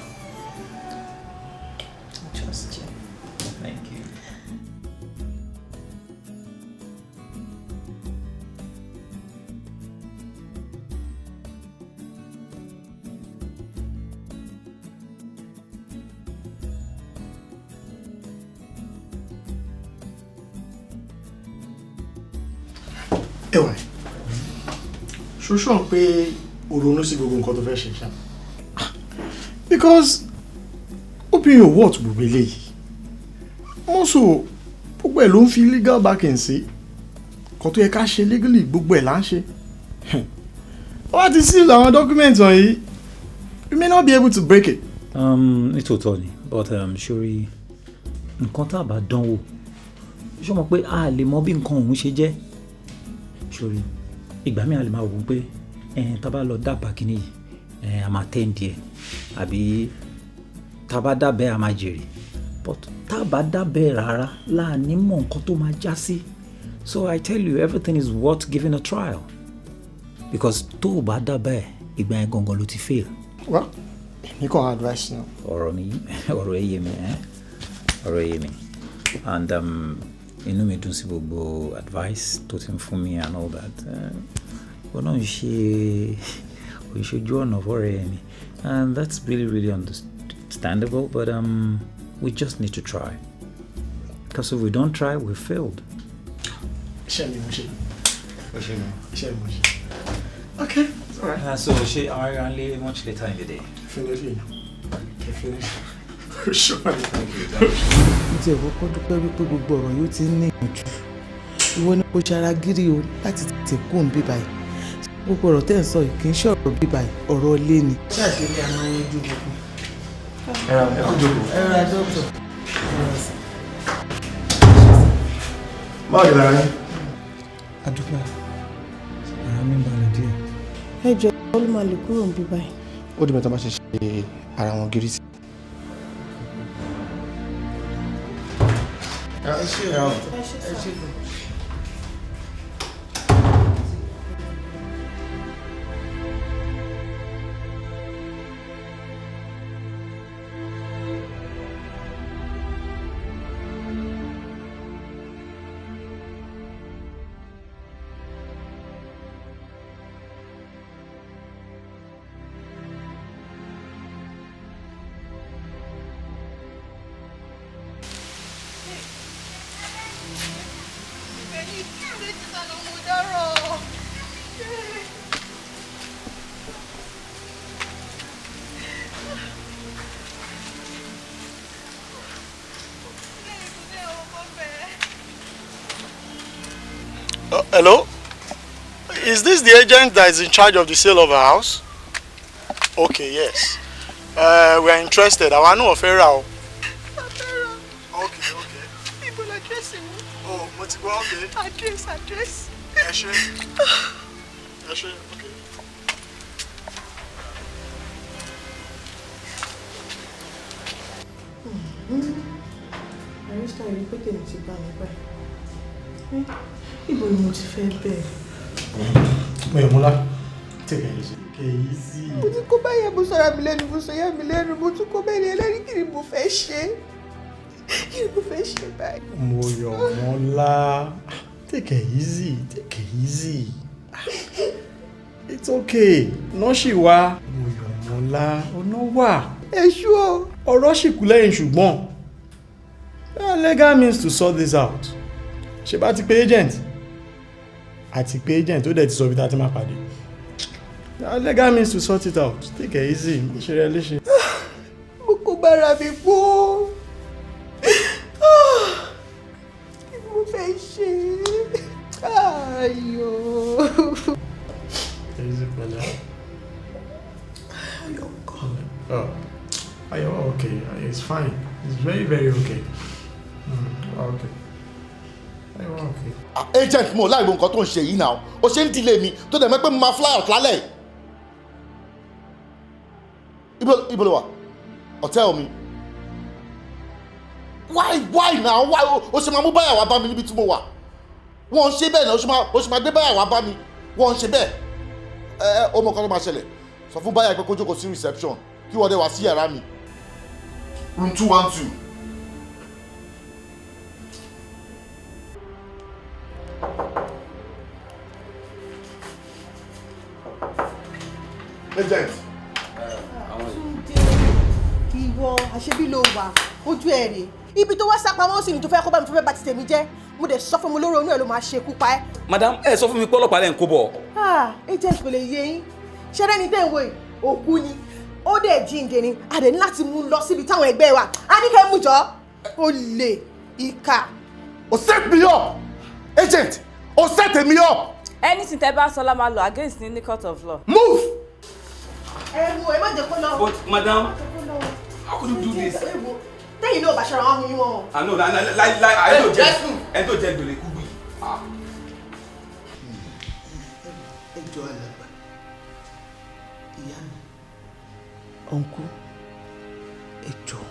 Speaker 17: Ẹ̀wọ̀n ṣoṣọ́ pé o ronú sí gbogbo nǹkan tó fẹ́ ṣe ṣá. Because obìnrin ò wọ́ọ̀tù gbogbo eléyìí. Also gbogbo ẹ̀ ló ń fi legal backing sí. Kan tó yẹ ká ṣe legally gbogbo ẹ̀ là ń ṣe. Wọ́n ti seal àwọn documents wọ̀nyí. You may not be able to break it.
Speaker 11: Nítòótọ́ ni but ṣorí nǹkan tá a bá dánwò ṣé o mọ̀ pé a lè mọ bí nǹkan òun ṣe jẹ́ ṣorí ìgbà míì a lè máa wò ó pé tá a bá lọ dábàá kínní yìí a máa tẹ́ǹdì ẹ̀ àbí tá a bá dábẹ́ a máa jèrè but tá a bá dábẹ́ rárá láàní mọ̀ nǹkan tó máa já sí so I tell you everything is worth giving a trial because tó o bá dábẹ́ ìgbà yẹn gangan ló ti fail.
Speaker 17: Well, you can advise now.
Speaker 11: Ọ̀rọ̀ mi ọ̀rọ̀ ẹ yé mi ọ̀rọ̀ ẹ yé mi and inú mi dùn sí gbogbo advice tó ti ń fún mi and all that wọ́n náà ń ṣe ìṣojú ọ̀nà fọ́rẹ̀ ẹ̀ mi and that's really understandable but we just need to try because if we don't try we failed.
Speaker 17: Iṣẹ́ mi mo ṣe. Okay, it's all right.
Speaker 11: So are you only much later in the day?
Speaker 17: Definitely. Sure.
Speaker 13: Mo ti ẹ̀wọ́ kọ́ dúpẹ́ wípé gbogbo ọ̀rọ̀ yóò ti ń ní ìyànjú. Ìwọ ni kò ṣara gírí o láti tètè kú òun bíbá yìí. Gbogbo ọ̀rọ̀ tẹ́ ń sọ yìí kì í ṣe ọ̀rọ̀ bíbá yìí, ọ̀rọ̀ ilé ni. Ṣáàkì ni àwọn ojú gbogbo. Ẹ̀rọ dọ́kítọ̀.
Speaker 17: Báwo ni lára yín?
Speaker 13: Adúpẹ́, ara mi ń balẹ̀ díẹ̀. Ẹ jọ ló máa lè kúrò ń bíbá yìí.
Speaker 17: Ó di mẹ́ta bá ṣe ṣe ara wọn gírí sí. Ẹ ṣe Hello? Is this the agent that is in charge of the sale of a house? Okay, yes. We are interested. I want to offer now. Okay.
Speaker 1: People addressing me.
Speaker 17: Oh, what's okay?
Speaker 1: Address.
Speaker 17: Okay.
Speaker 3: Àrísítà yìí pé tèmi ti bá mi báyìí. Ibo ni mo ti fẹ́ bẹ̀rẹ̀?
Speaker 17: Mọ̀yọ̀mọ́lá, take it easy.
Speaker 1: Mo ti kó báyẹn, mo sọ̀rọ̀ mi lẹ́nu, mo sọ̀yà mi lẹ́nu, mo tún kó bẹ́ẹ̀ ni ẹlẹ́rìí kí ni mo fẹ́ ṣe? Kí ni mo fẹ́ ṣe báyìí?
Speaker 17: Mọ̀yọ̀mọ́lá, take it easy. It's okay. Nọ́ọ̀ṣì wá. Mọ̀yọ̀mọ́lá, ọ̀nà wà.
Speaker 1: Èṣù o.
Speaker 17: Ọ̀rọ̀ ṣì kù lẹ́yìn ṣùgbọ́n. Legal means to sort this out. Ṣé bá ti pé agent? Àti pé agent ó dẹ̀ ti sọ ibi tá a ti máa pàdé. Legal means to sort it out. Take it easy. Ṣé rẹ léṣe?
Speaker 1: Mo kó bára mi gbó. Kí ni mo fẹ́ ṣe? Ayọ̀.
Speaker 17: Easy pẹ̀lẹ́. Ayọ̀, okay. It's fine. It's very okay. Okay.
Speaker 4: Agent mo láì wo nǹkan tó ń ṣe yìí náà ó ṣe ń delay mi tó dẹ̀ mọ́ pé mo máa fly out lálẹ́ ibo ló wà hotel mi why now why ó ṣe máa mú báyà wá bá mi níbi tí mo wà wọ́n ń ṣe bẹ́ẹ̀ náà ó ṣe máa gbé báyà wá bá mi wọ́n ń ṣe bẹ́ẹ̀ ó mọ nǹkan tó máa ṣẹlẹ̀ sọ fún báyà pé kó jókòó sí reception kí wọ́n dé wá sí yàrá mi room 212. Agent.
Speaker 1: Ìwọ àṣebí ló wà ojú ẹ̀ rè ibi tó wá sápamọ́ sí ni tó fẹ́ kó bá mi tó fẹ́ bá ti tèmi jẹ́
Speaker 3: mo dẹ̀ sọ fún mi lórí onú ẹ̀ ló máa ṣekú pa ẹ́.
Speaker 18: madam ẹ sọ fún mi pé ọlọ́pàá lẹ́ ń kó bọ̀.
Speaker 3: agent kò lè yé yín ṣẹ́rẹ́ ni tẹ́ ń wo yìí òkú ni ó dẹ̀ jíǹde ni a dẹ̀ ní láti mú un lọ síbi táwọn ẹgbẹ́ wa a ní kẹ́ mú jọ ó lè ìkà.
Speaker 8: o set me up agent o set me up.
Speaker 12: anything tẹ́ bá sọ la máa lọ against ní court of law.
Speaker 8: move.
Speaker 3: ẹ má jẹ́ kó lọ.
Speaker 18: but madam how could you do this.
Speaker 3: tẹ́yìn náà bá ṣara wọn mú yín wọn.
Speaker 18: àná láì ẹ tó jẹ gbèrè kúgbì.
Speaker 13: ẹjọ́ alàgbà ìyá mi ọ̀nkú ẹjọ́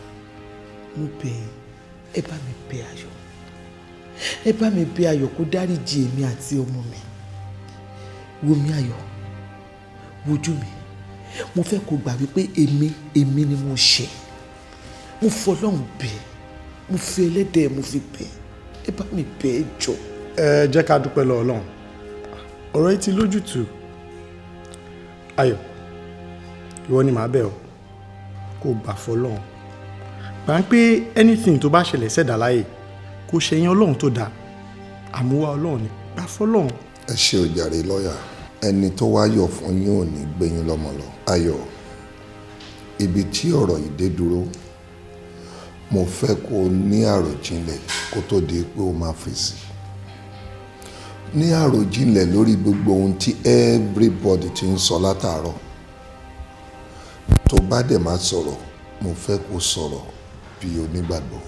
Speaker 13: mo bẹ̀ yín ẹ bá mi bẹ̀ Ayọ̀ ẹ bá mi bẹ̀ Ayọ̀ kó dáríjì èmi àti ọmọ mi wo mi Ayọ̀ wojú mi mo fẹ́ kó gbà wípé èmi ni mo ṣe mo fọlọ́run bẹ̀ mo fi ẹlẹ́dẹ̀ mo fi bẹ̀ ẹ bá mi bẹ̀ ẹ jọ.
Speaker 17: ẹ jẹ́ ká dúpẹ́ lọ́wọ́ Ọlọ́run ọ̀rọ̀ yìí ti lójútùú Ayọ̀ ìwọ ni màá bẹ̀ ọ́ kó gbà fọlọ́run gbà ń pé anything tó bá ṣẹlẹ̀ ṣẹ̀dá láyè kó ṣẹyìn Ọlọ́run tó dáa àmúwá Ọlọ́run ni gbà fọlọ́run.
Speaker 8: ẹ ṣe òjàre lọ́ọ̀yà ẹni tó wá yọ̀ fún yín ò ní gbẹ̀yìn lọ́mọ lọ. Ayọ̀ ibi tí ọ̀rọ̀ yìí dé dúró mo fẹ́ kó o ní àròjinlẹ̀ kó tó di pé o máa fèsì ní àròjinlẹ̀ lórí gbogbo ohun tí everybody ti ń sọ látàárọ̀ tó bá dẹ̀ máa sọ̀rọ̀ mo fẹ́ kó sọ̀rọ̀ bí onígbàgbọ́.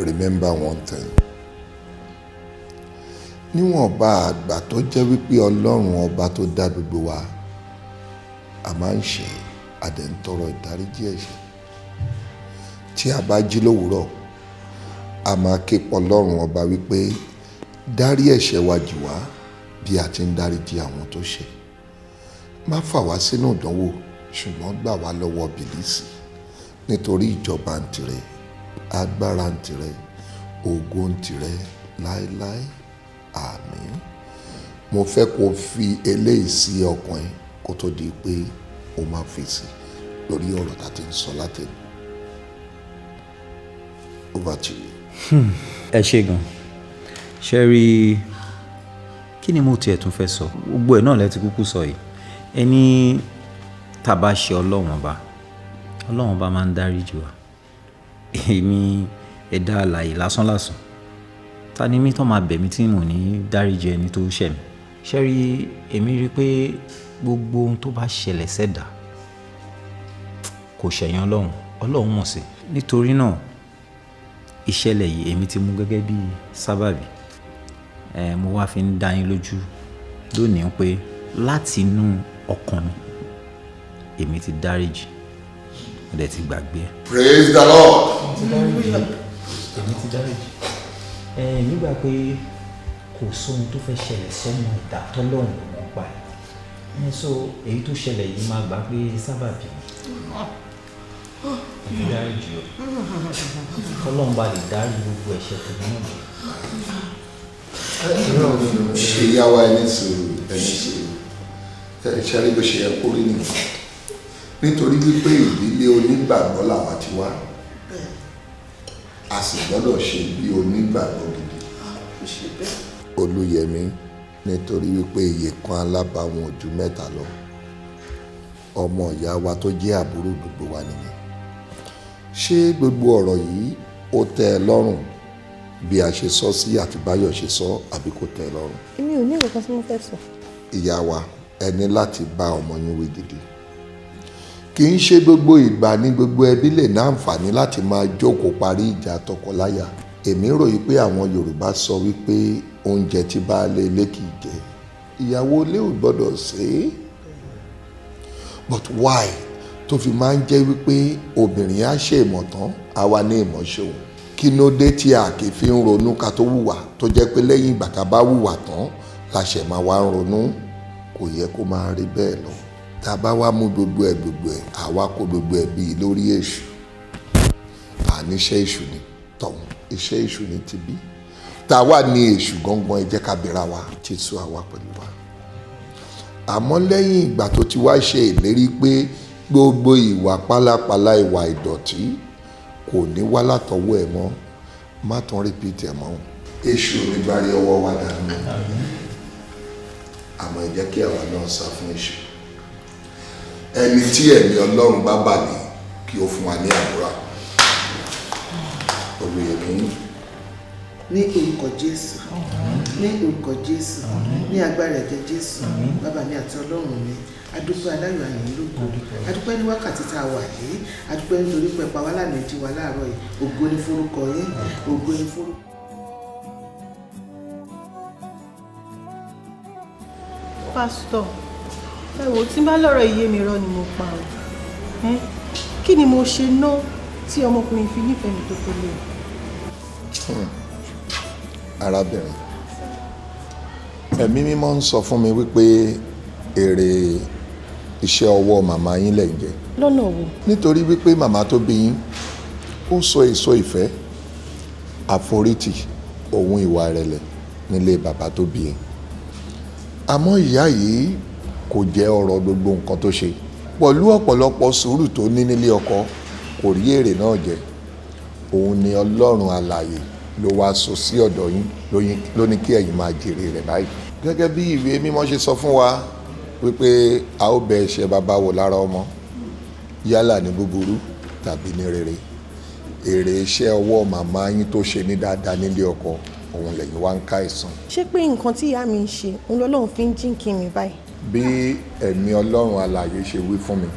Speaker 8: Remember one thing níwọ̀nba àgbà tó jẹ́ wípé Ọlọ́run ọba tó dá gbogbo wa a máa ń ṣe àdẹ̀ntọrọ ìdáríjì ẹ̀ṣẹ̀ tí a bá jí lówùúrọ̀ a máa ké pọ̀ Ọlọ́run ọba wípé dárí ẹ̀ṣẹ̀ wa jì wá bí a ti ń dáríjì àwọn tó ṣẹ̀ má fà wá sínú ìdánwò ṣùgbọ́n gbà wá lọ́wọ́ bìlísì nítorí ìjọba ń tirẹ̀ agbára ń tirẹ̀ ògo ń tirẹ̀ láéláé àmín. Mo fẹ́ kó fi eléyìí sí ọkàn ẹ kó tó di pé o máa fèsì lórí ọ̀rọ̀ tá a ti ń sọ látẹ̀lé. Over to you.
Speaker 11: ẹ ṣe gan ṣe rí kí ni mo tiẹ̀ tún fẹ́ sọ gbogbo ẹ̀ náà lẹ ti kúkú sọ yìí ẹni tá a bá ṣe ọlọ́run ọba máa ń dáríjì wá èmi ẹ̀dá alààyè lásánlàsàn ta ni mí tó máa bẹ̀ mí tí mò ní dáríjì ẹni tó ṣẹ̀ mí ṣe rí èmi rí pé gbogbo ohun tó bá ṣẹlẹ̀ sẹ́dà kò ṣẹ̀yìn ọlọ́run mọ̀ sí nítorí náà ìṣẹ̀lẹ̀ yìí èmi ti mú gẹ́gẹ́ bí sábàbí mo wá fi ń dá yín lójú lónìí pé láti inú ọkàn mi èmi ti dáríjì mo dẹ̀ ti gbàgbé ẹ̀.
Speaker 8: Praise the Lord.
Speaker 11: èmi ti dáríjì nígbà pé kò sóhun tó fẹ́ ṣẹlẹ̀ sọ́mọ ìdá tọ́lọ́run ló mọ̀ pa ẹ̀ so èyí tó ṣẹlẹ̀ yìí máa gbà pé sábàbí èmi dáríjì o tọ́lọ́run bá lè dárí gbogbo ẹ̀ṣẹ̀ tó ní ọ̀dọ̀.
Speaker 8: ṣe yá wa ẹni sùúrù ṣe rí bó ṣe yẹ kó rí nìyẹn nítorí wípé ìdílé onígbàgbọ́ làwa ti wá a sì gbọ́dọ̀ ṣe bí onígbàgbọ́ gidi. Olúyẹmí nítorí wípé iye kan alábàáwọn ojú mẹ́ta lọ ọmọ ìyá wa tó jẹ́ àbúrò gbogbo wa nìyẹn ṣé gbogbo ọ̀rọ̀ yìí ó tẹ́ ẹ lọ́rùn bí a ṣe sọ sí àti Báyọ̀ ṣe sọ àbí kò tẹ́ ẹ lọ́rùn.
Speaker 3: èmi ò ní nǹkan tí mo fẹ́ sọ.
Speaker 8: ìyá wa ẹ ní láti bá ọmọ yín wí gidi kì í ṣe gbogbo ìgbà ní gbogbo ẹbí lè ní àǹfààní láti máa jókòó parí ìjà tọkọláya èmi ròyìn pé àwọn Yorùbá sọ wípé oúnjẹ tí baálé ilé kì í jẹ ìyàwó ilé ò gbọ́dọ̀ ṣe é but why tó fi máa ń jẹ́ wípé obìnrin á ṣe ìmọ̀ tán àwa ní ìmọ̀ ṣòwò kí ló dé tí a kì í fi ń ronú ká tó wùwà tó jẹ́ pé lẹ́yìn ìgbà tá a bá wùwà tán la ṣẹ̀ máa wá ń ronú kò yẹ kó máa rí bẹ́ẹ̀ lọ tá a bá wá mú gbogbo ẹ̀ àwa kó gbogbo ẹ̀ bíi lórí èṣù àníṣe èṣù ni tọ̀hún iṣẹ́ èṣù ni ti bí tá a wà ní èṣù gangan ẹ jẹ́ ká bẹ̀rẹ̀ wa tí tú àwa pẹ̀lú wa àmọ́ lẹ́yìn ìgbà tó ti wá ṣe ìlérí pé gbogbo ìwà pálapàla ìwà ìdọ̀tí kò ní wá látọwọ́ ẹ̀ mọ́ má tún repeat ẹ̀ mọ́. Èṣù onígbàrí ọwọ́ wa dànù. Àmọ́ ẹ jẹ́ kí àwa náà sá fún èṣù. Ẹni tí ẹ̀mí Ọlọ́run bá bà ní kí ó fún wa ní àdúrà. Olùyẹ̀mí.
Speaker 13: Ní orúkọ Jésù, ní orúkọ Jésù, ní agbára ẹ̀jẹ̀ Jésù, bàbá mi àti Ọlọ́run mi, adúpẹ́ aláyọ̀ àyìn lógo, adúpẹ́ ní wákàtí tá a wà yìí, adúpẹ́ nítorí pé pa wá lánàá jí wa láàárọ̀ yìí, ògo ni forúkọ yín, ògo ni forúkọ.
Speaker 3: Pásítọ̀, ẹ wò tí bá lọ́rọ̀ iye mi rọ́ ni mo pa o. Kí ni mo ṣe ná tí ọmọkùnrin fi nífẹ̀ẹ́ mi tó tó lé?
Speaker 8: Arábìnrin, ẹ̀mí mímọ́ ń sọ fún mi wípé èrè iṣẹ́ ọwọ́ màmá yín lẹ̀ ń jẹ.
Speaker 3: Lọ́nà wo?
Speaker 8: Nítorí wípé màmá tó bí yín ó sọ èso ìfẹ́, àforítì, ohun ìwà ìrẹ̀lẹ̀ nílé bàbá tó bí yín. Àmọ́ ìyá yìí kò jẹ́ ọ̀rọ̀ gbogbo nǹkan tó ṣe. Pẹ̀lú ọ̀pọ̀lọpọ̀ sùúrù tó ní nílé ọkọ kò rí èrè náà jẹ. Òun ni Ọlọ́run alààyè ló wá sọ sí ọ̀dọ̀ yín ló ní kí ẹ̀yin máa jèrè rẹ̀ báyìí. Gẹ́gẹ́ bí ìwé mímọ́ ṣe sọ fún wa wípé a ó bẹ ẹ̀ṣẹ̀ bàbá wò lára ọmọ yálà ní búburú tàbí ní rere. Èrè iṣẹ́ ọwọ́ màmá yín tó ṣe ní dáadáa nílé ọkọ òun lẹ́yìn wá ń ká ìsàn.
Speaker 3: Ṣé pé nǹkan tí ìyá mi ń ṣe òun lọ́lọ́run fi ń jíǹkí mi báyìí?
Speaker 8: Bí ẹ̀mí Ọlọ́run alààyè ṣe wí fún mi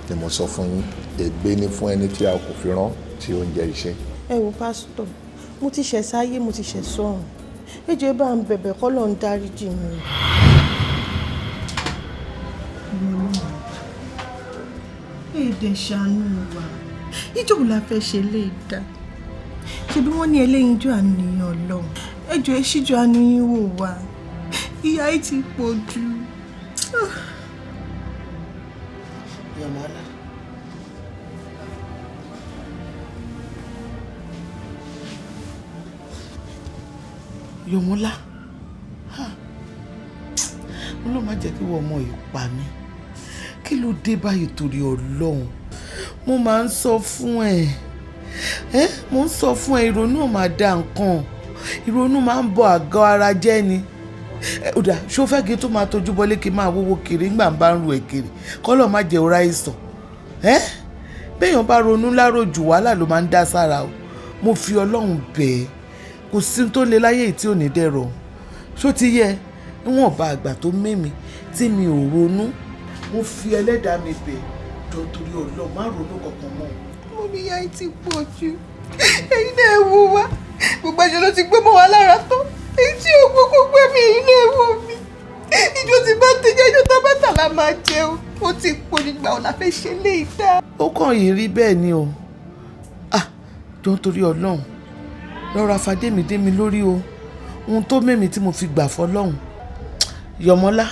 Speaker 8: ni mo sọ fún yín, ègbé ni fún ẹni tí a kò fi rán tí ó ń jẹ iṣẹ́.
Speaker 3: Ẹ wo pásítọ̀, mo ti ṣẹ̀ sáyé, mo ti ṣẹ̀ sọ́run. Ẹ jọ̀ọ́ bá ń bẹ̀bẹ̀ k'Ọlọ́run dáríjì mi. Èdè ṣàánú wa, ìjọba la fẹ́ ṣe lè dá. Ṣebí wọ́n ní ẹlẹ́yinjú àánú nìyẹn Ọlọ́run. Ẹ jọ̀ọ́ ẹ ṣíjú àánú yín wò wá. Ìyà yìí ti pọ̀ jù.
Speaker 13: Yọ̀mọ́lá. Yọ̀mọ́lá. Ọlọ́run má jẹ́ kí wọ́n ọmọ yìí pa mí. Kí ló dé báyìí torí Ọlọ́run? Mo máa ń sọ fún ẹ. Mo ń sọ fún ẹ, ìrònú ò máa da nǹkan. Ìrònú máa ń bọ àgọ́ ara jẹ́ ni. Ó dà, ṣó fẹ́ kí n tó máa tọ́jú bọ́lé kí n máa wówó kiri nígbà bá ń ru ẹ̀ kiri? Kọ́lọ̀ má jẹ́ ọ̀rá ìsàn. Béèyàn bá ronú láròjù wàhálà ló máa ń dá sára o. Mo fi Ọlọ́run bẹ̀ ẹ́. Kò sí tó le láyé tí ò ní dẹ̀rọ̀. Ṣó ti yẹ níwọ̀n bá àgbà tó mẹ́mi tí mi ò ronú. Mo fi ẹlẹ́dàá mi bẹ̀ jọ torí Ọlọ́run má ronú kankan mọ́.
Speaker 3: Mo ní ìyà yìí ti pọ̀ jù. Ẹ̀yin náà wò wá. Gbogbo aṣọ ló ti gbé mọ́ wa lára tó. Èyí tí ò gbogbo gbé mi, ẹ̀yin náà wò mí. Ìjọ ti bá ti jẹ́ ìjọ tábàtà la máa jẹun. Ó ti pọ̀ nígbà ọ̀la fẹ́ ṣe lè dá.
Speaker 13: Ó kàn yìí rí bẹ́ẹ̀ ni o. Jọ torí Ọlọ́run lọ́ra fàdémidémi lórí o. Ohun tó mẹ́mi tí mo fi gbà fọlọ́run. Yọ̀mọ́lá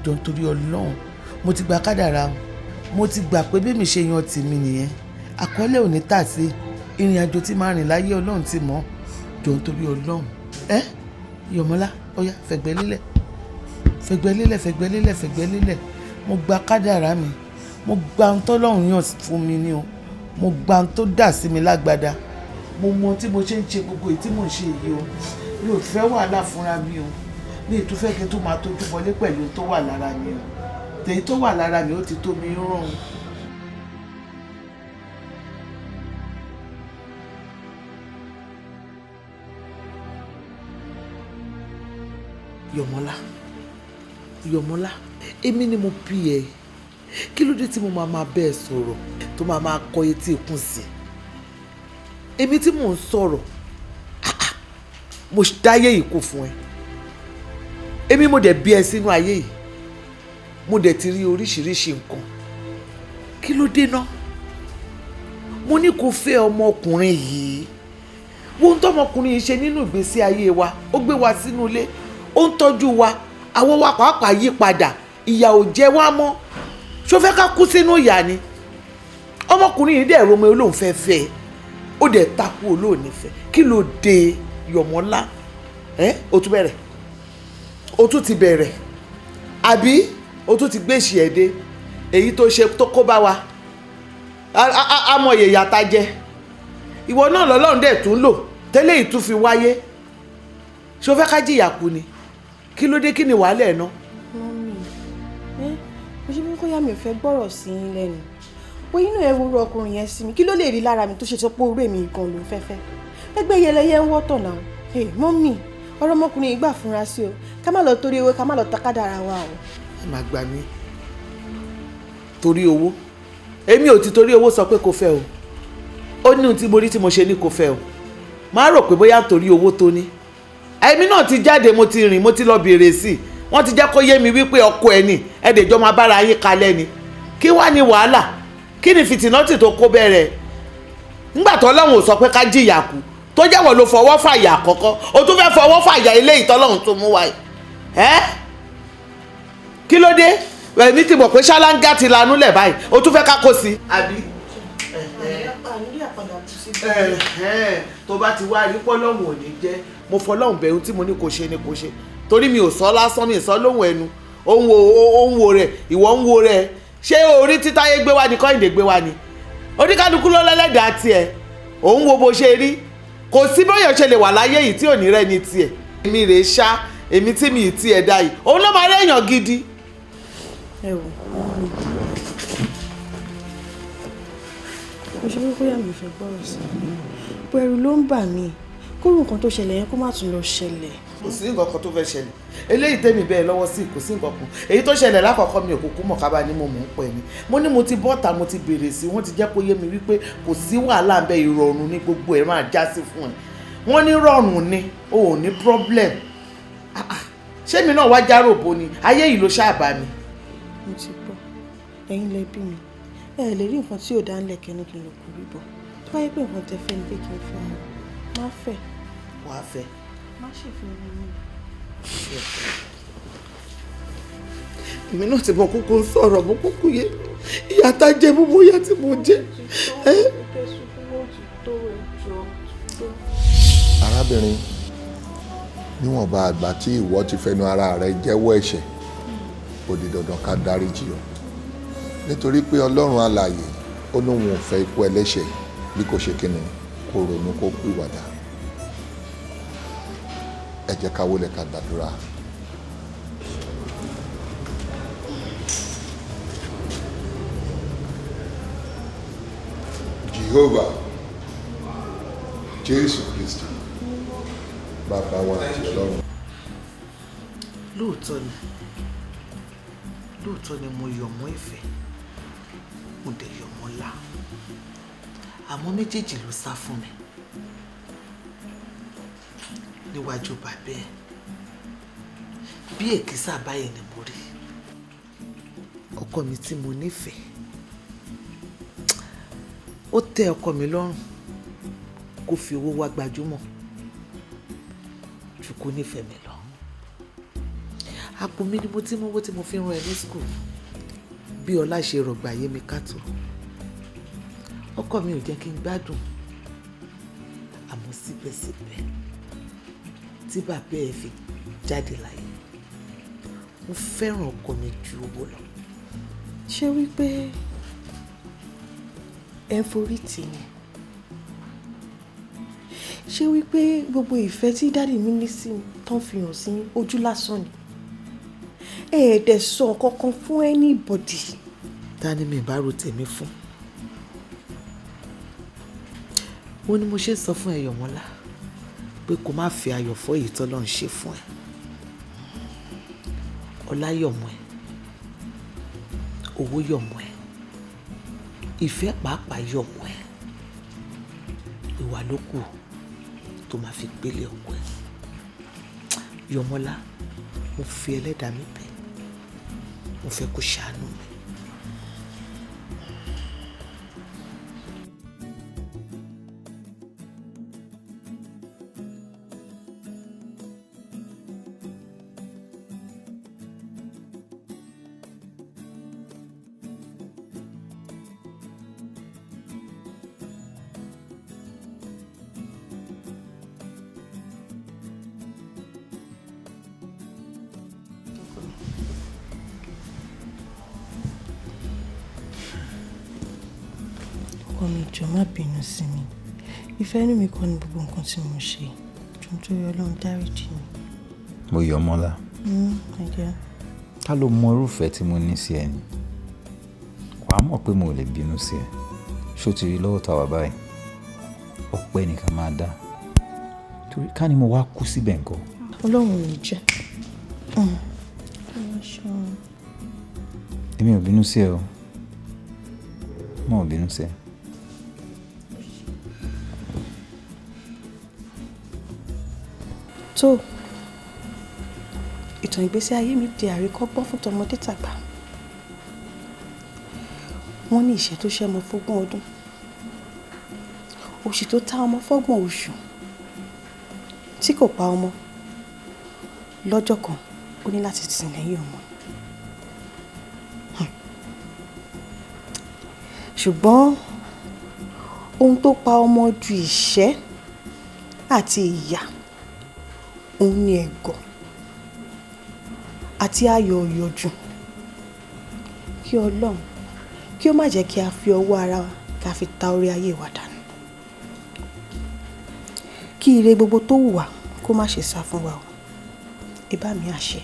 Speaker 13: jọ torí Ọlọ́run. Mo ti gba kádàrá o. Mo ti gbà pé bí mi ṣe yan tèmi nìyẹn. Àkọọ́lẹ̀ ò ní tà sí. Ìrìn àjò tí máa rìn láyé Ọlọ́run ti mọ̀. Jọ torí Ọlọ́run. Yọ̀mọ́lá, ó yá fẹ̀gbẹ́ lélẹ̀. Fẹ̀gbẹ́ lélẹ̀. Mo gba kádàrá mi. Mo gba ohun tọ́lọ́run yàn fún mi ni o. Mo gba ohun tó dà sí mi lágbádá. Mo mọ tí mo ṣe ń ṣe gbogbo èyí tí mò ń ṣe yìí o. Mi ò fẹ́ wàhálà fúnra mi o. Ní ìtúfẹ́ kí n tó máa tójú bọlé pẹ̀lú tó wà lára mi o. Tèyí tó wà lára mi ó ti tó mi rán. Yọ̀mọ́lá, èmi ni mo bí ẹ. Kí ló dé tí mo máa bẹ́ẹ̀ sọ̀rọ̀ tó máa kọ etí ikún sí? Èmi tí mò ń sọ̀rọ̀, mo dáyé yìí kò fún ẹ. Èmi mo dẹ̀ bí ẹ sínú ayé yìí. Mo dẹ̀ ti rí oríṣiríṣi nǹkan. Kí ló dé náà? Mo ní kó fẹ́ ọmọkùnrin yìí. Ohun tọ́mọkùnrin yìí ṣe nínú ìgbésí ayé wa, ó gbé wa sínú ilé, ó ń tọ́jú wa, àwọn wa pàápàá yí padà, ìyà ò jẹ wá mọ́. Ṣó fẹ́ ká kú sínú ìyà ni? Ọmọkùnrin yìí dẹ̀ romọ olóhùn fẹ́ fẹ́, ó dẹ̀ takú olóhùn nífẹ̀ẹ́. Kí ló dé Yọ̀mọ́lá? O tún bẹ̀rẹ̀, o tún ti bẹ̀rẹ̀, àbí o tún ti gbé ìṣì ẹ̀ dé? Èyí tó ṣe tó kó bá wa, àmọ̀ yèyà ta jẹ. ìwọ náà lọ́lọ́run dẹ̀ tún lò tẹ́lẹ̀ yìí tún fi wáyé ṣé o fẹ́ ká jìyà kú ni kí ló dé kí ni wàhálà ẹ̀ ná.
Speaker 3: mọ́mí mo ṣe bí kóyá mi ò fẹ́ gbọ́rọ̀ sí i lẹ́nu bóyá inú ẹ̀ rúru ọkùnrin yẹn sí mi kí ló lè rí lára mi tó ṣe sọ pé orí mi gan ló ń fẹ́fẹ́ ẹgbẹ́ yẹlẹyẹ ń wọ́tọ̀ náà mọ́mí ọ̀rọ̀ ọmọkùnrin yìí gbà fúnra sí o ká má lọ torí owó ká má lọ takádàra wa o.
Speaker 13: ẹ máa gbà mí torí owó èmi ò ti torí owó sọ pé kò fẹ́ o ó ní ohun tí mo rí tí mo ṣe ní kò fẹ́ o máa rò pé bóyá torí owó tó ní èmi náà ti jáde mo ti rìn mo ti lọ bèrè sí i wọ́n ti jẹ́ kó yé mi wípé ọkọ ẹ̀ ni ẹ̀ẹ́dẹ̀jọ́ máa bára yín kalẹ̀ ni kí wá ní wàhálà kí ni fìtínọ́tì tó kó bẹ̀rẹ̀ ńgbà tó Ọlọ́run ò sọ pé ká jìyà kú tó jẹ́wọ́ ló fọwọ́ fàyà àkọ́kọ́ o tún fẹ́ fọwọ́ fàyà ilé ìtọ́lọ́run tó mú wa ẹ́ kí ló dé èmi ti mọ̀ pé ṣáláńgá ti lanú lẹ̀ báyìí o tún fẹ́ ká kó sí. àbí tó bá ti wá rí pọ́lọ́hún ò ní jẹ́ mo fọlọ́hún bẹ̀rù tí mo ní kò ṣe ni kò ṣe torí mi ò sọ lásán mi ò sọ lóhùn ẹnu òun wo rẹ̀ ìwọ ń wo rẹ̀ ṣé orí títáyé gbé wá ni Kọ́hìndé gbé wá ni oníkálukú ló lẹ́lẹ́dàá tiẹ̀ òun wo bó ṣe rí kò sí bóyá ṣe lè wà láyé yìí tí ò ní rẹ́ni tiẹ̀ èmi rè ṣá èmi tí mi ì tiẹ̀ dá yìí òun ló máa rẹ́yàn gidi.
Speaker 3: ẹ wò mo ṣe wípé yà mí fẹ́ gbọ́rọ̀ sí i pẹ̀lú ló ń bà mí kóró nǹkan tó ṣẹlẹ̀ yẹn kó má tún lọ ṣẹlẹ̀.
Speaker 13: kò sí nǹkan kan tó fẹ́ ṣẹlẹ̀ eléyìí tẹ́mi bẹ́ẹ̀ lọ́wọ́ sí kò sí nǹkan kan èyí tó ṣẹlẹ̀ lákọ̀ọ́kọ́ mi ò kúkú mọ̀ kábà ní mo mọ̀ ń pẹ́ ni mo ní mo ti bọ́ta mo ti bèrè sí wọ́n ti jẹ́ kó yé mi wípé kò sí wàhálà ń bẹ ìrọ̀rùn ní gbogbo ẹ̀ máa já sí fún ẹ wọ́n ní rọ̀rùn ni o ò ní problem ṣé mi náà wá járòbó ni ayé yìí ló ṣáàbà mi.
Speaker 3: mo ti gbọ́ ẹ̀yin lẹ bí mi ẹ lè rí nǹkan tí ò dá ńlẹ̀ kẹ́nu kí n lọ kú rí bọ̀ tó bá yẹ pé nǹkan tẹ fẹ́ ni pé kí n fẹ́ má fẹ́.
Speaker 13: wàá fẹ́.
Speaker 3: má ṣe fẹ́ mi.
Speaker 13: èmi náà ti mọ kúkú ń sọ̀rọ̀ mo kúkú yé ìyá tá jẹ mú bóyá tí mo jẹ.
Speaker 8: arábìnrin níwọ̀nba àgbà tí ìwọ ti fẹnu ara rẹ jẹ́wọ́ ẹ̀ṣẹ̀ ó di dandan ká dáríjì ọ́ nítorí pé Ọlọ́run alààyè ó ní òun ò fẹ́ ikú ẹlẹ́ṣẹ̀ bí kò ṣe kíni kó ronú kó pìwàdà ẹ jẹ́ ká wólẹ̀ ká gbàdúrà. Jehovah Jésù Kristi bàbá wa àti Ọlọ́run.
Speaker 13: lóòótọ́ ni mo yọ̀ mọ́ ìfẹ́ mo dẹ̀ yọ̀ mọ́ là àmọ́ méjèèjì ló sá fún mi níwájú bàbá ẹ̀ bí èkìsà báyìí ni mo rí ọkọ mi tí mo nífẹ̀ẹ́ ó tẹ́ ọkọ mi lọ́rùn kó fi owó wá gbajúmọ̀ ju kó nífẹ̀ẹ́ mi lọ àpò mi ni mo ti mówó tí mo fi ń rán ẹ ní school bí ọlá ṣe rọgbà yé mi kátó ọkọ mi ò jẹ́ kí n gbádùn àmọ́ síbẹ̀síbẹ̀ tí bàbá ẹ fi jáde láyé mo fẹ́ràn ọkọ mi ju owó lọ.
Speaker 3: ṣé wípé ẹ ń forí tì ní ṣé wípé gbogbo ìfẹ́ tí dáàdì mi ní sí tán fi hàn sí ojú lásán ni ẹ̀ẹ́dẹ̀ sọ kankan fún anybody.
Speaker 13: ta ni mi bá ro tèmi fún ó ní mo ṣe sọ fún Ẹyọ̀mọ́lá pé kó má fi ayọ̀ fọ́ èyí tọ́lọ́run ṣe fún ẹ ọlá yọ̀mọ́ ẹ owó yọ̀mọ́ ẹ ìfẹ́ pàápàá yọ̀mọ́ ẹ ìwà ló kù tó máa fi gbélé ọkọ ẹ Yọ̀mọ́lá mo fi ẹlẹ́dàá mi bẹ̀ mo fẹ́ kó ṣàánú mi.
Speaker 3: ọkọ mi jọ̀ọ́ má bínú sí mi ìfẹ́ inú mi kọ́ ni gbogbo nǹkan tí mo ṣe jùn tó yọ Ọlọ́run dáríjì mi.
Speaker 5: Mo yọ̀ mọ́lá.
Speaker 3: Ẹ̀jẹ̀.
Speaker 5: Ká ló mọ irúfẹ́ tí mo ní sí ẹ ni. Wàá mọ̀ pé mo lè bínú sí ẹ. Ṣó ti rí lọ́wọ́ tàwa báyìí? Ọpẹ́ ni ká máa dá. Torí ká ní mo wá kú síbẹ̀ nǹkan.
Speaker 3: Ọlọ́run ò ní jẹ́.
Speaker 5: Èmi ò bínú sí ẹ o. Mo ò bínú sí ẹ.
Speaker 3: Tó ìtàn ìgbésí ayé mi di àríkọ́gbọ́n fún tọmọdé tàgbà. Wọ́n ní ìṣẹ́ tó ṣẹ́mọ fógún ọdún, òṣì tó tá ọmọ fọ́gbọ̀n oṣù, tí kò pa ọmọ lọ́jọ́ kan ó ní láti tì lẹ́yìn ọmọ. Ṣùgbọ́n ohun tó pa ọmọ ju ìṣẹ́ àti ìyà òun ni ẹ̀gọ́ àti ayọ̀ òyòjú. Kí Ọlọ́run kí ó má jẹ́ kí a fi ọwọ́ ara wa ká fi ta orí ayé wa dànù. Kí ire gbogbo tó wù wá kó má ṣe sá fún wa o. Ìbá mi àṣẹ.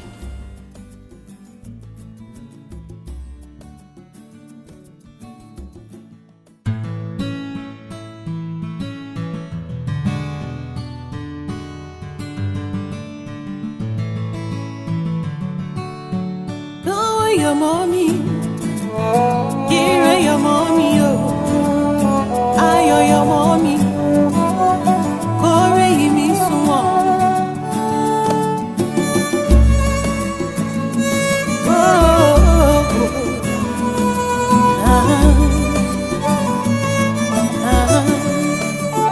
Speaker 3: Your mommy, here your mommy, oh, I your mommy, kore mi sumo,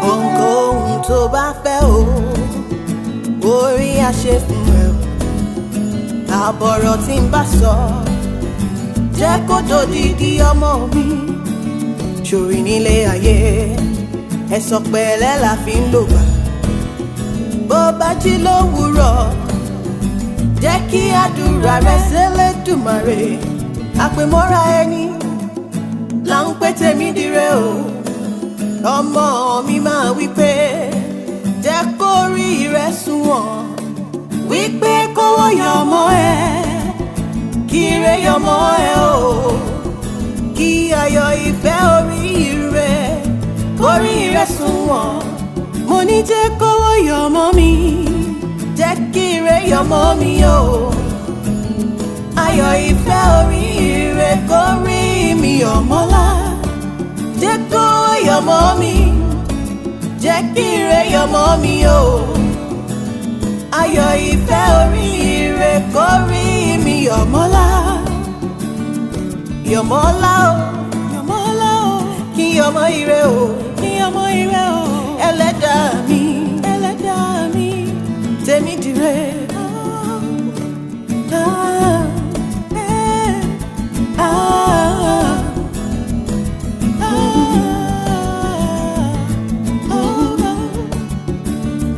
Speaker 1: ohunkóhun tó bá fẹ́ o, orí àṣẹ fún ẹ o, àbọ̀rọ̀ tí ń bá sọ. Jẹ́ kó dòdìdí ọmọ mi, ṣòrí nílé ayé, ẹ̀sọ̀ pẹ̀lẹ́ la fi ń lò gbà. Bó bá jí lówùúrọ̀, jẹ́ kí àdúrà rẹ̀ s'Ẹlẹ́dùmarè. Àpèmọ́ra ẹni là ń pè tèmi dire o. Ọmọ mi máa wí pé jẹ́ kó rí rẹ̀ sunwọ̀n, wí pé kówó yọ ọmọ ẹ. Kí ire yọmọ ẹ o, kí ayọ̀ ìfẹ́ orí ire, orí ire sunwọ̀n. Mo ní jẹ́ kówó yọmọ mi, jẹ́ kí ire yọmọ mi o. Ayọ̀ ìfẹ́ orí ire kórí mi ọmọlá. Jẹ́ kówó yọmọ mi, jẹ́ kí ire yọmọ mi o. Ayọ̀ ìfẹ́ orí ire kórí mi yọ̀mọ́lá. Yọ̀mọ́lá o, yọ̀mọ́lá o, kí ọmọ ire o, kí ọmọ ire o. Ẹlẹ́dàá mi, ẹlẹ́dàá mi, tèmi dire.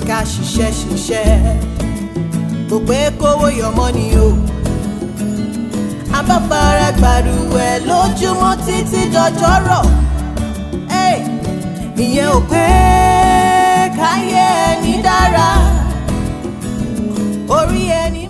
Speaker 1: Ká ṣiṣẹ́ ṣiṣẹ́, kò pé kówó yọmọ ni o. Abáfara gbàdúwẹ̀ lójúmọ́ títí dọjọ́ rọ̀. Ìyẹn ò pé káyé ẹni dára, orí ẹni.